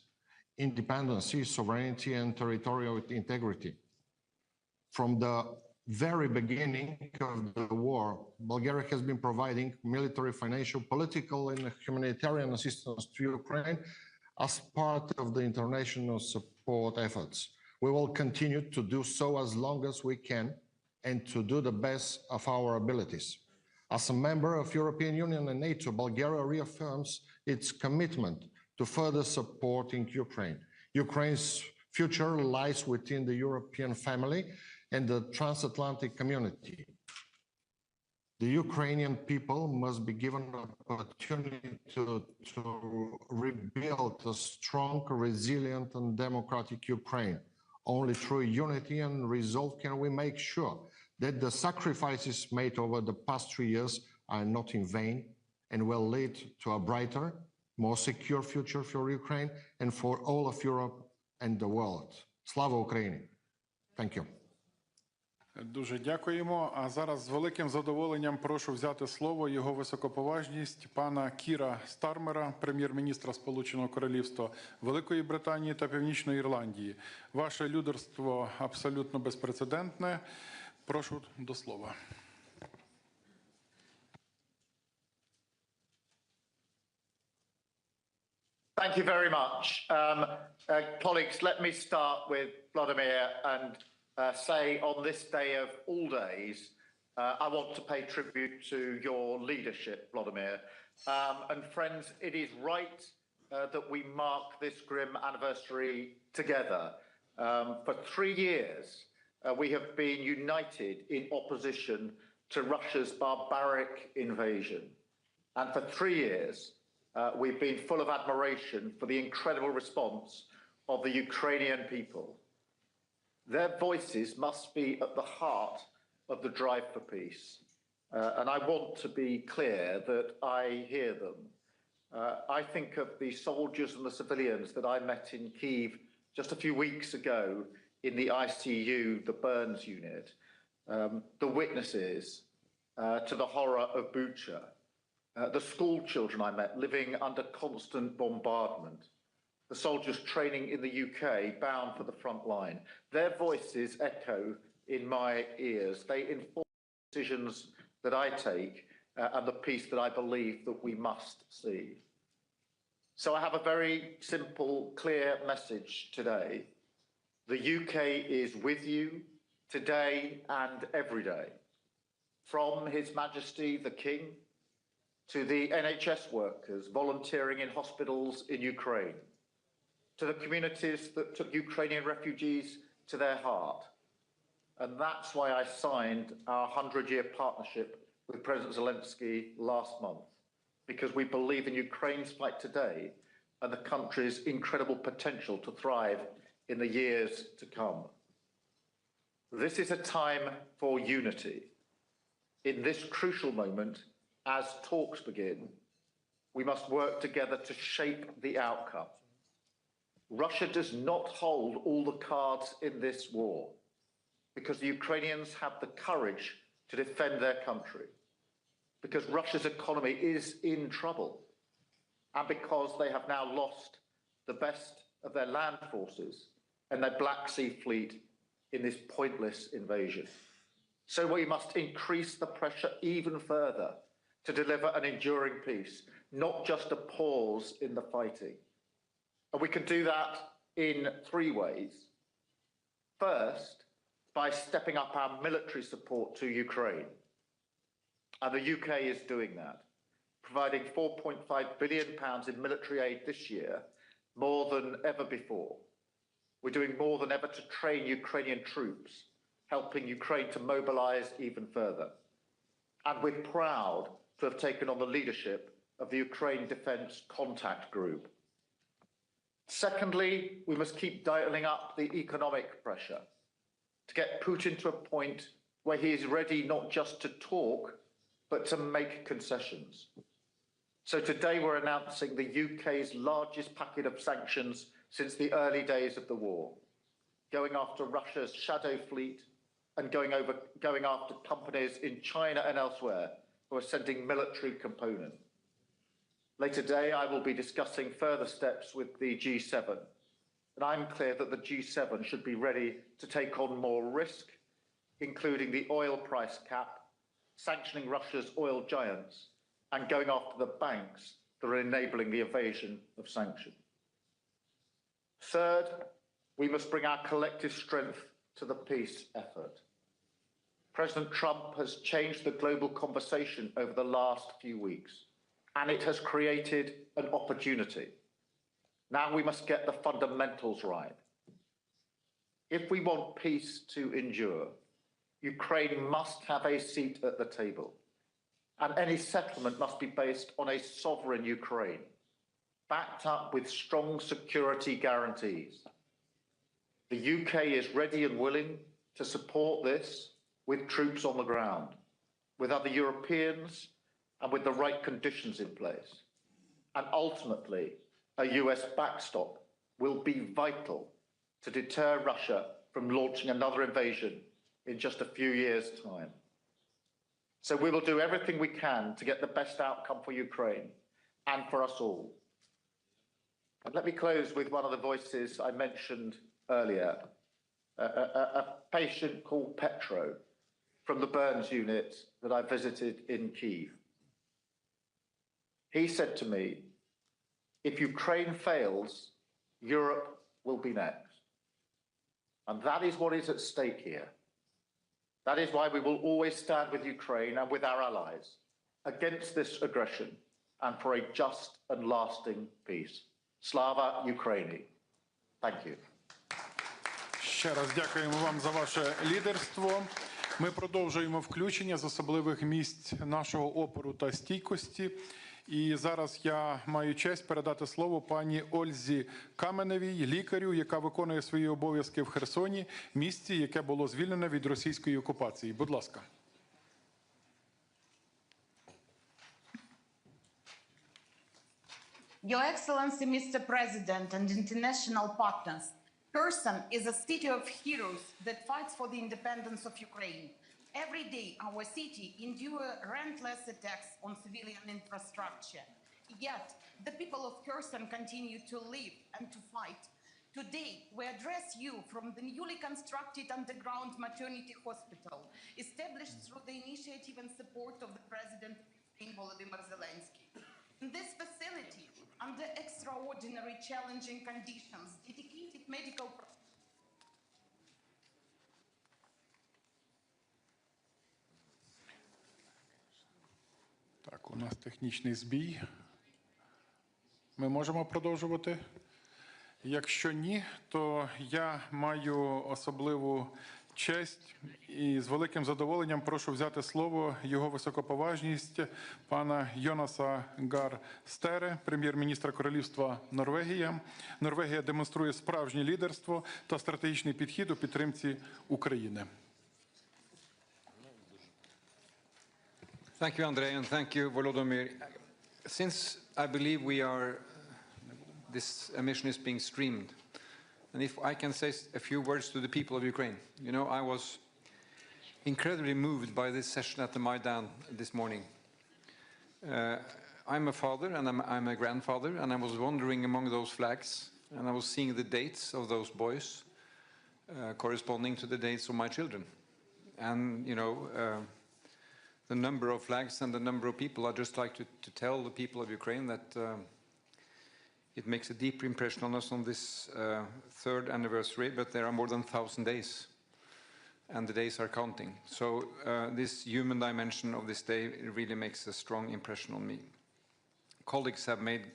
independence, sovereignty, and territorial integrity. From the very beginning of the war, Bulgaria has been providing military, financial, political, and humanitarian assistance to Ukraine as part of the international support efforts. We will continue to do so as long as we can and to do the best of our abilities. As a member of European Union and NATO, Bulgaria reaffirms its commitment to further supporting Ukraine. Ukraine's future lies within the European family and the transatlantic community. The Ukrainian people must be given an opportunity to rebuild a strong, resilient, and democratic Ukraine. Only through unity and resolve can we make sure that the sacrifices made over the past 3 years are not in vain and will lead to a brighter, more secure future for Ukraine and for all of Europe and the world. Slava Ukraini! Thank you. Дуже дякуємо. А зараз з великим задоволенням прошу взяти слово його високоповажність пана Кіра Стармера, прем'єр-міністра Сполученого Королівства Великої Британії та Північної Ірландії. Ваше лідерство абсолютно безпрецедентне. Прошу до слова. Thank you very much. Colleagues, let me start with Vladimir and say on this day of all days, I want to pay tribute to your leadership, Vladimir. And friends, it is right that we mark this grim anniversary together. For 3 years, we have been united in opposition to Russia's barbaric invasion. And for 3 years, we've been full of admiration for the incredible response of the Ukrainian people. Their voices must be at the heart of the drive for peace. And I want to be clear that I hear them. I think of the soldiers and the civilians that I met in Kyiv just a few weeks ago in the ICU, the burns unit, the witnesses to the horror of Bucha, the school children I met living under constant bombardment, the soldiers training in the UK bound for the front line. Their voices echo in my ears. They inform decisions that I take and the peace that I believe that we must see. So I have a very simple, clear message today. The UK is with you today and every day. From His Majesty the King to the NHS workers volunteering in hospitals in Ukraine, to the communities that took Ukrainian refugees to their heart. And that's why I signed our 100-year partnership with President Zelensky last month, because we believe in Ukraine's fight today and the country's incredible potential to thrive in the years to come. This is a time for unity. In this crucial moment, as talks begin, we must work together to shape the outcome. Russia does not hold all the cards in this war because the Ukrainians have the courage to defend their country, because Russia's economy is in trouble, and because they have now lost the best of their land forces and their Black Sea fleet in this pointless invasion. So we must increase the pressure even further to deliver an enduring peace, not just a pause in the fighting. And we can do that in three ways. First, by stepping up our military support to Ukraine. And the UK is doing that, providing £4.5 billion in military aid this year, more than ever before. We're doing more than ever to train Ukrainian troops, helping Ukraine to mobilise even further. And we're proud to have taken on the leadership of the Ukraine Defence Contact Group. Secondly, we must keep dialling up the economic pressure to get Putin to a point where he is ready not just to talk, but to make concessions. So today we're announcing the UK's largest packet of sanctions since the early days of the war, going after Russia's shadow fleet and going after companies in China and elsewhere who are sending military components. Later today, I will be discussing further steps with the G7, and I'm clear that the G7 should be ready to take on more risk, including the oil price cap, sanctioning Russia's oil giants, and going after the banks that are enabling the evasion of sanctions. Third, we must bring our collective strength to the peace effort. President Trump has changed the global conversation over the last few weeks, and it has created an opportunity. Now we must get the fundamentals right. If we want peace to endure, Ukraine must have a seat at the table, and any settlement must be based on a sovereign Ukraine, backed up with strong security guarantees. The UK is ready and willing to support this with troops on the ground, with other Europeans, and with the right conditions in place. And ultimately, a US backstop will be vital to deter Russia from launching another invasion in just a few years' time. So we will do everything we can to get the best outcome for Ukraine and for us all. And let me close with one of the voices I mentioned earlier, a patient called Petro from the burns unit that I visited in Kyiv. He said to me, if Ukraine fails, Europe will be next. And that is what is at stake here. That is why we will always stand with Ukraine and with our allies against this aggression and for a just and lasting peace. Slava Ukraini. Thank you. Ще раз дякуємо вам за ваше лідерство. Ми продовжуємо включення з особливих місць нашого опору та стійкості. І зараз я маю честь передати слово пані Ользі Каменевій, лікарю, яка виконує свої обов'язки в Херсоні, місті, яке було звільнене від російської окупації. Будь ласка. Your Excellency, Mr. President and international partners, Kherson is a city of heroes that fights for the independence of Ukraine. Every day, our city endures relentless attacks on civilian infrastructure. Yet, the people of Kherson continue to live and to fight. Today, we address you from the newly constructed underground maternity hospital, established through the initiative and support of the President Volodymyr Zelensky. In this facility, under extraordinary challenging conditions, dedicated medical Так, у нас технічний збій. Ми можемо продовжувати? Якщо ні, то я маю особливу честь і з великим задоволенням прошу взяти слово його високоповажність пана Йонаса Гар Стере, прем'єр-міністра Королівства Норвегія. Норвегія демонструє справжнє лідерство та стратегічний підхід у підтримці України. Thank you, Andrei, and thank you, Volodymyr. Since I believe we are this mission is being streamed. And if I can say a few words to the people of Ukraine, you know, I was incredibly moved by this session at the Maidan this morning. I'm a father and I'm a grandfather, and I was wandering among those flags, and I was seeing the dates of those boys corresponding to the dates of my children. And, you know, the number of flags and the number of people, I'd just like to tell the people of Ukraine that it makes a deep impression on us on this third anniversary, but there are more than 1,000 days, and the days are counting. So this human dimension of this day really makes a strong impression on me. Colleagues have made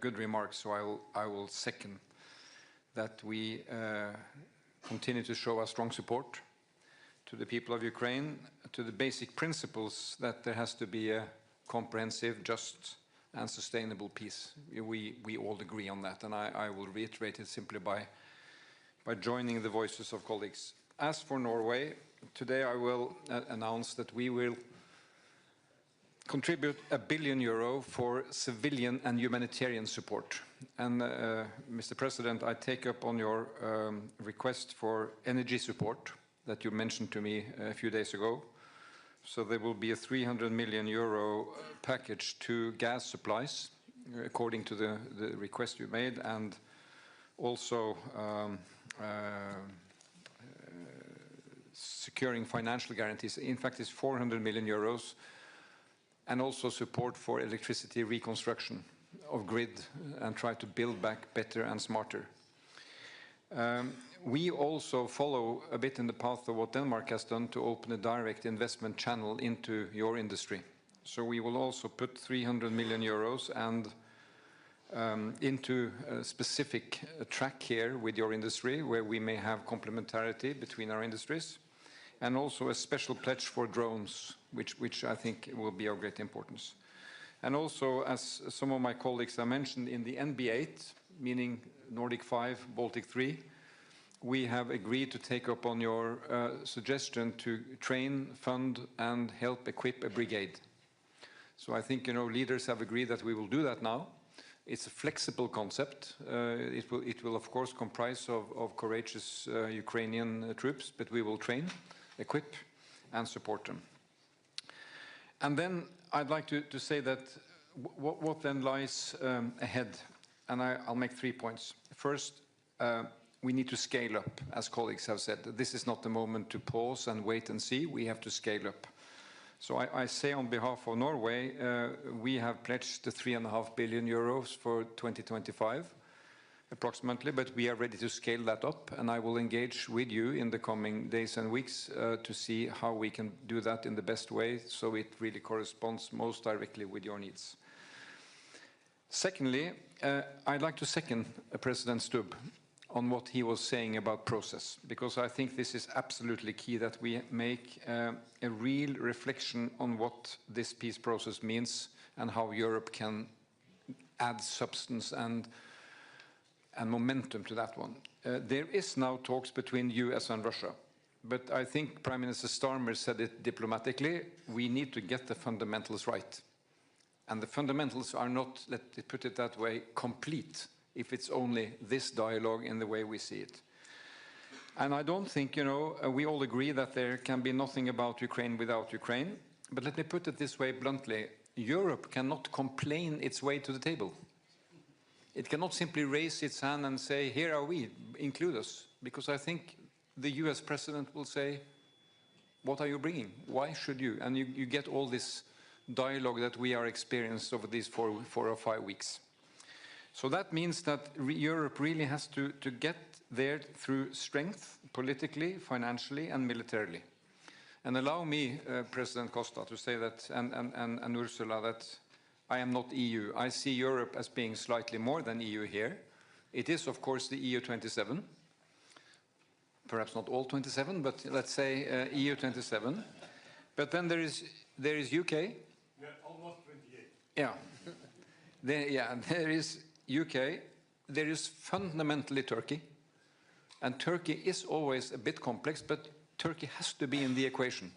good remarks, so I will second that we continue to show our strong support to the people of Ukraine, to the basic principles that there has to be a comprehensive, just and sustainable peace. We all agree on that, and I will reiterate it simply by joining the voices of colleagues. As for Norway, today I will announce that we will contribute €1 billion for civilian and humanitarian support. And Mr. President, I take up on your request for energy support that you mentioned to me a few days ago. So there will be a €300 million package to gas supplies, according to the request you made, and also securing financial guarantees. In fact, it's €400 million, and also support for electricity reconstruction of grid and try to build back better and smarter. We also follow a bit in the path of what Denmark has done to open a direct investment channel into your industry. So we will also put €300 million and into a specific track here with your industry, where we may have complementarity between our industries, and also a special pledge for drones, which I think will be of great importance. And also, as some of my colleagues have mentioned, in the NB8, meaning Nordic 5, Baltic 3, we have agreed to take up on your suggestion to train, fund, and help equip a brigade. So I think, you know, leaders have agreed that we will do that now. It's a flexible concept. It will of course comprise of courageous Ukrainian troops, but we will train, equip, and support them. And then I'd like to say that what then lies ahead, and I'll make 3 points. First, we need to scale up, as colleagues have said. This is not the moment to pause and wait and see. We have to scale up. So I say on behalf of Norway, we have pledged the €3.5 billion for 2025, approximately, but we are ready to scale that up, and I will engage with you in the coming days and weeks to see how we can do that in the best way, so it really corresponds most directly with your needs. Secondly, I'd like to second President Stubb on what he was saying about process, because I think this is absolutely key, that we make a real reflection on what this peace process means and how Europe can add substance and momentum to that one. There is now talks between US and Russia, but I think Prime Minister Starmer said it diplomatically: we need to get the fundamentals right. And the fundamentals are not, let me put it that way, complete, if it's only this dialogue in the way we see it. And I don't think, you know, we all agree that there can be nothing about Ukraine without Ukraine, but let me put it this way bluntly: Europe cannot complain its way to the table. It cannot simply raise its hand and say, here are we, include us, because I think the US president will say, what are you bringing? Why should you? And you get all this dialogue that we are experienced over these 4 or 5 weeks. So that means that Europe really has to get there through strength, politically, financially, and militarily. And allow me, President Costa, to say that, and Ursula, that I am not EU. I see Europe as being slightly more than EU here. It is, of course, the EU 27. Perhaps not all 27, but let's say EU 27. But then there is UK. Yeah, almost 28. Yeah. There is UK. There is fundamentally Turkey. And Turkey is always a bit complex, but Turkey has to be in the equation.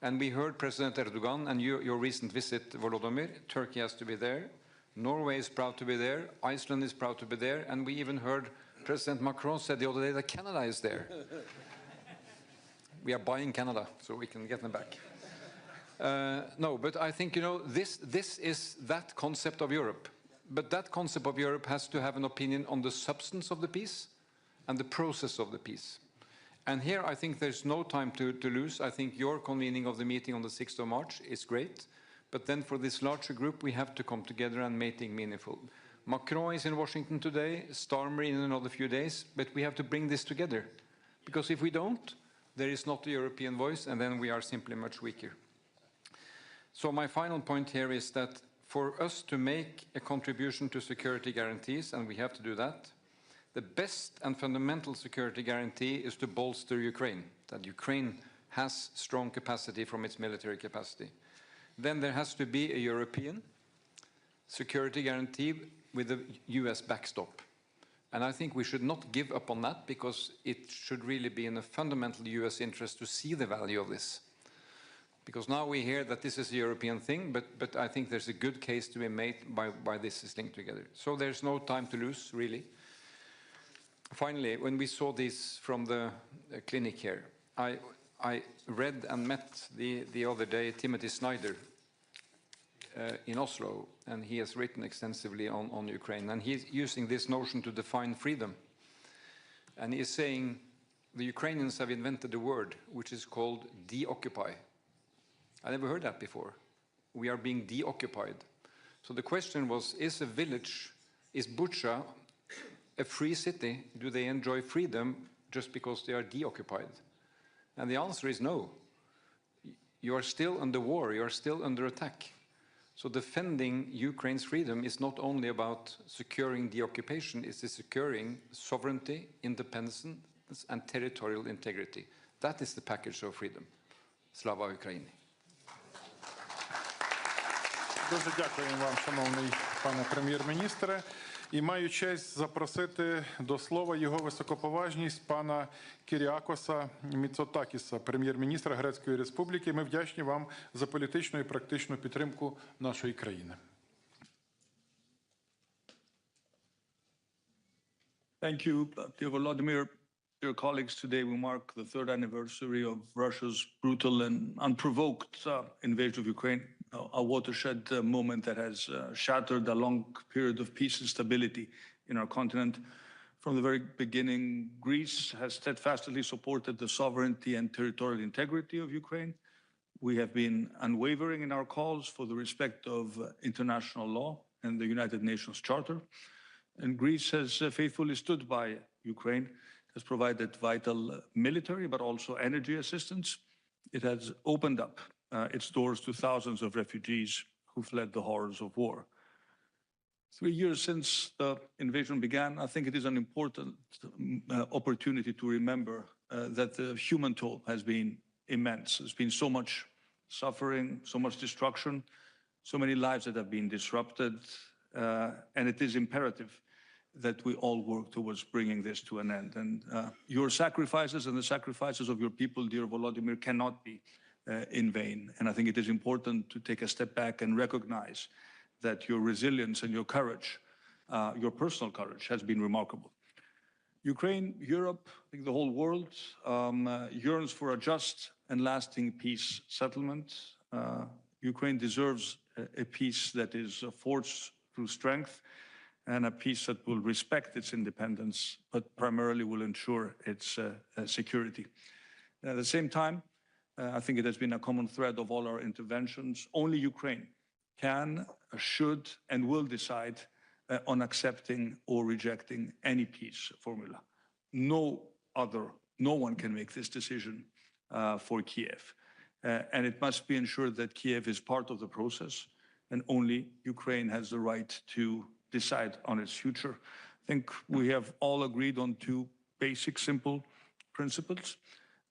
And we heard President Erdogan and your recent visit, Volodymyr, Turkey has to be there. Norway is proud to be there, Iceland is proud to be there, and we even heard President Macron said the other day that Canada is there. We are buying Canada, so we can get them back. No, but I think, you know, this is that concept of Europe. But that concept of Europe has to have an opinion on the substance of the peace and the process of the peace. And here I think there's no time to lose. I think your convening of the meeting on the 6th of March is great. But then for this larger group, we have to come together and make it meaningful. Macron is in Washington today, Starmer in another few days, but we have to bring this together. Because if we don't, there is not a European voice, and then we are simply much weaker. So my final point here is that for us to make a contribution to security guarantees, and we have to do that, the best and fundamental security guarantee is to bolster Ukraine, that Ukraine has strong capacity from its military capacity. Then there has to be a European security guarantee with a US backstop. And I think we should not give up on that, because it should really be in a fundamental US interest to see the value of this. Because now we hear that this is a European thing, but I think there's a good case to be made by this is linked together. So there's no time to lose, really. Finally, when we saw this from the clinic here, I read and met the other day Timothy Snyder in Oslo, and he has written extensively on Ukraine, and he's using this notion to define freedom. And he is saying the Ukrainians have invented a word which is called deoccupy. I never heard that before. We are being deoccupied. So the question was, is a village, is Bucha a free city? Do they enjoy freedom just because they are deoccupied? And the answer is no. You are still under war, you are still under attack. So defending Ukraine's freedom is not only about securing the occupation, it is securing sovereignty, independence, and territorial integrity. That is the package of freedom. Slava Ukraini. Дуже дякуємо вам, шановний пане прем'єр-міністре. І маю честь запросити до слова його високоповажність пана Кіріакоса Міцотакіса, прем'єр-міністра Грецької Республіки. Ми вдячні вам за політичну і практичну підтримку нашої країни. Thank you, dear Volodymyr. Dear colleagues, today we mark the third anniversary of Russia's brutal and unprovoked invasion of Ukraine, a watershed moment that has shattered a long period of peace and stability in our continent. From the very beginning, Greece has steadfastly supported the sovereignty and territorial integrity of Ukraine. We have been unwavering in our calls for the respect of international law and the United Nations Charter. And Greece has faithfully stood by Ukraine, has provided vital military but also energy assistance. It has opened up its doors to thousands of refugees who fled the horrors of war. 3 years since the invasion began, I think it is an important opportunity to remember that the human toll has been immense. There's been so much suffering, so much destruction, so many lives that have been disrupted, and it is imperative that we all work towards bringing this to an end. And your sacrifices and the sacrifices of your people, dear Volodymyr, cannot be in vain. And I think it is important to take a step back and recognize that your resilience and your courage, your personal courage, has been remarkable. Ukraine, Europe, I think the whole world yearns for a just and lasting peace settlement. Ukraine deserves a peace that is forged through strength, and a peace that will respect its independence, but primarily will ensure its security. At the same time, I think it has been a common thread of all our interventions. Only Ukraine can, should, and will decide on accepting or rejecting any peace formula. No one can make this decision for Kiev. And it must be ensured that Kiev is part of the process, and only Ukraine has the right to decide on its future. I think we have all agreed on two basic, simple principles: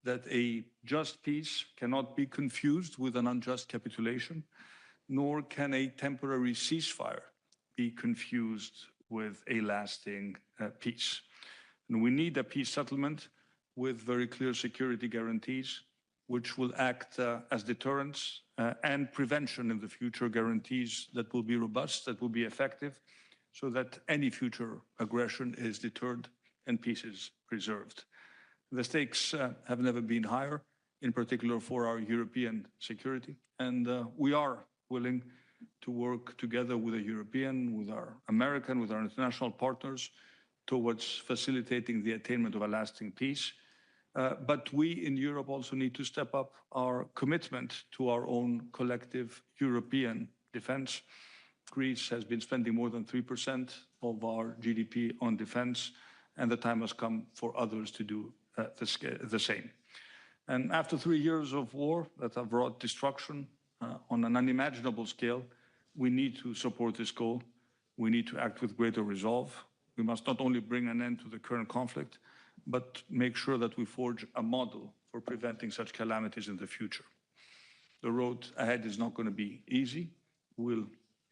that a just peace cannot be confused with an unjust capitulation, nor can a temporary ceasefire be confused with a lasting peace. And we need a peace settlement with very clear security guarantees which will act as deterrence and prevention in the future, guarantees that will be robust, that will be effective, so that any future aggression is deterred and peace is preserved. The stakes have never been higher, in particular for our European security, and we are willing to work together with the European, with our American, with our international partners towards facilitating the attainment of a lasting peace. But we in Europe also need to step up our commitment to our own collective European defense. Greece has been spending more than 3% of our GDP on defense, and the time has come for others to do the same. And after 3 years of war that have brought destruction on an unimaginable scale, we need to support this goal. We need to act with greater resolve. We must not only bring an end to the current conflict, but make sure that we forge a model for preventing such calamities in the future. The road ahead is not going to be easy. It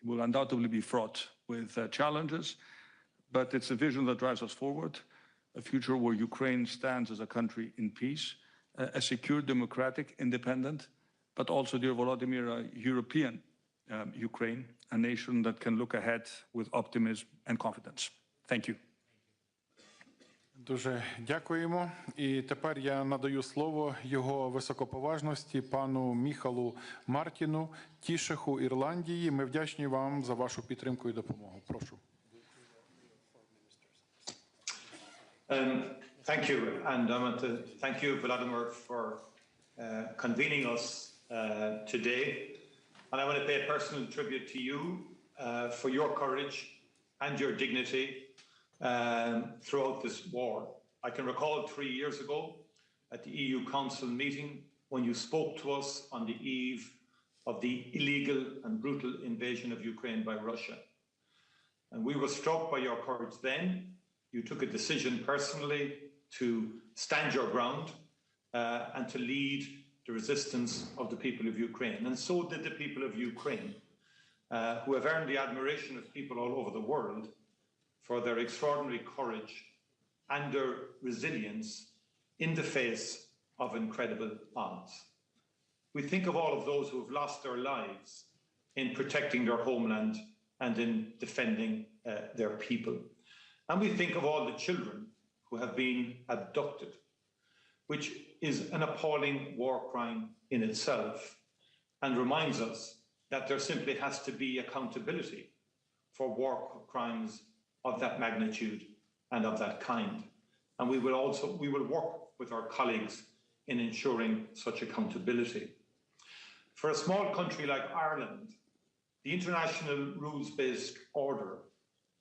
will undoubtedly be fraught with challenges, but it's a vision that drives us forward, a future where Ukraine stands as a country in peace, a secure, democratic, independent, but also, dear Volodymyr, a European Ukraine, a nation that can look ahead with optimism and confidence. Thank you. Дуже дякуємо. І тепер я надаю слово його високоповажності пану Міхалу Мартіну, Тішеху Ірландії. Ми вдячні вам за вашу підтримку і допомогу. Прошу. Thank you, and I want to thank you, Vladimir, for convening us today. And I want to pay a personal tribute to you for your courage and your dignity throughout this war. I can recall 3 years ago at the EU Council meeting when you spoke to us on the eve of the illegal and brutal invasion of Ukraine by Russia. And we were struck by your courage then. You took a decision personally to stand your ground and to lead the resistance of the people of Ukraine. And so did the people of Ukraine, who have earned the admiration of people all over the world for their extraordinary courage and their resilience in the face of incredible odds. We think of all of those who have lost their lives in protecting their homeland and in defending their people. And we think of all the children who have been abducted, which is an appalling war crime in itself and reminds us that there simply has to be accountability for war crimes of that magnitude and of that kind. And we will work with our colleagues in ensuring such accountability. For a small country like Ireland, the international rules-based order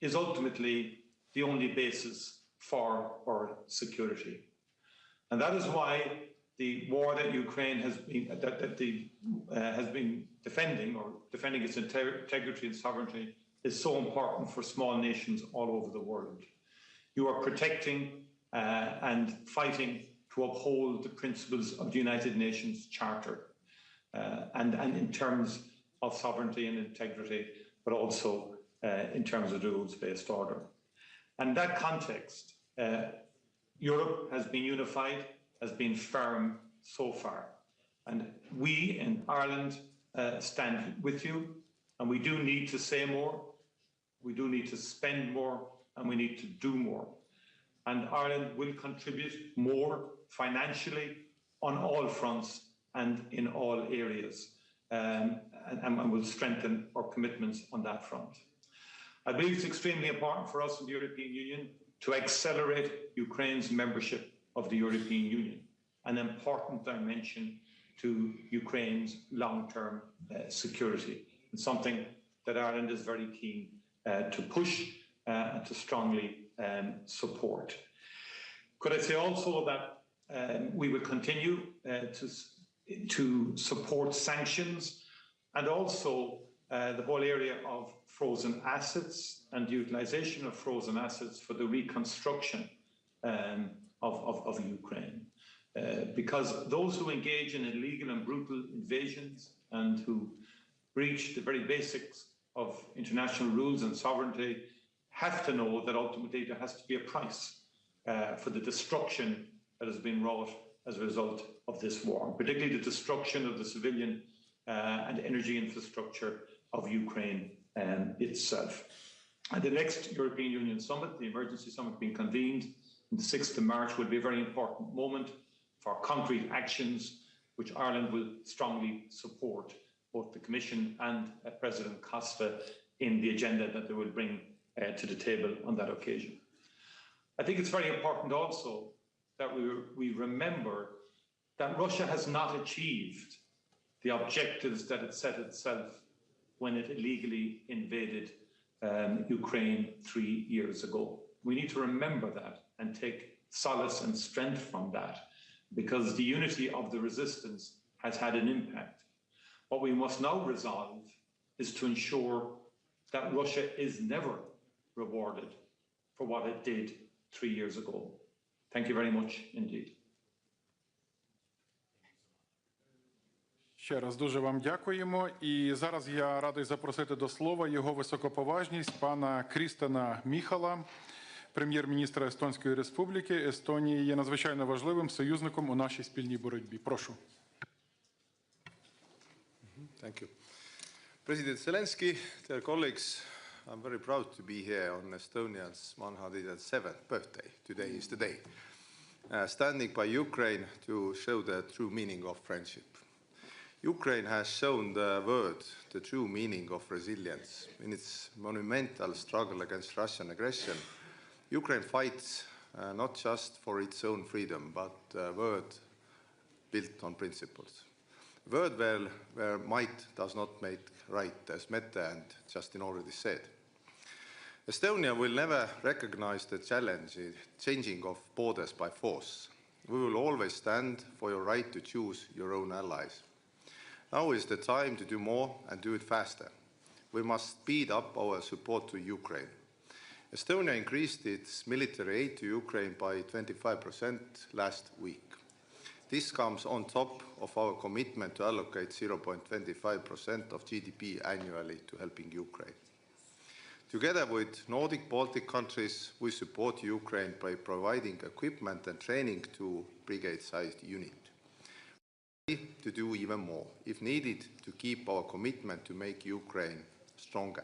is ultimately the only basis for our security. And that is why the war that Ukraine has been defending its integrity and sovereignty is so important for small nations all over the world. You are protecting and fighting to uphold the principles of the United Nations Charter and in terms of sovereignty and integrity, but also in terms of the rules-based order. And that context, Europe has been unified, has been firm so far. And we in Ireland stand with you, and we do need to say more, we do need to spend more, and we need to do more. And Ireland will contribute more financially on all fronts and in all areas, and will strengthen our commitments on that front. I believe it's extremely important for us in the European Union to accelerate Ukraine's membership of the European Union, an important dimension to Ukraine's long-term security, and something that Ireland is very keen to push and to strongly support. Could I say also that we will continue to support sanctions and also the whole area of frozen assets and the utilization of frozen assets for the reconstruction of Ukraine. Because those who engage in illegal and brutal invasions and who breach the very basics of international rules and sovereignty have to know that ultimately there has to be a price for the destruction that has been wrought as a result of this war, particularly the destruction of the civilian and energy infrastructure of Ukraine itself. And the next European Union summit, the emergency summit being convened on the 6th of March, will be a very important moment for concrete actions which Ireland will strongly support both the Commission and President Costa in the agenda that they will bring to the table on that occasion. I think it's very important also that we remember that Russia has not achieved the objectives that it set itself when it illegally invaded Ukraine 3 years ago. We need to remember that and take solace and strength from that, because the unity of the resistance has had an impact. What we must now resolve is to ensure that Russia is never rewarded for what it did 3 years ago. Thank you very much indeed. Ще раз дуже вам дякуємо. І зараз я радий запросити до слова його високоповажність пана Крістена Міхала, прем'єр-міністра Естонської Республіки. Естонія є надзвичайно важливим союзником у нашій спільній боротьбі. Прошу. Thank you. President Zelensky, dear colleagues, I'm very proud to be here on Estonia's 107th birthday. Today is the day. Standing by Ukraine to show the true meaning of friendship. Ukraine has shown the world the true meaning of resilience. In its monumental struggle against Russian aggression, Ukraine fights not just for its own freedom, but a world built on principles. A world where might does not make right, as Mette and Justin already said. Estonia will never recognize the challenge, changing of borders by force. We will always stand for your right to choose your own allies. Now is the time to do more and do it faster. We must speed up our support to Ukraine. Estonia increased its military aid to Ukraine by 25% last week. This comes on top of our commitment to allocate 0.25% of GDP annually to helping Ukraine. Together with Nordic Baltic countries, we support Ukraine by providing equipment and training to brigade-sized units. To do even more, if needed, to keep our commitment to make Ukraine stronger.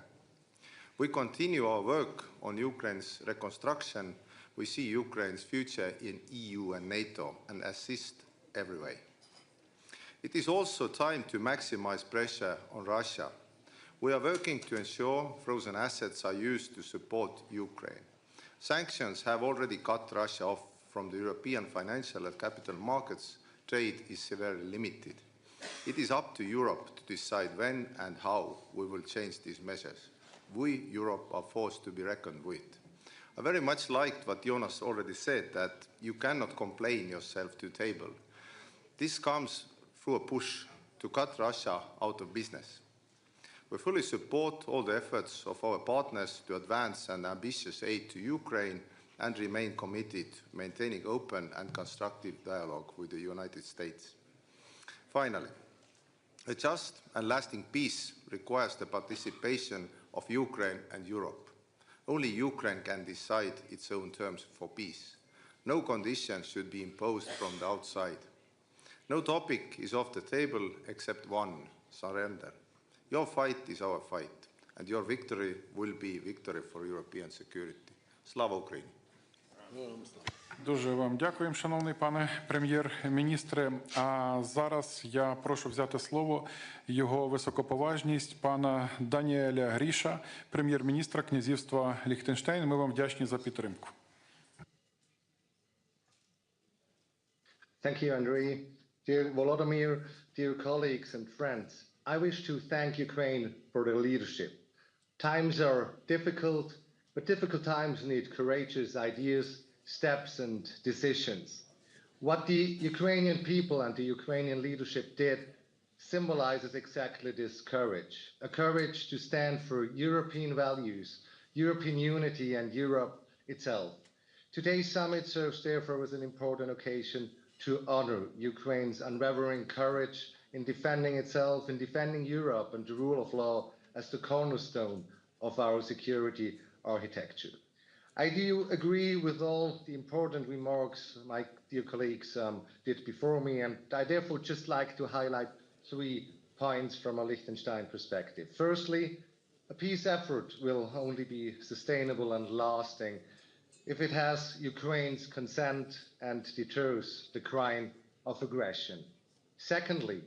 We continue our work on Ukraine's reconstruction. We see Ukraine's future in EU and NATO and assist every way. It is also time to maximize pressure on Russia. We are working to ensure frozen assets are used to support Ukraine. Sanctions have already cut Russia off from the European financial and capital markets. Trade is severely limited. It is up to Europe to decide when and how we will change these measures. We, Europe, are forced to be reckoned with. I very much liked what Jonas already said, that you cannot complain yourself to the table. This comes through a push to cut Russia out of business. We fully support all the efforts of our partners to advance an ambitious aid to Ukraine and remain committed to maintaining open and constructive dialogue with the United States. Finally, a just and lasting peace requires the participation of Ukraine and Europe. Only Ukraine can decide its own terms for peace. No conditions should be imposed from the outside. No topic is off the table except one: surrender. Your fight is our fight, and your victory will be victory for European security. Slava Ukraini! Дуже вам дякуємо, шановний пане прем'єр-міністре. А зараз я прошу взяти слово його високоповажність пана Даніеля Гріша, прем'єр-міністра князівства Ліхтенштейн. Ми вам вдячні за підтримку. Thank you, Andrei. Dear Volodymyr, dear colleagues and friends, I wish to thank Ukraine for their leadership. Times are difficult, but difficult times need courageous ideas, steps and decisions. What the Ukrainian people and the Ukrainian leadership did symbolizes exactly this courage, a courage to stand for European values, European unity and Europe itself. Today's summit serves therefore as an important occasion to honor Ukraine's unwavering courage in defending itself, in defending Europe and the rule of law as the cornerstone of our security architecture. I do agree with all the important remarks my dear colleagues did before me, and I therefore just like to highlight 3 points from a Liechtenstein perspective. Firstly, a peace effort will only be sustainable and lasting if it has Ukraine's consent and deters the crime of aggression. Secondly,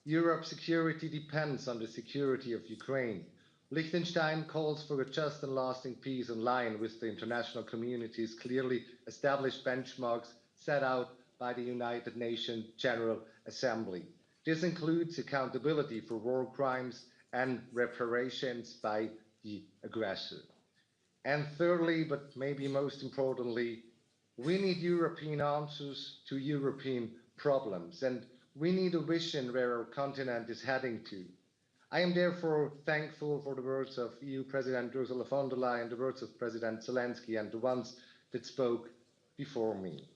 Europe's security depends on the security of Ukraine. Liechtenstein calls for a just and lasting peace in line with the international community's clearly established benchmarks set out by the United Nations General Assembly. This includes accountability for war crimes and reparations by the aggressor. And thirdly, but maybe most importantly, we need European answers to European problems, and we need a vision where our continent is heading to. I am therefore thankful for the words of EU President Ursula von der Leyen, the words of President Zelensky, and the ones that spoke before me.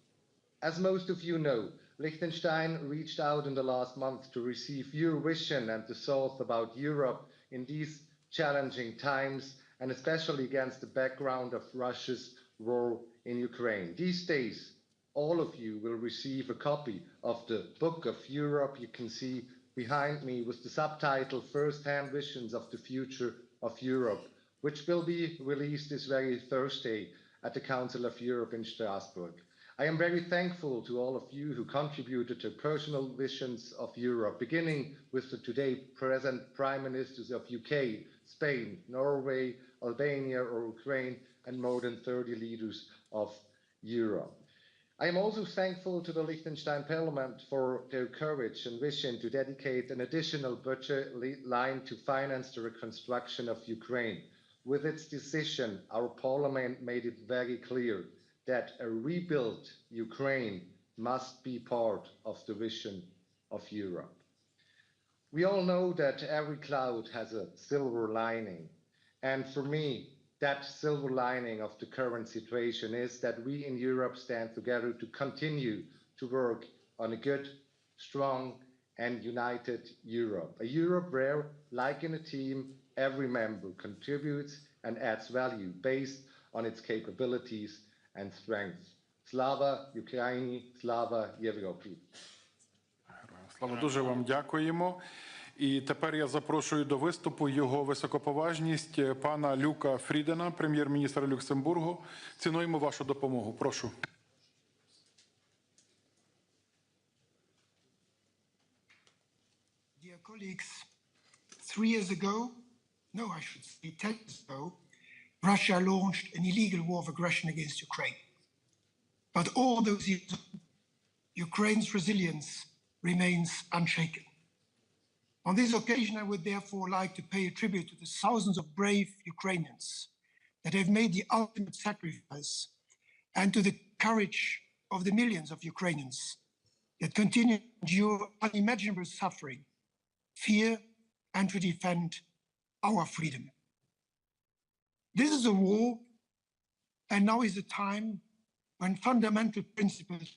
As most of you know, Liechtenstein reached out in the last month to receive your vision and the thoughts about Europe in these challenging times, and especially against the background of Russia's war in Ukraine. These days, all of you will receive a copy of the Book of Europe you can see behind me with the subtitle First-Hand Visions of the Future of Europe, which will be released this very Thursday at the Council of Europe in Strasbourg. I am very thankful to all of you who contributed to personal visions of Europe, beginning with the today present Prime Ministers of UK, Spain, Norway, Albania or Ukraine, and more than 30 leaders of Europe. I am also thankful to the Liechtenstein Parliament for their courage and vision to dedicate an additional budget line to finance the reconstruction of Ukraine. With its decision, our Parliament made it very clear that a rebuilt Ukraine must be part of the vision of Europe. We all know that every cloud has a silver lining, and for me, that silver lining of the current situation is that we in Europe stand together to continue to work on a good, strong and united Europe. A Europe where, like in a team, every member contributes and adds value based on its capabilities and strengths. Slava Ukraini, Slava Європі. Слава, дуже вам дякуємо. І тепер я запрошую до виступу його високоповажність пана Люка Фрідена, прем'єр-міністра Люксембургу. Цінуємо вашу допомогу. Прошу. Dear colleagues, 3 years ago, no, I should say 10 years ago, Russia launched an illegal war of aggression against Ukraine. But all those years, Ukraine's resilience remains unshaken. On this occasion, I would therefore like to pay a tribute to the thousands of brave Ukrainians that have made the ultimate sacrifice, and to the courage of the millions of Ukrainians that continue to endure unimaginable suffering, fear, and to defend our freedom. This is a war, and now is the time when fundamental principles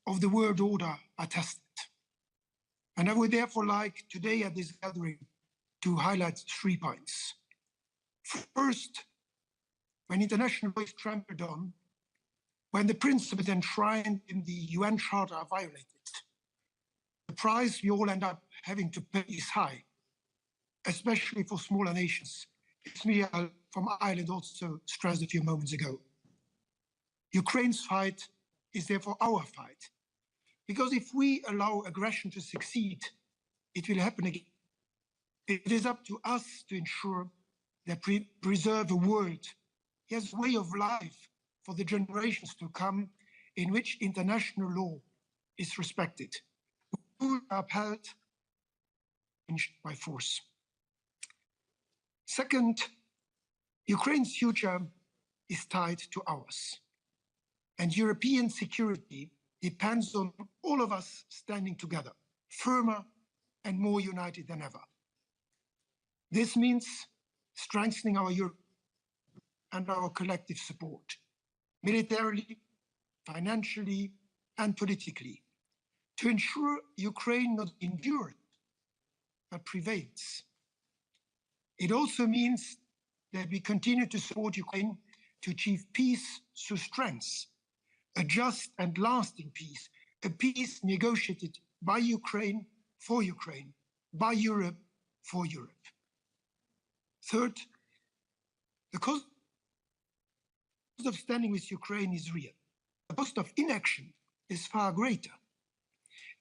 of the world order are tested. And I would therefore like today at this gathering to highlight 3 points. First, when international law is trampled on, when the principles enshrined in the UN Charter are violated, the price we all end up having to pay is high, especially for smaller nations. It's me from Ireland also stressed a few moments ago. Ukraine's fight is therefore our fight. Because if we allow aggression to succeed, it will happen again. It is up to us to ensure that we preserve a world, yes, way of life for the generations to come, in which international law is respected, upheld by force. Second, Ukraine's future is tied to ours, and European security depends on all of us standing together, firmer and more united than ever. This means strengthening our Europe and our collective support, militarily, financially, and politically, to ensure Ukraine not endures, but prevails. It also means that we continue to support Ukraine to achieve peace through strength, a just and lasting peace, a peace negotiated by Ukraine, by Europe, for Europe. Third, the cost of standing with Ukraine is real. The cost of inaction is far greater.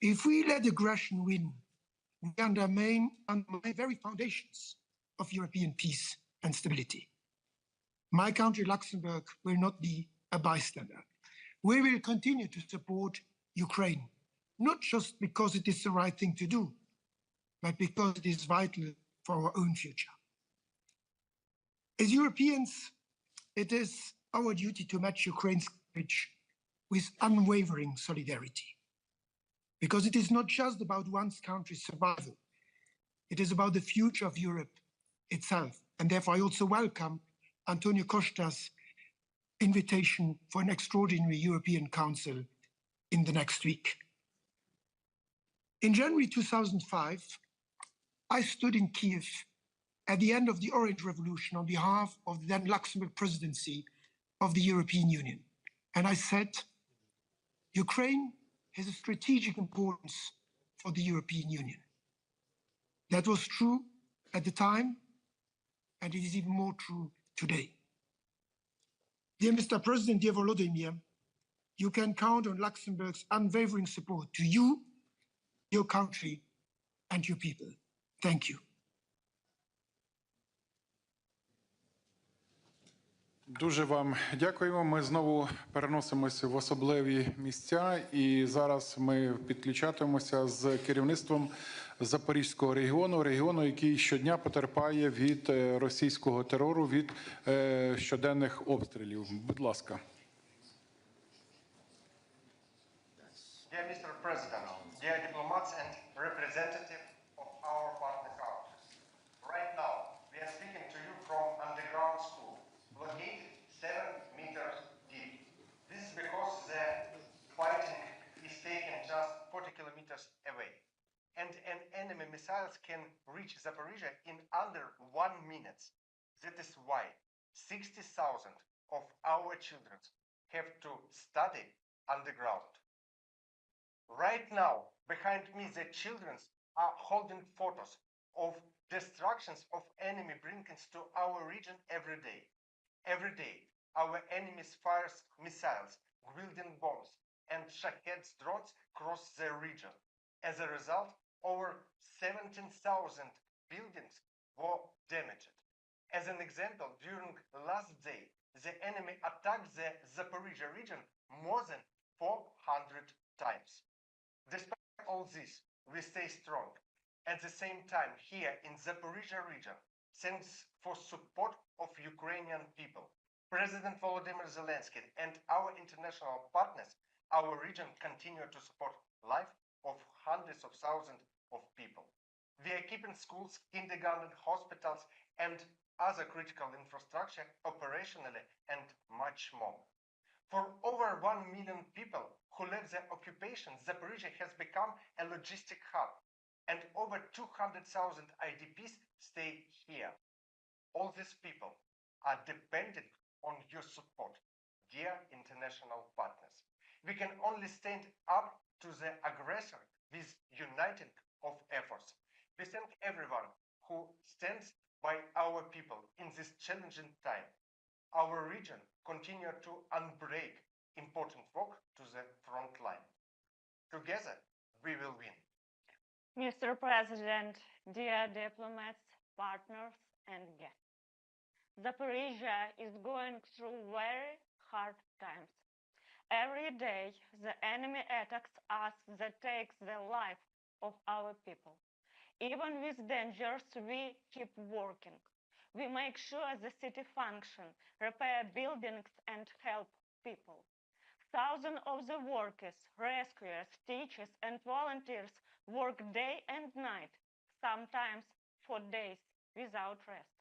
If we let aggression win, we undermine the very foundations of European peace and stability. My country, Luxembourg, will not be a bystander. We will continue to support Ukraine, not just because it is the right thing to do, but because it is vital for our own future. As Europeans, it is our duty to match Ukraine's courage with unwavering solidarity. Because it is not just about one country's survival, it is about the future of Europe itself. And therefore, I also welcome Antonio Costa's invitation for an extraordinary European Council in the next week. In January 2005, I stood in Kiev at the end of the Orange Revolution on behalf of the then Luxembourg presidency of the European Union. And I said, Ukraine has a strategic importance for the European Union. That was true at the time, and it is even more true today. Dear Mr. President, dear Volodymyr, you can count on Luxembourg's unwavering support to you, your country, and your people. Thank you. Дуже вам дякуємо. Ми знову переносимося в особливі місця, і зараз ми підключатимемося з керівництвом Запорізького регіону, який щодня потерпає від російського терору, від щоденних обстрілів. Будь ласка. Dear Mr. President, dear diplomats and representatives of our partner countries, right now we are speaking to you from underground school, located 7 meters deep. This is because the fighting is taken just 40 kilometers away. And enemy missiles can reach Zaporizhia in under 1 minute. That is why 60,000 of our children have to study underground. Right now, behind me, the children are holding photos of destructions of enemy bringing to our region every day. Every day, our enemies fires missiles, wielding bombs, and Shaheds drones cross the region. As a result, over 17,000 buildings were damaged. As an example, during last day, the enemy attacked the Zaporizhia region more than 400 times. Despite all this, we stay strong. At the same time, here in Zaporizhia region, thanks for support of Ukrainian people, President Volodymyr Zelensky and our international partners, our region continue to support life of hundreds of thousands of people. We are keeping schools, kindergarten, hospitals, and other critical infrastructure operationally and much more. For over 1 million people who left their occupation, Zaporizhia has become a logistic hub, and over 200,000 IDPs stay here. All these people are dependent on your support, dear international partners. We can only stand up to the aggressor with uniting of efforts. We thank everyone who stands by our people in this challenging time. Our region continue to unbreak important work to the front line. Together, we will win. Mr. President, dear diplomats, partners, and guests, Zaporizhia is going through very hard times. Every day, the enemy attacks us that takes the life of our people. Even with dangers, we keep working. We make sure the city function, repair buildings, and help people. Thousands of the workers, rescuers, teachers, and volunteers work day and night, sometimes for days without rest.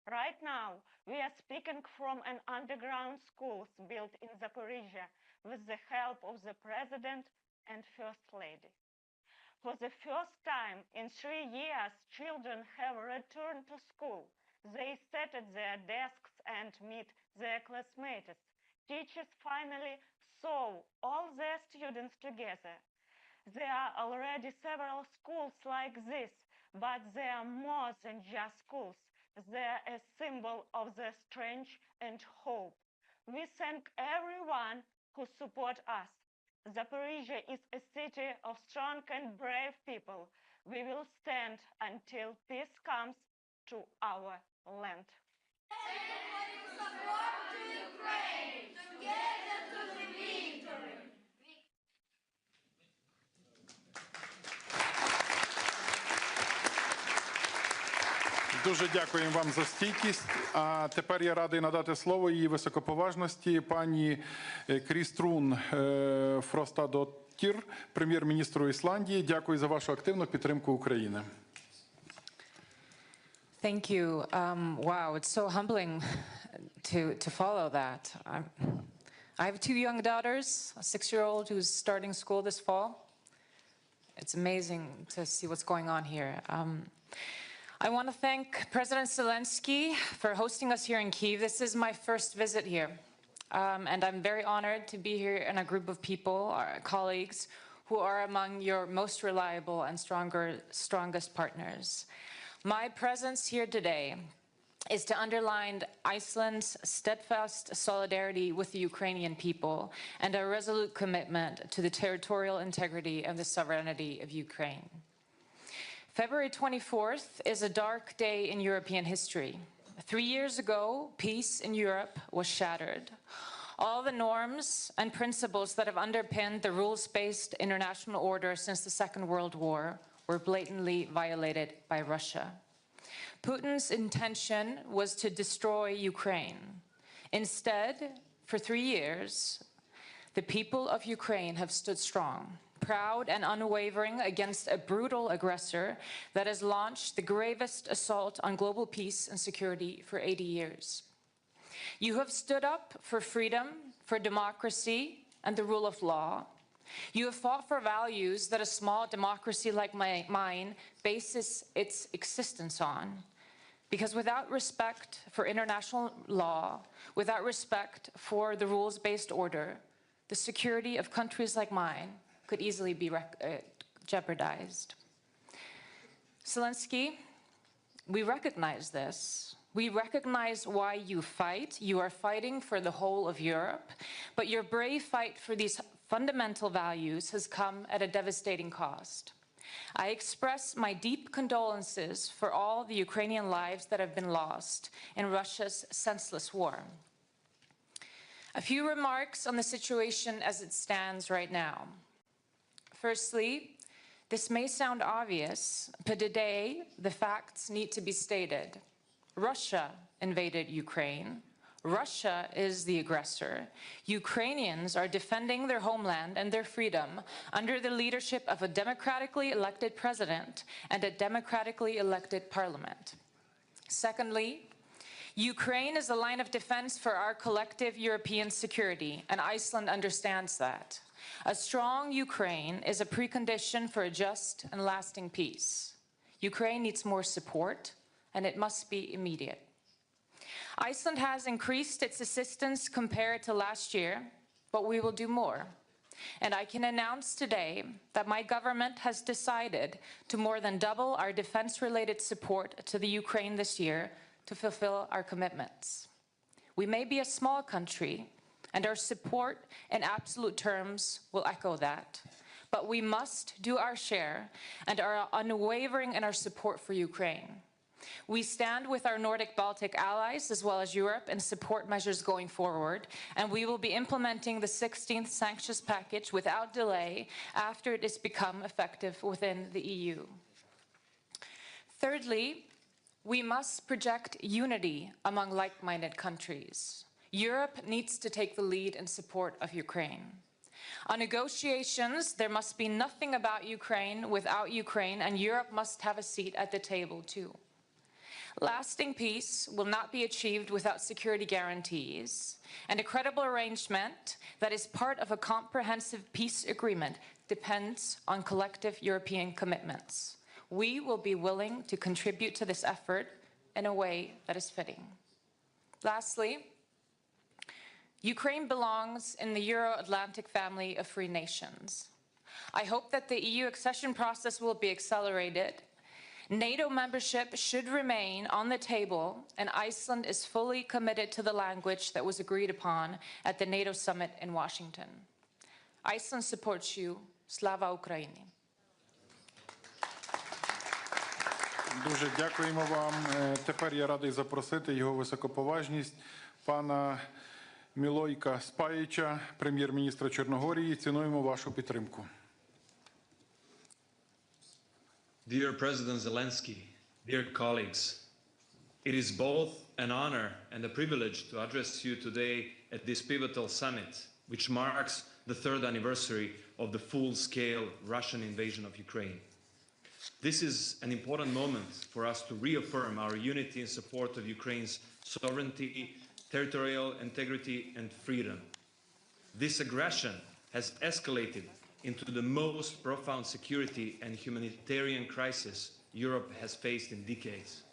Right now, we are speaking from an underground school built in Zaporizhia with the help of the President and First Lady. For the first time in 3 years, children have returned to school. They sat at their desks and meet their classmates. Teachers finally saw all their students together. There are already several schools like this, but they are more than just schools. They are a symbol of their strength and hope. We thank everyone who support us. Zaporizhia is a city of strong and brave people. We will stand until peace comes to our land. Support to Ukraine, together to the victory. Дуже дякуємо вам за стійкість. А тепер я радий надати слово її високоповажності пані Кріструн Фростадоттір, прем'єр-міністру Ісландії. Дякую за вашу активну підтримку України. Thank you. Wow, it's so humbling to follow that. I have two young daughters, a 6-year-old who's starting school this fall. It's amazing to see what's going on here. I want to thank President Zelensky for hosting us here in Kyiv. This is my first visit here, and I'm very honored to be here in a group of people, our colleagues, who are among your most reliable and strongest partners. My presence here today is to underline Iceland's steadfast solidarity with the Ukrainian people and a resolute commitment to the territorial integrity and the sovereignty of Ukraine. February 24th is a dark day in European history. 3 years ago, peace in Europe was shattered. All the norms and principles that have underpinned the rules-based international order since the Second World War were blatantly violated by Russia. Putin's intention was to destroy Ukraine. Instead, for 3 years, the people of Ukraine have stood strong, proud and unwavering against a brutal aggressor that has launched the gravest assault on global peace and security for 80 years. You have stood up for freedom, for democracy, and the rule of law. You have fought for values that a small democracy like mine bases its existence on. Because without respect for international law, without respect for the rules-based order, the security of countries like mine could easily be jeopardized. Zelensky, we recognize this. We recognize why you fight. You are fighting for the whole of Europe, but your brave fight for these fundamental values has come at a devastating cost. I express my deep condolences for all the Ukrainian lives that have been lost in Russia's senseless war. A few remarks on the situation as it stands right now. Firstly, this may sound obvious, but today the facts need to be stated. Russia invaded Ukraine. Russia is the aggressor. Ukrainians are defending their homeland and their freedom under the leadership of a democratically elected president and a democratically elected parliament. Secondly, Ukraine is a line of defense for our collective European security, and Iceland understands that. A strong Ukraine is a precondition for a just and lasting peace. Ukraine needs more support, and it must be immediate. Iceland has increased its assistance compared to last year, but we will do more. And I can announce today that my government has decided to more than double our defense-related support to the Ukraine this year to fulfill our commitments. We may be a small country, and our support in absolute terms will echo that. But we must do our share and are unwavering in our support for Ukraine. We stand with our Nordic-Baltic allies as well as Europe in support measures going forward, and we will be implementing the 16th sanctions package without delay after it has become effective within the EU. Thirdly, we must project unity among like-minded countries. Europe needs to take the lead in support of Ukraine. On negotiations, there must be nothing about Ukraine without Ukraine, and Europe must have a seat at the table too. Lasting peace will not be achieved without security guarantees, and a credible arrangement that is part of a comprehensive peace agreement depends on collective European commitments. We will be willing to contribute to this effort in a way that is fitting. Lastly, Ukraine belongs in the Euro-Atlantic family of free nations. I hope that the EU accession process will be accelerated. NATO membership should remain on the table, and Iceland is fully committed to the language that was agreed upon at the NATO summit in Washington. Iceland supports you. Slava Ukraini. Дуже дякуємо вам. Тепер я радий запросити його високоповажність пана Мілойка Спаїча, прем'єр-міністра Чорногорії. Цінуємо вашу підтримку. Dear President Zelensky, dear colleagues, it is both an honor and a privilege to address you today at this pivotal summit, which marks the third anniversary of the full-scale Russian invasion of Ukraine. This is an important moment for us to reaffirm our unity in support of Ukraine's sovereignty, territorial integrity, and freedom. This aggression has escalated into the most profound security and humanitarian crisis Europe has faced in decades.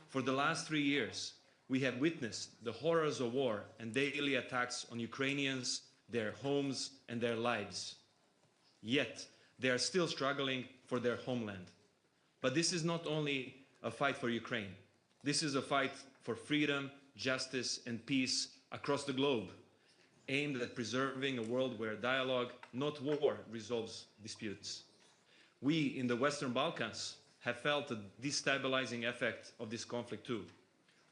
For the last 3 years, we have witnessed the horrors of war and daily attacks on Ukrainians, their homes, and their lives. Yet, they are still struggling for their homeland. But this is not only a fight for Ukraine. This is a fight for freedom, justice, and peace across the globe, aimed at preserving a world where dialogue, not war, resolves disputes. We in the Western Balkans have felt the destabilizing effect of this conflict too.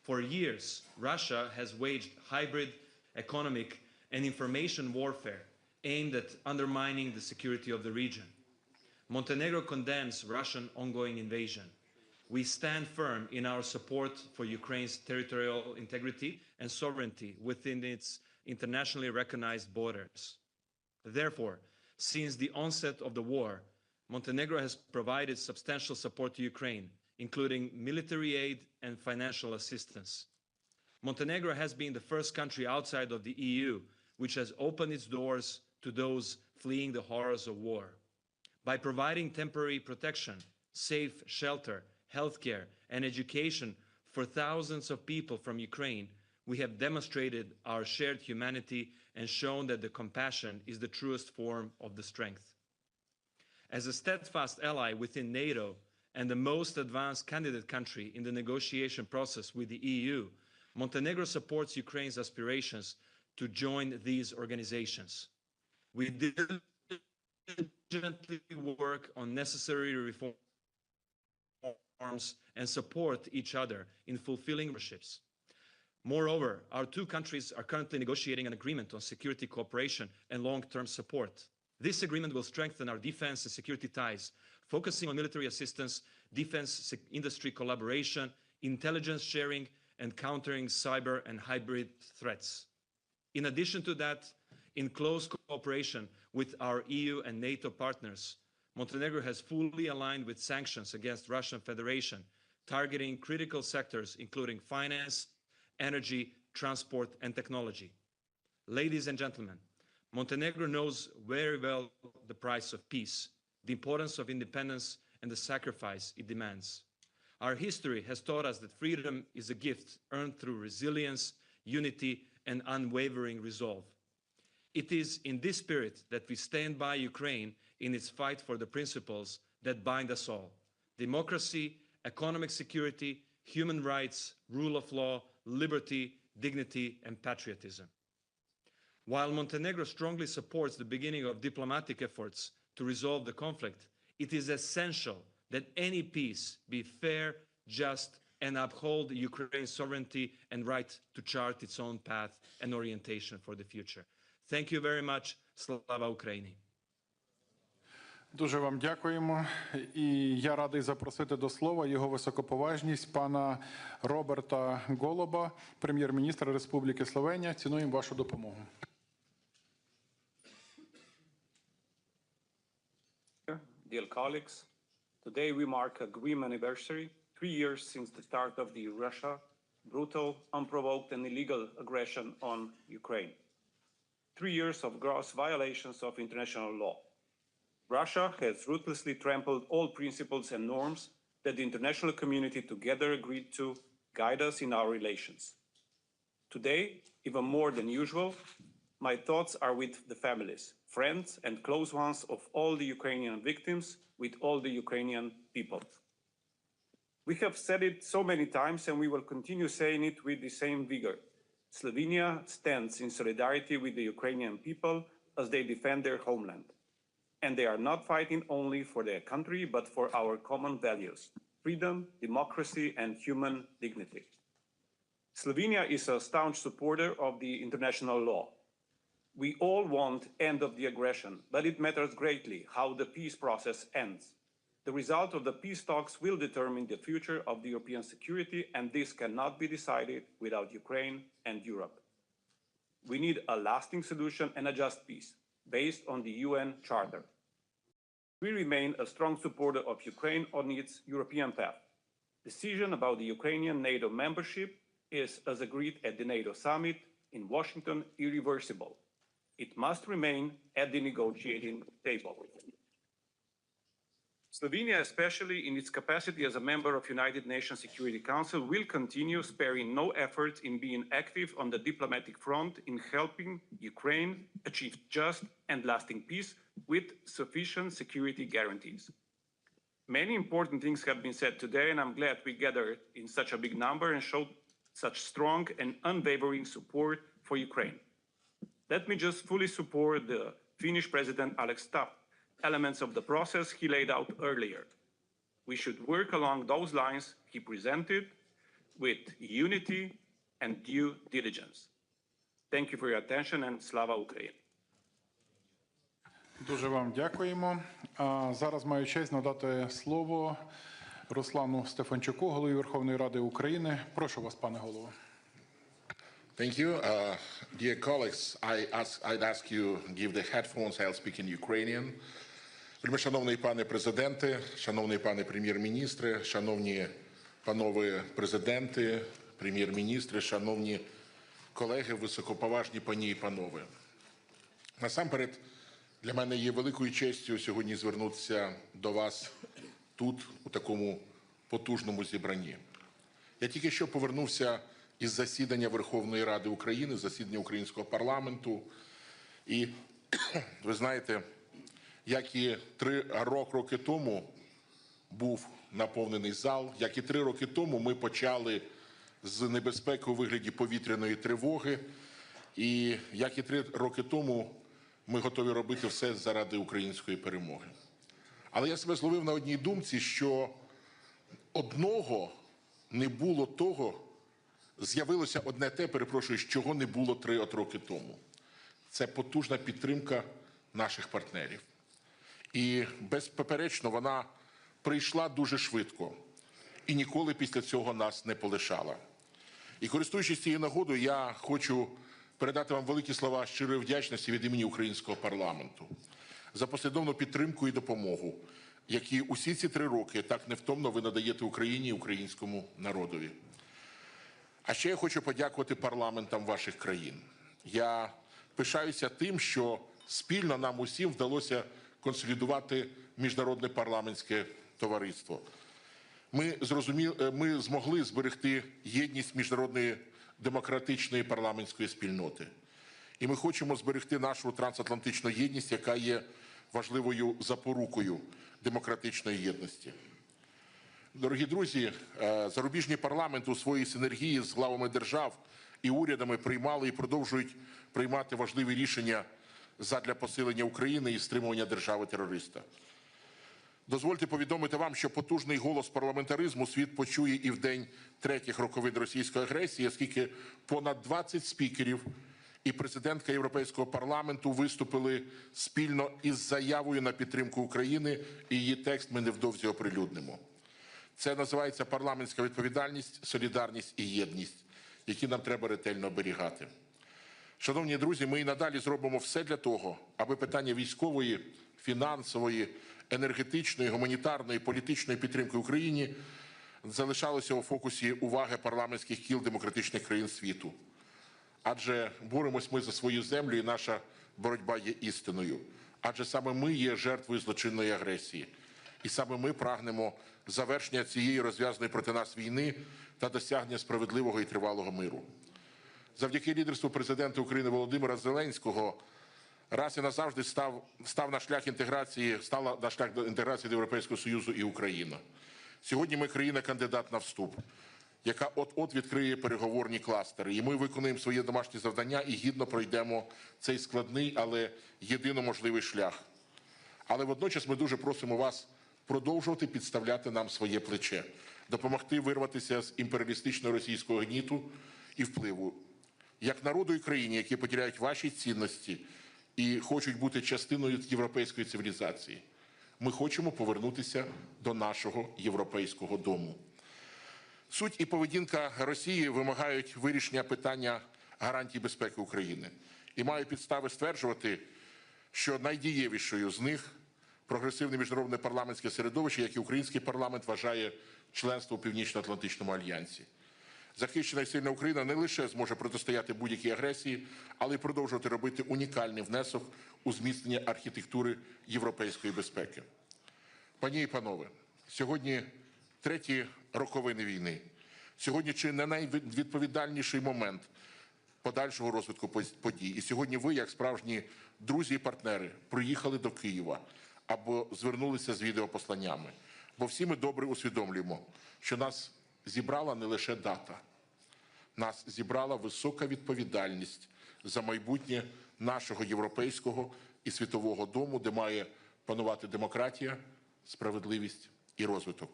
For years, Russia has waged hybrid economic and information warfare aimed at undermining the security of the region. Montenegro condemns Russian ongoing invasion. We stand firm in our support for Ukraine's territorial integrity and sovereignty within its internationally recognized borders. Therefore, since the onset of the war, Montenegro has provided substantial support to Ukraine, including military aid and financial assistance. Montenegro has been the first country outside of the EU which has opened its doors to those fleeing the horrors of war. By providing temporary protection, safe shelter, healthcare, and education for thousands of people from Ukraine, we have demonstrated our shared humanity and shown that the compassion is the truest form of the strength. As a steadfast ally within NATO and the most advanced candidate country in the negotiation process with the EU, Montenegro supports Ukraine's aspirations to join these organizations. We diligently work on necessary reforms and support each other in fulfilling memberships. Moreover, our two countries are currently negotiating an agreement on security cooperation and long-term support. This agreement will strengthen our defense and security ties, focusing on military assistance, defense industry collaboration, intelligence sharing, and countering cyber and hybrid threats. In addition to that, in close cooperation with our EU and NATO partners, Montenegro has fully aligned with sanctions against Russian Federation, targeting critical sectors including finance, energy, transport, and technology. Ladies and gentlemen, Montenegro knows very well the price of peace, the importance of independence, and the sacrifice it demands. Our history has taught us that freedom is a gift earned through resilience, unity, and unwavering resolve. It is in this spirit that we stand by Ukraine in its fight for the principles that bind us all: democracy, economic security, human rights, rule of law, liberty, dignity, and patriotism. While Montenegro strongly supports the beginning of diplomatic efforts to resolve the conflict, it is essential that any peace be fair, just, and uphold Ukraine's sovereignty and right to chart its own path and orientation for the future. Thank you very much. Slava Ukraini. Дуже вам дякуємо. І я радий запросити до слова його високоповажність пана Роберта Голоба, прем'єр-міністра Республіки Словенія. Цінуємо вашу допомогу. Dear colleagues, today we mark a grim anniversary, 3 years since the start of the Russia's brutal, unprovoked and illegal aggression on Ukraine. 3 years of gross violations of international law. Russia has ruthlessly trampled all principles and norms that the international community together agreed to guide us in our relations. Today, even more than usual, my thoughts are with the families, friends, and close ones of all the Ukrainian victims, with all the Ukrainian people. We have said it so many times, and we will continue saying it with the same vigor. Slovenia stands in solidarity with the Ukrainian people as they defend their homeland. And they are not fighting only for their country, but for our common values: freedom, democracy, and human dignity. Slovenia is a staunch supporter of the international law. We all want end of the aggression, but it matters greatly how the peace process ends. The result of the peace talks will determine the future of the European security, and this cannot be decided without Ukraine and Europe. We need a lasting solution and a just peace, based on the UN Charter. We remain a strong supporter of Ukraine on its European path. Decision about the Ukrainian NATO membership is, as agreed at the NATO summit in Washington, irreversible. It must remain at the negotiating table. Slovenia, especially in its capacity as a member of United Nations Security Council, will continue sparing no effort in being active on the diplomatic front in helping Ukraine achieve just and lasting peace with sufficient security guarantees. Many important things have been said today, and I'm glad we gathered in such a big number and showed such strong and unwavering support for Ukraine. Let me just fully support the Finnish President Alex Stubb elements of the process he laid out earlier. We should work along those lines he presented with unity and due diligence. Thank you for your attention, and Slava Ukraini. Дуже вам дякуємо. Зараз маю честь надати слово Руслану Стефанчуку, голові Верховної Ради України. Прошу вас, пане голово. Thank you. Dear colleagues, I'd ask you to give the headphones, I'll speak in Ukrainian. Шановний пане президенте, шановний пане прем'єр-міністре, шановні панове президенти, прем'єр-міністри, шановні колеги, високоповажні пані і панове. Насамперед, для мене є великою честю сьогодні звернутися до вас тут, у такому потужному зібранні. Я тільки що повернувся із засідання Верховної Ради України, засідання українського парламенту. І ви знаєте, як і 3 роки тому був наповнений зал, як і 3 роки тому ми почали з небезпеки у вигляді повітряної тривоги, і як і 3 роки тому ми готові робити все заради української перемоги. Але я себе зловив на одній думці, що одного не було того, з'явилося одне те, перепрошую, чого не було 3 роки тому. Це потужна підтримка наших партнерів. І безпоперечно вона прийшла дуже швидко і ніколи після цього нас не полишала. І користуючись цією нагодою, я хочу передати вам великі слова щирої вдячності від імені українського парламенту за послідовну підтримку і допомогу, які усі ці 3 роки так невтомно ви надаєте Україні і українському народові. А ще я хочу подякувати парламентам ваших країн. Я пишаюся тим, що спільно нам усім вдалося консолідувати міжнародне парламентське товариство. Ми змогли зберегти єдність міжнародної демократичної парламентської спільноти. І ми хочемо зберегти нашу трансатлантичну єдність, яка є важливою запорукою демократичної єдності. Дорогі друзі, зарубіжні парламенти у своїй синергії з главами держав і урядами приймали і продовжують приймати важливі рішення задля посилення України і стримування держави-терориста. Дозвольте повідомити вам, що потужний голос парламентаризму світ почує і в день 3-х роковин російської агресії, оскільки понад 20 спікерів і президентка Європейського парламенту виступили спільно із заявою на підтримку України, і її текст ми невдовзі оприлюднимо. Це називається парламентська відповідальність, солідарність і єдність, які нам треба ретельно оберігати. Шановні друзі, ми і надалі зробимо все для того, аби питання військової, фінансової, енергетичної, гуманітарної, політичної підтримки Україні залишалося у фокусі уваги парламентських кіл демократичних країн світу. Адже боремось ми за свою землю, і наша боротьба є істиною. Адже саме ми є жертвою злочинної агресії. І саме ми прагнемо завершення цієї розв'язаної проти нас війни та досягнення справедливого і тривалого миру. Завдяки лідерству президента України Володимира Зеленського раз і назавжди стала на шлях до інтеграції до Європейського Союзу і Україна. Сьогодні ми країна-кандидат на вступ, яка от-от відкриє переговорні кластери. І ми виконуємо своє домашнє завдання і гідно пройдемо цей складний, але єдино можливий шлях. Але водночас ми дуже просимо вас продовжувати підставляти нам своє плече, допомогти вирватися з імперіалістичного російського гніту і впливу. Як народу і країні, які поділяють ваші цінності і хочуть бути частиною європейської цивілізації, ми хочемо повернутися до нашого європейського дому. Суть і поведінка Росії вимагають вирішення питання гарантій безпеки України. І маю підстави стверджувати, що найдієвішою з них прогресивне міжнародне парламентське середовище, як і український парламент, вважає членство у Північно-Атлантичному альянсі. Захищена і сильна Україна не лише зможе протистояти будь-якій агресії, але й продовжувати робити унікальний внесок у зміцнення архітектури європейської безпеки. Пані і панове, сьогодні треті роковини війни. Сьогодні чи не найвідповідальніший момент подальшого розвитку подій. І сьогодні ви, як справжні друзі і партнери, приїхали до Києва або звернулися з відеопосланнями. Бо всі ми добре усвідомлюємо, що нас зібрала не лише дата. Нас зібрала висока відповідальність за майбутнє нашого європейського і світового дому, де має панувати демократія, справедливість і розвиток.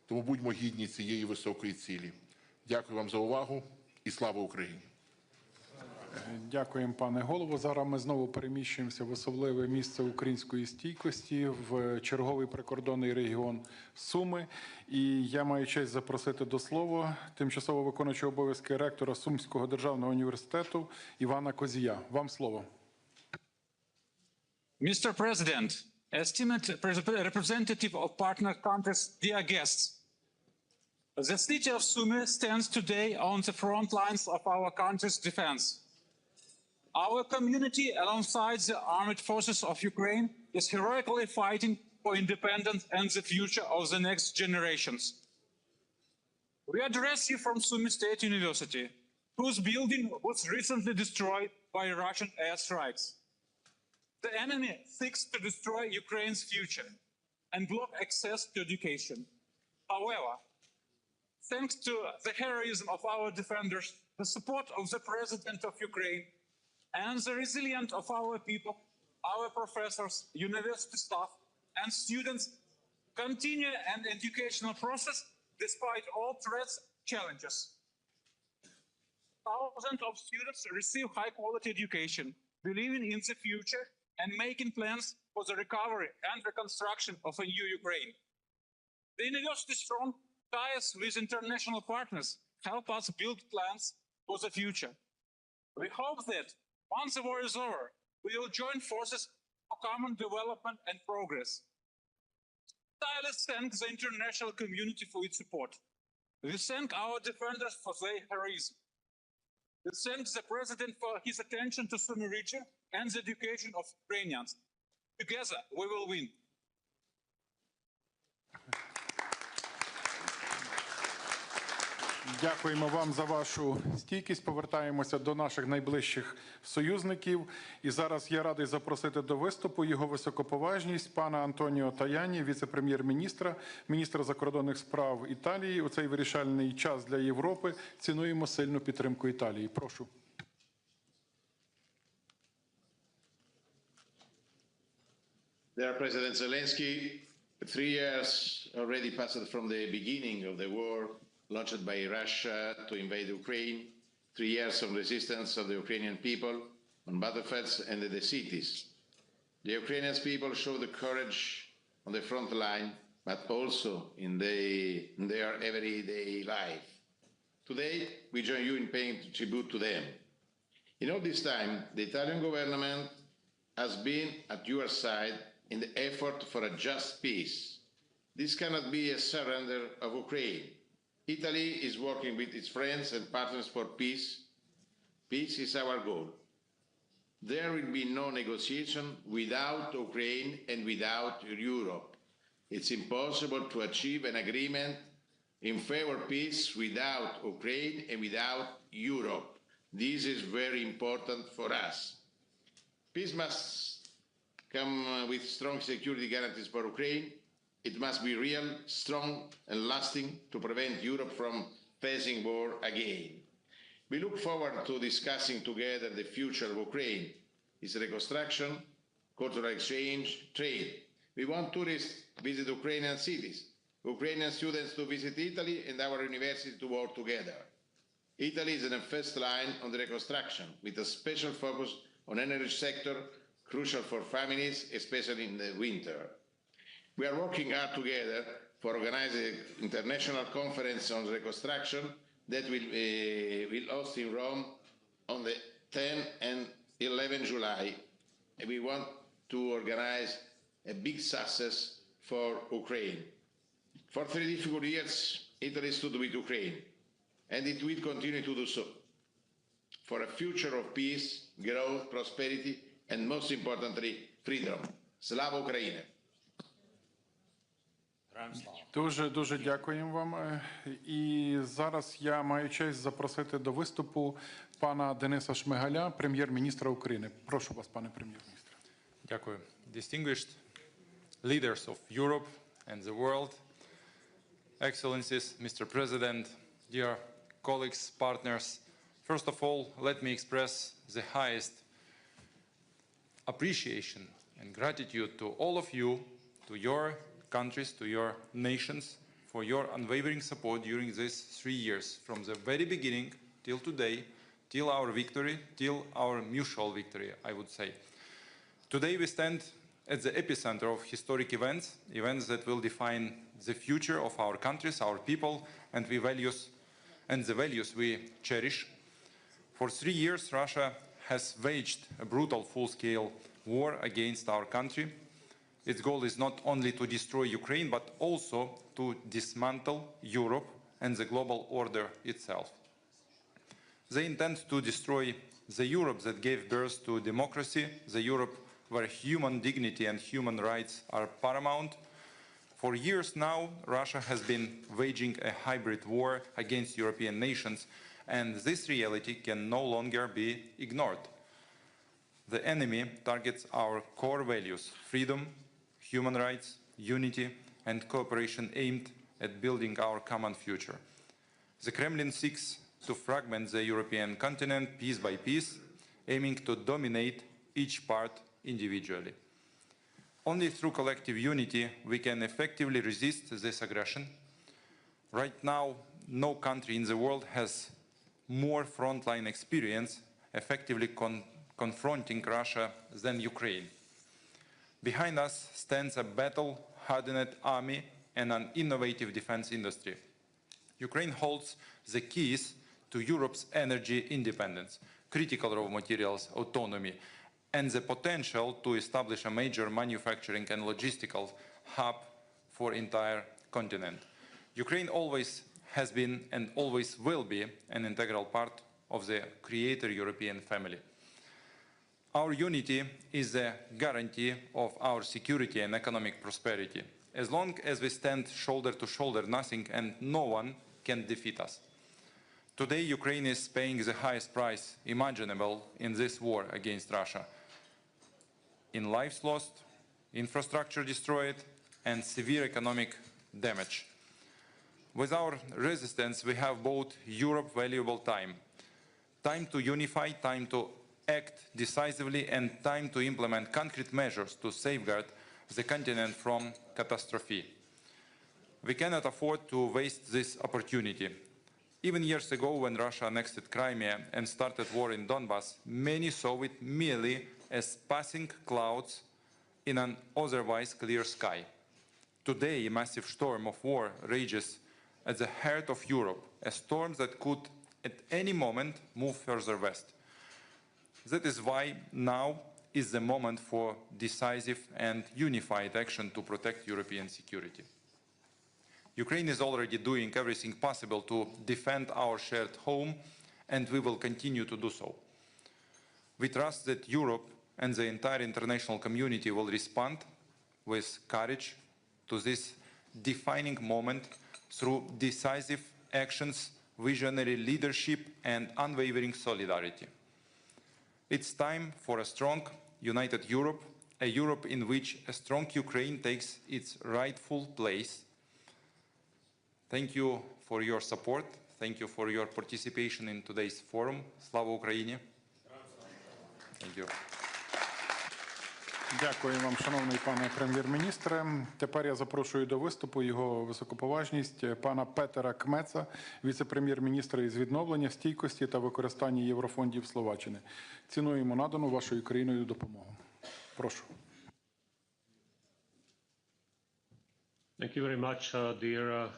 Тому будьмо гідні цієї високої цілі. Дякую вам за увагу і слава Україні! Дякуємо, пане голово. Зараз ми знову переміщуємося в особливе місце української стійкості, в черговий прикордонний регіон Суми. І я маю честь запросити до слова тимчасово виконуючого обов'язки ректора Сумського державного університету Івана Козія. Вам слово. Mr. President, esteemed representative of partner countries, dear guests, the city of Sumy stands today on the front lines of our country's defense. Our community, alongside the armed forces of Ukraine, is heroically fighting for independence and the future of the next generations. We address you from Sumy State University, whose building was recently destroyed by Russian airstrikes. The enemy seeks to destroy Ukraine's future and block access to education. However, thanks to the heroism of our defenders, the support of the President of Ukraine, and the resilience of our people, our professors, university staff, and students continue an educational process despite all threats and challenges. Thousands of students receive high-quality education, believing in the future and making plans for the recovery and reconstruction of a new Ukraine. The university's strong ties with international partners help us build plans for the future. We hope that once the war is over, we will join forces for common development and progress. I thank the international community for its support. We thank our defenders for their heroism. We thank the President for his attention to Sumy region and the education of Ukrainians. Together, we will win. Дякуємо вам за вашу стійкість. Повертаємося до наших найближчих союзників. І зараз я радий запросити до виступу його високоповажність пана Антоніо Таяні, віце-прем'єр-міністра, міністра закордонних справ Італії. У цей вирішальний час для Європи цінуємо сильну підтримку Італії. Прошу. Dear President Zelensky, 3 years already passed from the beginning of the war launched by Russia to invade Ukraine, 3 years of resistance of the Ukrainian people on battlefields and in the cities. The Ukrainian people show the courage on the front line, but also in their everyday life. Today, we join you in paying tribute to them. In all this time, the Italian government has been at your side in the effort for a just peace. This cannot be a surrender of Ukraine. Italy is working with its friends and partners for peace. Peace is our goal. There will be no negotiation without Ukraine and without Europe. It's impossible to achieve an agreement in favor of peace without Ukraine and without Europe. This is very important for us. Peace must come with strong security guarantees for Ukraine. It must be real, strong and lasting to prevent Europe from facing war again. We look forward to discussing together the future of Ukraine, its reconstruction, cultural exchange, trade. We want tourists to visit Ukrainian cities, Ukrainian students to visit Italy and our university to work together. Italy is in the first line on the reconstruction, with a special focus on energy sector, crucial for families, especially in the winter. We are working hard together for organizing an international conference on reconstruction that will host in Rome on the 10 and 11 July. And we want to organize a big success for Ukraine. For 3 difficult years, Italy stood with Ukraine, and it will continue to do so. For a future of peace, growth, prosperity, and most importantly, freedom. Slava Ukraini! Дуже дякуємо вам. І зараз я маю честь запросити до виступу пана Дениса Шмигаля, прем'єр-міністра України. Прошу вас, пане прем'єр-міністре. Дякую. Distinguished leaders of Europe and the world, Excellencies, Mr. President, dear colleagues, partners, first of all, let me express the highest appreciation and gratitude to all of you, to your countries, to your nations, for your unwavering support during these 3 years, from the very beginning till today, till our victory, till our mutual victory, I would say. Today we stand at the epicenter of historic events, events that will define the future of our countries, our people, and the values we cherish. For 3 years, Russia has waged a brutal full-scale war against our country. Its goal is not only to destroy Ukraine, but also to dismantle Europe and the global order itself. They intend to destroy the Europe that gave birth to democracy, the Europe where human dignity and human rights are paramount. For years now, Russia has been waging a hybrid war against European nations, and this reality can no longer be ignored. The enemy targets our core values: freedom, human rights, unity, and cooperation aimed at building our common future. The Kremlin seeks to fragment the European continent piece by piece, aiming to dominate each part individually. Only through collective unity we can effectively resist this aggression. Right now, no country in the world has more frontline experience effectively confronting Russia than Ukraine. Behind us stands a battle-hardened army and an innovative defense industry. Ukraine holds the keys to Europe's energy independence, critical raw materials autonomy, and the potential to establish a major manufacturing and logistical hub for the entire continent. Ukraine always has been and always will be an integral part of the Creator European family. Our unity is a guarantee of our security and economic prosperity. As long as we stand shoulder to shoulder, nothing and no one can defeat us. Today, Ukraine is paying the highest price imaginable in this war against Russia. In lives lost, infrastructure destroyed, and severe economic damage. With our resistance, we have bought Europe valuable time. Time to unify, time to act decisively, and time to implement concrete measures to safeguard the continent from catastrophe. We cannot afford to waste this opportunity. Even years ago, when Russia annexed Crimea and started war in Donbass, many saw it merely as passing clouds in an otherwise clear sky. Today, a massive storm of war rages at the heart of Europe, a storm that could at any moment move further west. That is why now is the moment for decisive and unified action to protect European security. Ukraine is already doing everything possible to defend our shared home, and we will continue to do so. We trust that Europe and the entire international community will respond with courage to this defining moment through decisive actions visionary leadership and unwavering solidarity. It's time for a strong, united Europe, a Europe in which a strong Ukraine takes its rightful place. Thank you for your support. Thank you for your participation in today's forum. Slava Ukraini! Thank you. Дякую вам, шановний пане прем'єр-міністре. Тепер я запрошую до виступу його високоповажність пана Петера Кмеца, віце-прем'єр-міністра із відновлення, стійкості та використання єврофондів Словаччини. Цінуємо надану вашою країною допомогу. Прошу. Thank you very much, dear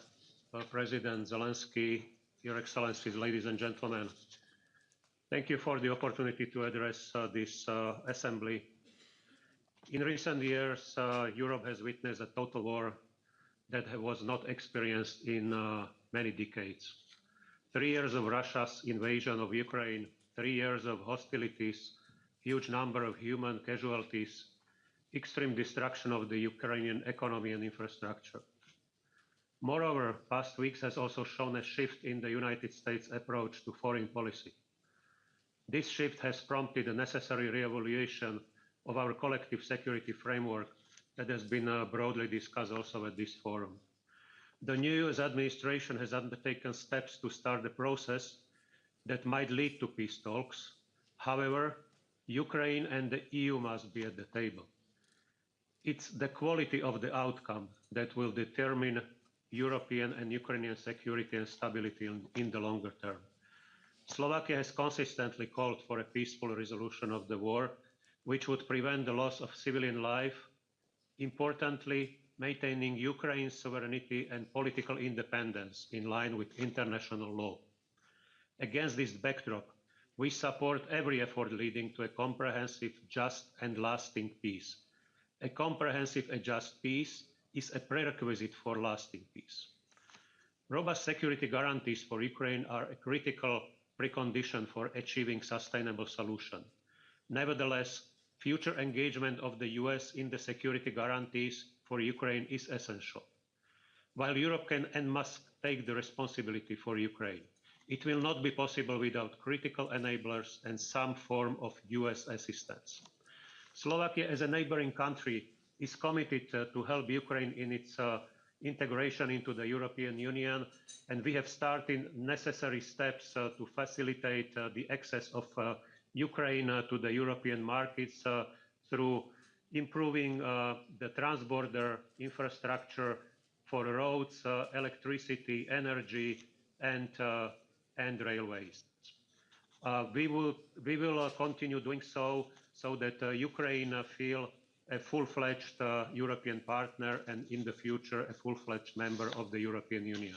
President Zelensky, Your Excellencies, ladies and gentlemen. Thank you for the opportunity to address this assembly. In recent years, Europe has witnessed a total war that was not experienced in many decades. 3 years of Russia's invasion of Ukraine, 3 years of hostilities, huge number of human casualties, extreme destruction of the Ukrainian economy and infrastructure. Moreover, past weeks has also shown a shift in the United States approach to foreign policy. This shift has prompted a necessary re-evaluation of our collective security framework that has been broadly discussed also at this forum. The new US administration has undertaken steps to start the process that might lead to peace talks. However, Ukraine and the EU must be at the table. It's the quality of the outcome that will determine European and Ukrainian security and stability in the longer term. Slovakia has consistently called for a peaceful resolution of the war, which would prevent the loss of civilian life, importantly, maintaining Ukraine's sovereignty and political independence in line with international law. Against this backdrop, we support every effort leading to a comprehensive, just and lasting peace. A comprehensive and just peace is a prerequisite for lasting peace. Robust security guarantees for Ukraine are a critical precondition for achieving sustainable solution. Nevertheless, future engagement of the US in the security guarantees for Ukraine is essential. While Europe can and must take the responsibility for Ukraine, it will not be possible without critical enablers and some form of US assistance. Slovakia, as a neighboring country, is committed to help Ukraine in its integration into the European Union, and we have started necessary steps to facilitate the access of Ukraine to the European markets through improving the transborder infrastructure for roads, electricity, energy, and railways. We will continue doing so that Ukraine feel a full-fledged European partner and in the future a full-fledged member of the European Union.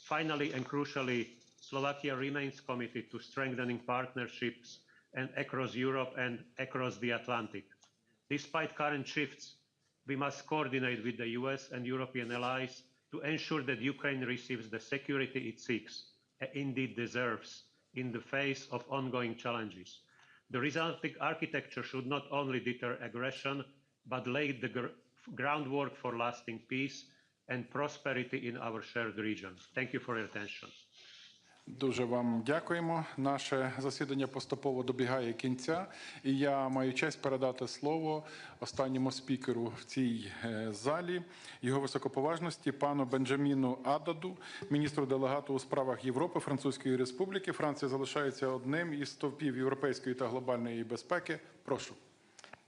Finally and crucially, Slovakia remains committed to strengthening partnerships and across Europe and across the Atlantic. Despite current shifts, we must coordinate with the US and European allies to ensure that Ukraine receives the security it seeks and indeed deserves in the face of ongoing challenges. The resulting architecture should not only deter aggression, but lay the groundwork for lasting peace and prosperity in our shared region. Thank you for your attention. Дуже вам дякуємо. Наше засідання поступово добігає кінця. І я маю честь передати слово останньому спікеру в цій залі, його високоповажності, пану Бенджаміну Ададу, міністру делегату у справах Європи Французької Республіки. Франція залишається одним із стовпів європейської та глобальної безпеки. Прошу.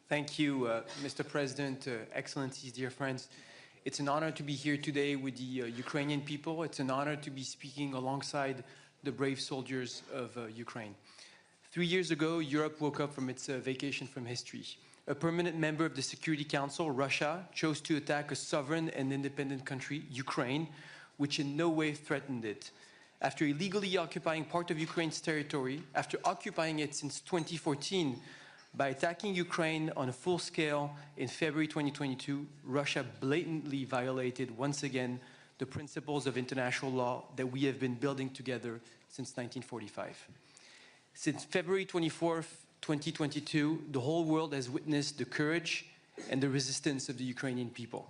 Thank you, Mr. President, Excellencies, dear friends. It's an honor to be here today with the Ukrainian people. It's an honor to be speaking alongside the brave soldiers of Ukraine. 3 years ago, Europe woke up from its vacation from history. A permanent member of the Security Council, Russia, chose to attack a sovereign and independent country, Ukraine, which in no way threatened it. After illegally occupying part of Ukraine's territory, after occupying it since 2014, by attacking Ukraine on a full scale in February 2022, Russia blatantly violated once again the principles of international law that we have been building together since 1945. Since February 24th, 2022, the whole world has witnessed the courage and the resistance of the Ukrainian people.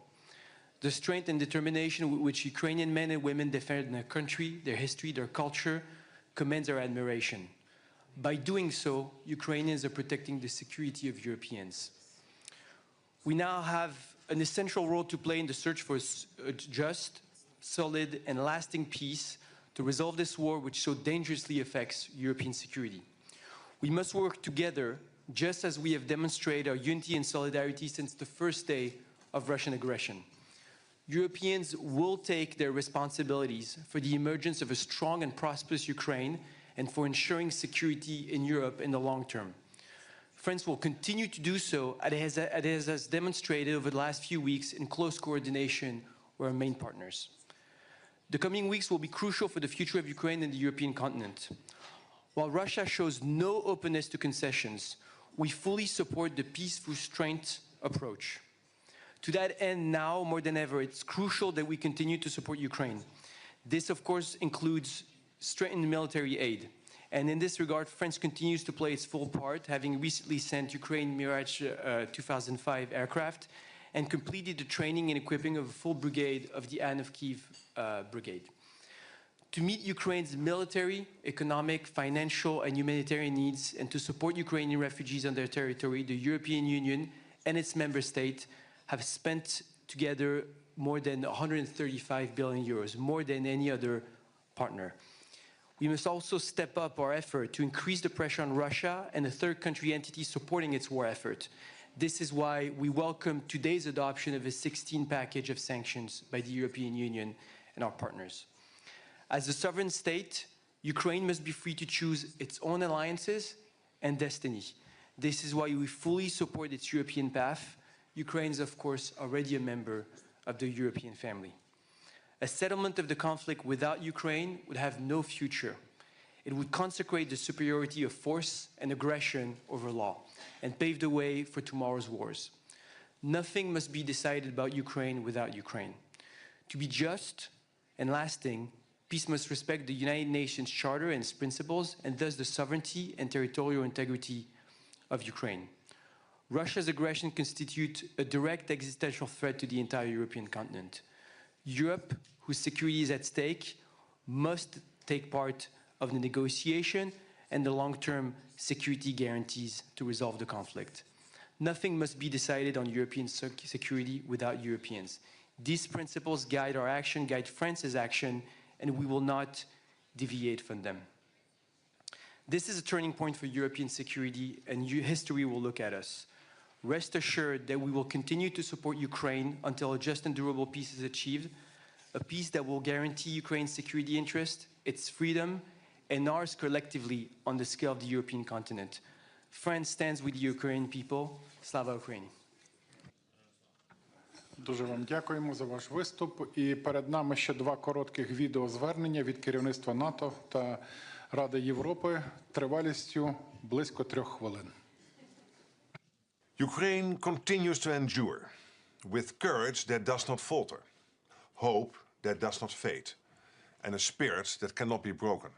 the strength and determination with which Ukrainian men and women defend their country, their history, their culture, commands our admiration. By doing so, Ukrainians are protecting the security of Europeans. We now have an essential role to play in the search for a just, solid, and lasting peace to resolve this war which so dangerously affects European security. We must work together, just as we have demonstrated our unity and solidarity since the first day of Russian aggression. Europeans will take their responsibilities for the emergence of a strong and prosperous Ukraine and for ensuring security in Europe in the long term. France will continue to do so, as it has demonstrated over the last few weeks in close coordination with our main partners. The coming weeks will be crucial for the future of Ukraine and the European continent. While Russia shows no openness to concessions, we fully support the peaceful strength approach. To that end, now more than ever, it's crucial that we continue to support Ukraine. This, of course, includes strengthened military aid. And in this regard, France continues to play its full part, having recently sent Ukraine Mirage 2005 aircraft and completed the training and equipping of a full brigade of the Anne of Kiev brigade. To meet Ukraine's military, economic, financial, and humanitarian needs, and to support Ukrainian refugees on their territory, the European Union and its member states have spent together more than 135 billion euros, more than any other partner. We must also step up our effort to increase the pressure on Russia and the third country entities supporting its war effort. This is why we welcome today's adoption of a 16 package of sanctions by the European Union and our partners. As a sovereign state, Ukraine must be free to choose its own alliances and destiny. This is why we fully support its European path. Ukraine is, of course, already a member of the European family. A settlement of the conflict without Ukraine would have no future. It would consecrate the superiority of force and aggression over law and pave the way for tomorrow's wars. Nothing must be decided about Ukraine without Ukraine. To be just and lasting, peace must respect the United Nations Charter and its principles, and thus the sovereignty and territorial integrity of Ukraine. Russia's aggression constitutes a direct existential threat to the entire European continent. Europe, whose security is at stake, must take part of the negotiation and the long-term security guarantees to resolve the conflict. Nothing must be decided on European security without Europeans. These principles guide our action, guide France's action, and we will not deviate from them. This is a turning point for European security, and history will look at us. Rest assured that we will continue to support Ukraine until a just and durable peace is achieved, a peace that will guarantee Ukraine's security interest, its freedom, and ours collectively on the scale of the European continent. France stands with the Ukrainian people. Slava Ukraini! Дуже вам дякуємо за ваш виступ. І перед нами ще два коротких відеозвернення від керівництва НАТО та Ради Європи тривалістю близько 3 хвилин. Ukraine continues to endure with courage that does not falter, hope that does not fade, and a spirit that cannot be broken.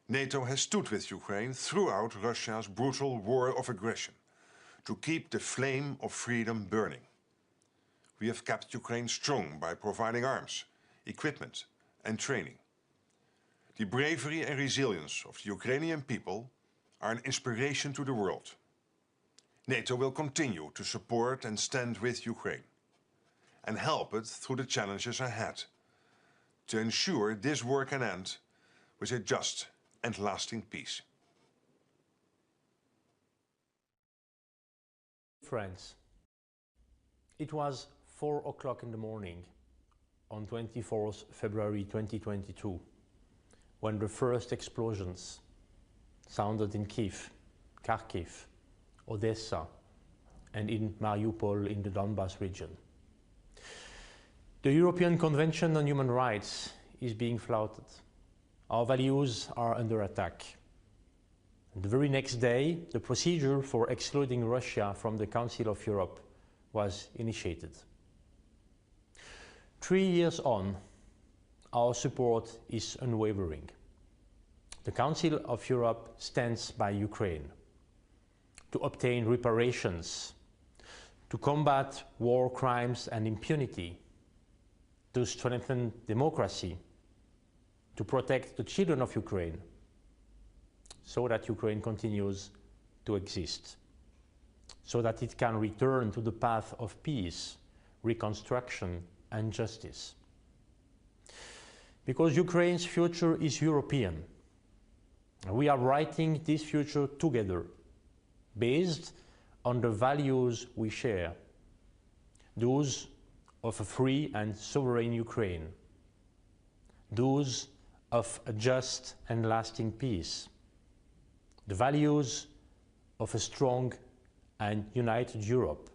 NATO has stood with Ukraine throughout Russia's brutal war of aggression to keep the flame of freedom burning. We have kept Ukraine strong by providing arms, equipment, and training. The bravery and resilience of the Ukrainian people are an inspiration to the world. NATO will continue to support and stand with Ukraine and help it through the challenges ahead to ensure this war can end with a just and lasting peace. Friends, it was 4 o'clock in the morning on 24th February 2022 when the first explosions sounded in Kiev, Kharkiv, Odessa, and in Mariupol in the Donbas region. The European Convention on Human Rights is being flouted. Our values are under attack. And the very next day, the procedure for excluding Russia from the Council of Europe was initiated. 3 years on, our support is unwavering. The Council of Europe stands by Ukraine to obtain reparations, to combat war crimes and impunity, to strengthen democracy, to protect the children of Ukraine, so that Ukraine continues to exist, so that it can return to the path of peace, reconstruction, and justice. Because Ukraine's future is European. We are writing this future together, based on the values we share, those of a free and sovereign Ukraine, those of a just and lasting peace, the values of a strong and united Europe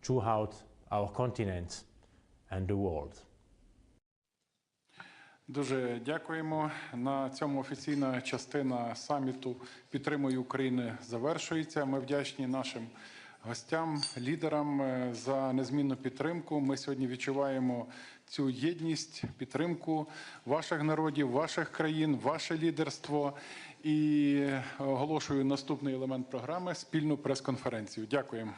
throughout our continent and the world. Дуже дякуємо. На цьому офіційна частина саміту «Підтримуй Україну» завершується. Ми вдячні нашим гостям, лідерам за незмінну підтримку. Ми сьогодні відчуваємо цю єдність, підтримку ваших народів, ваших країн, ваше лідерство. І оголошую наступний елемент програми – спільну прес-конференцію. Дякуємо.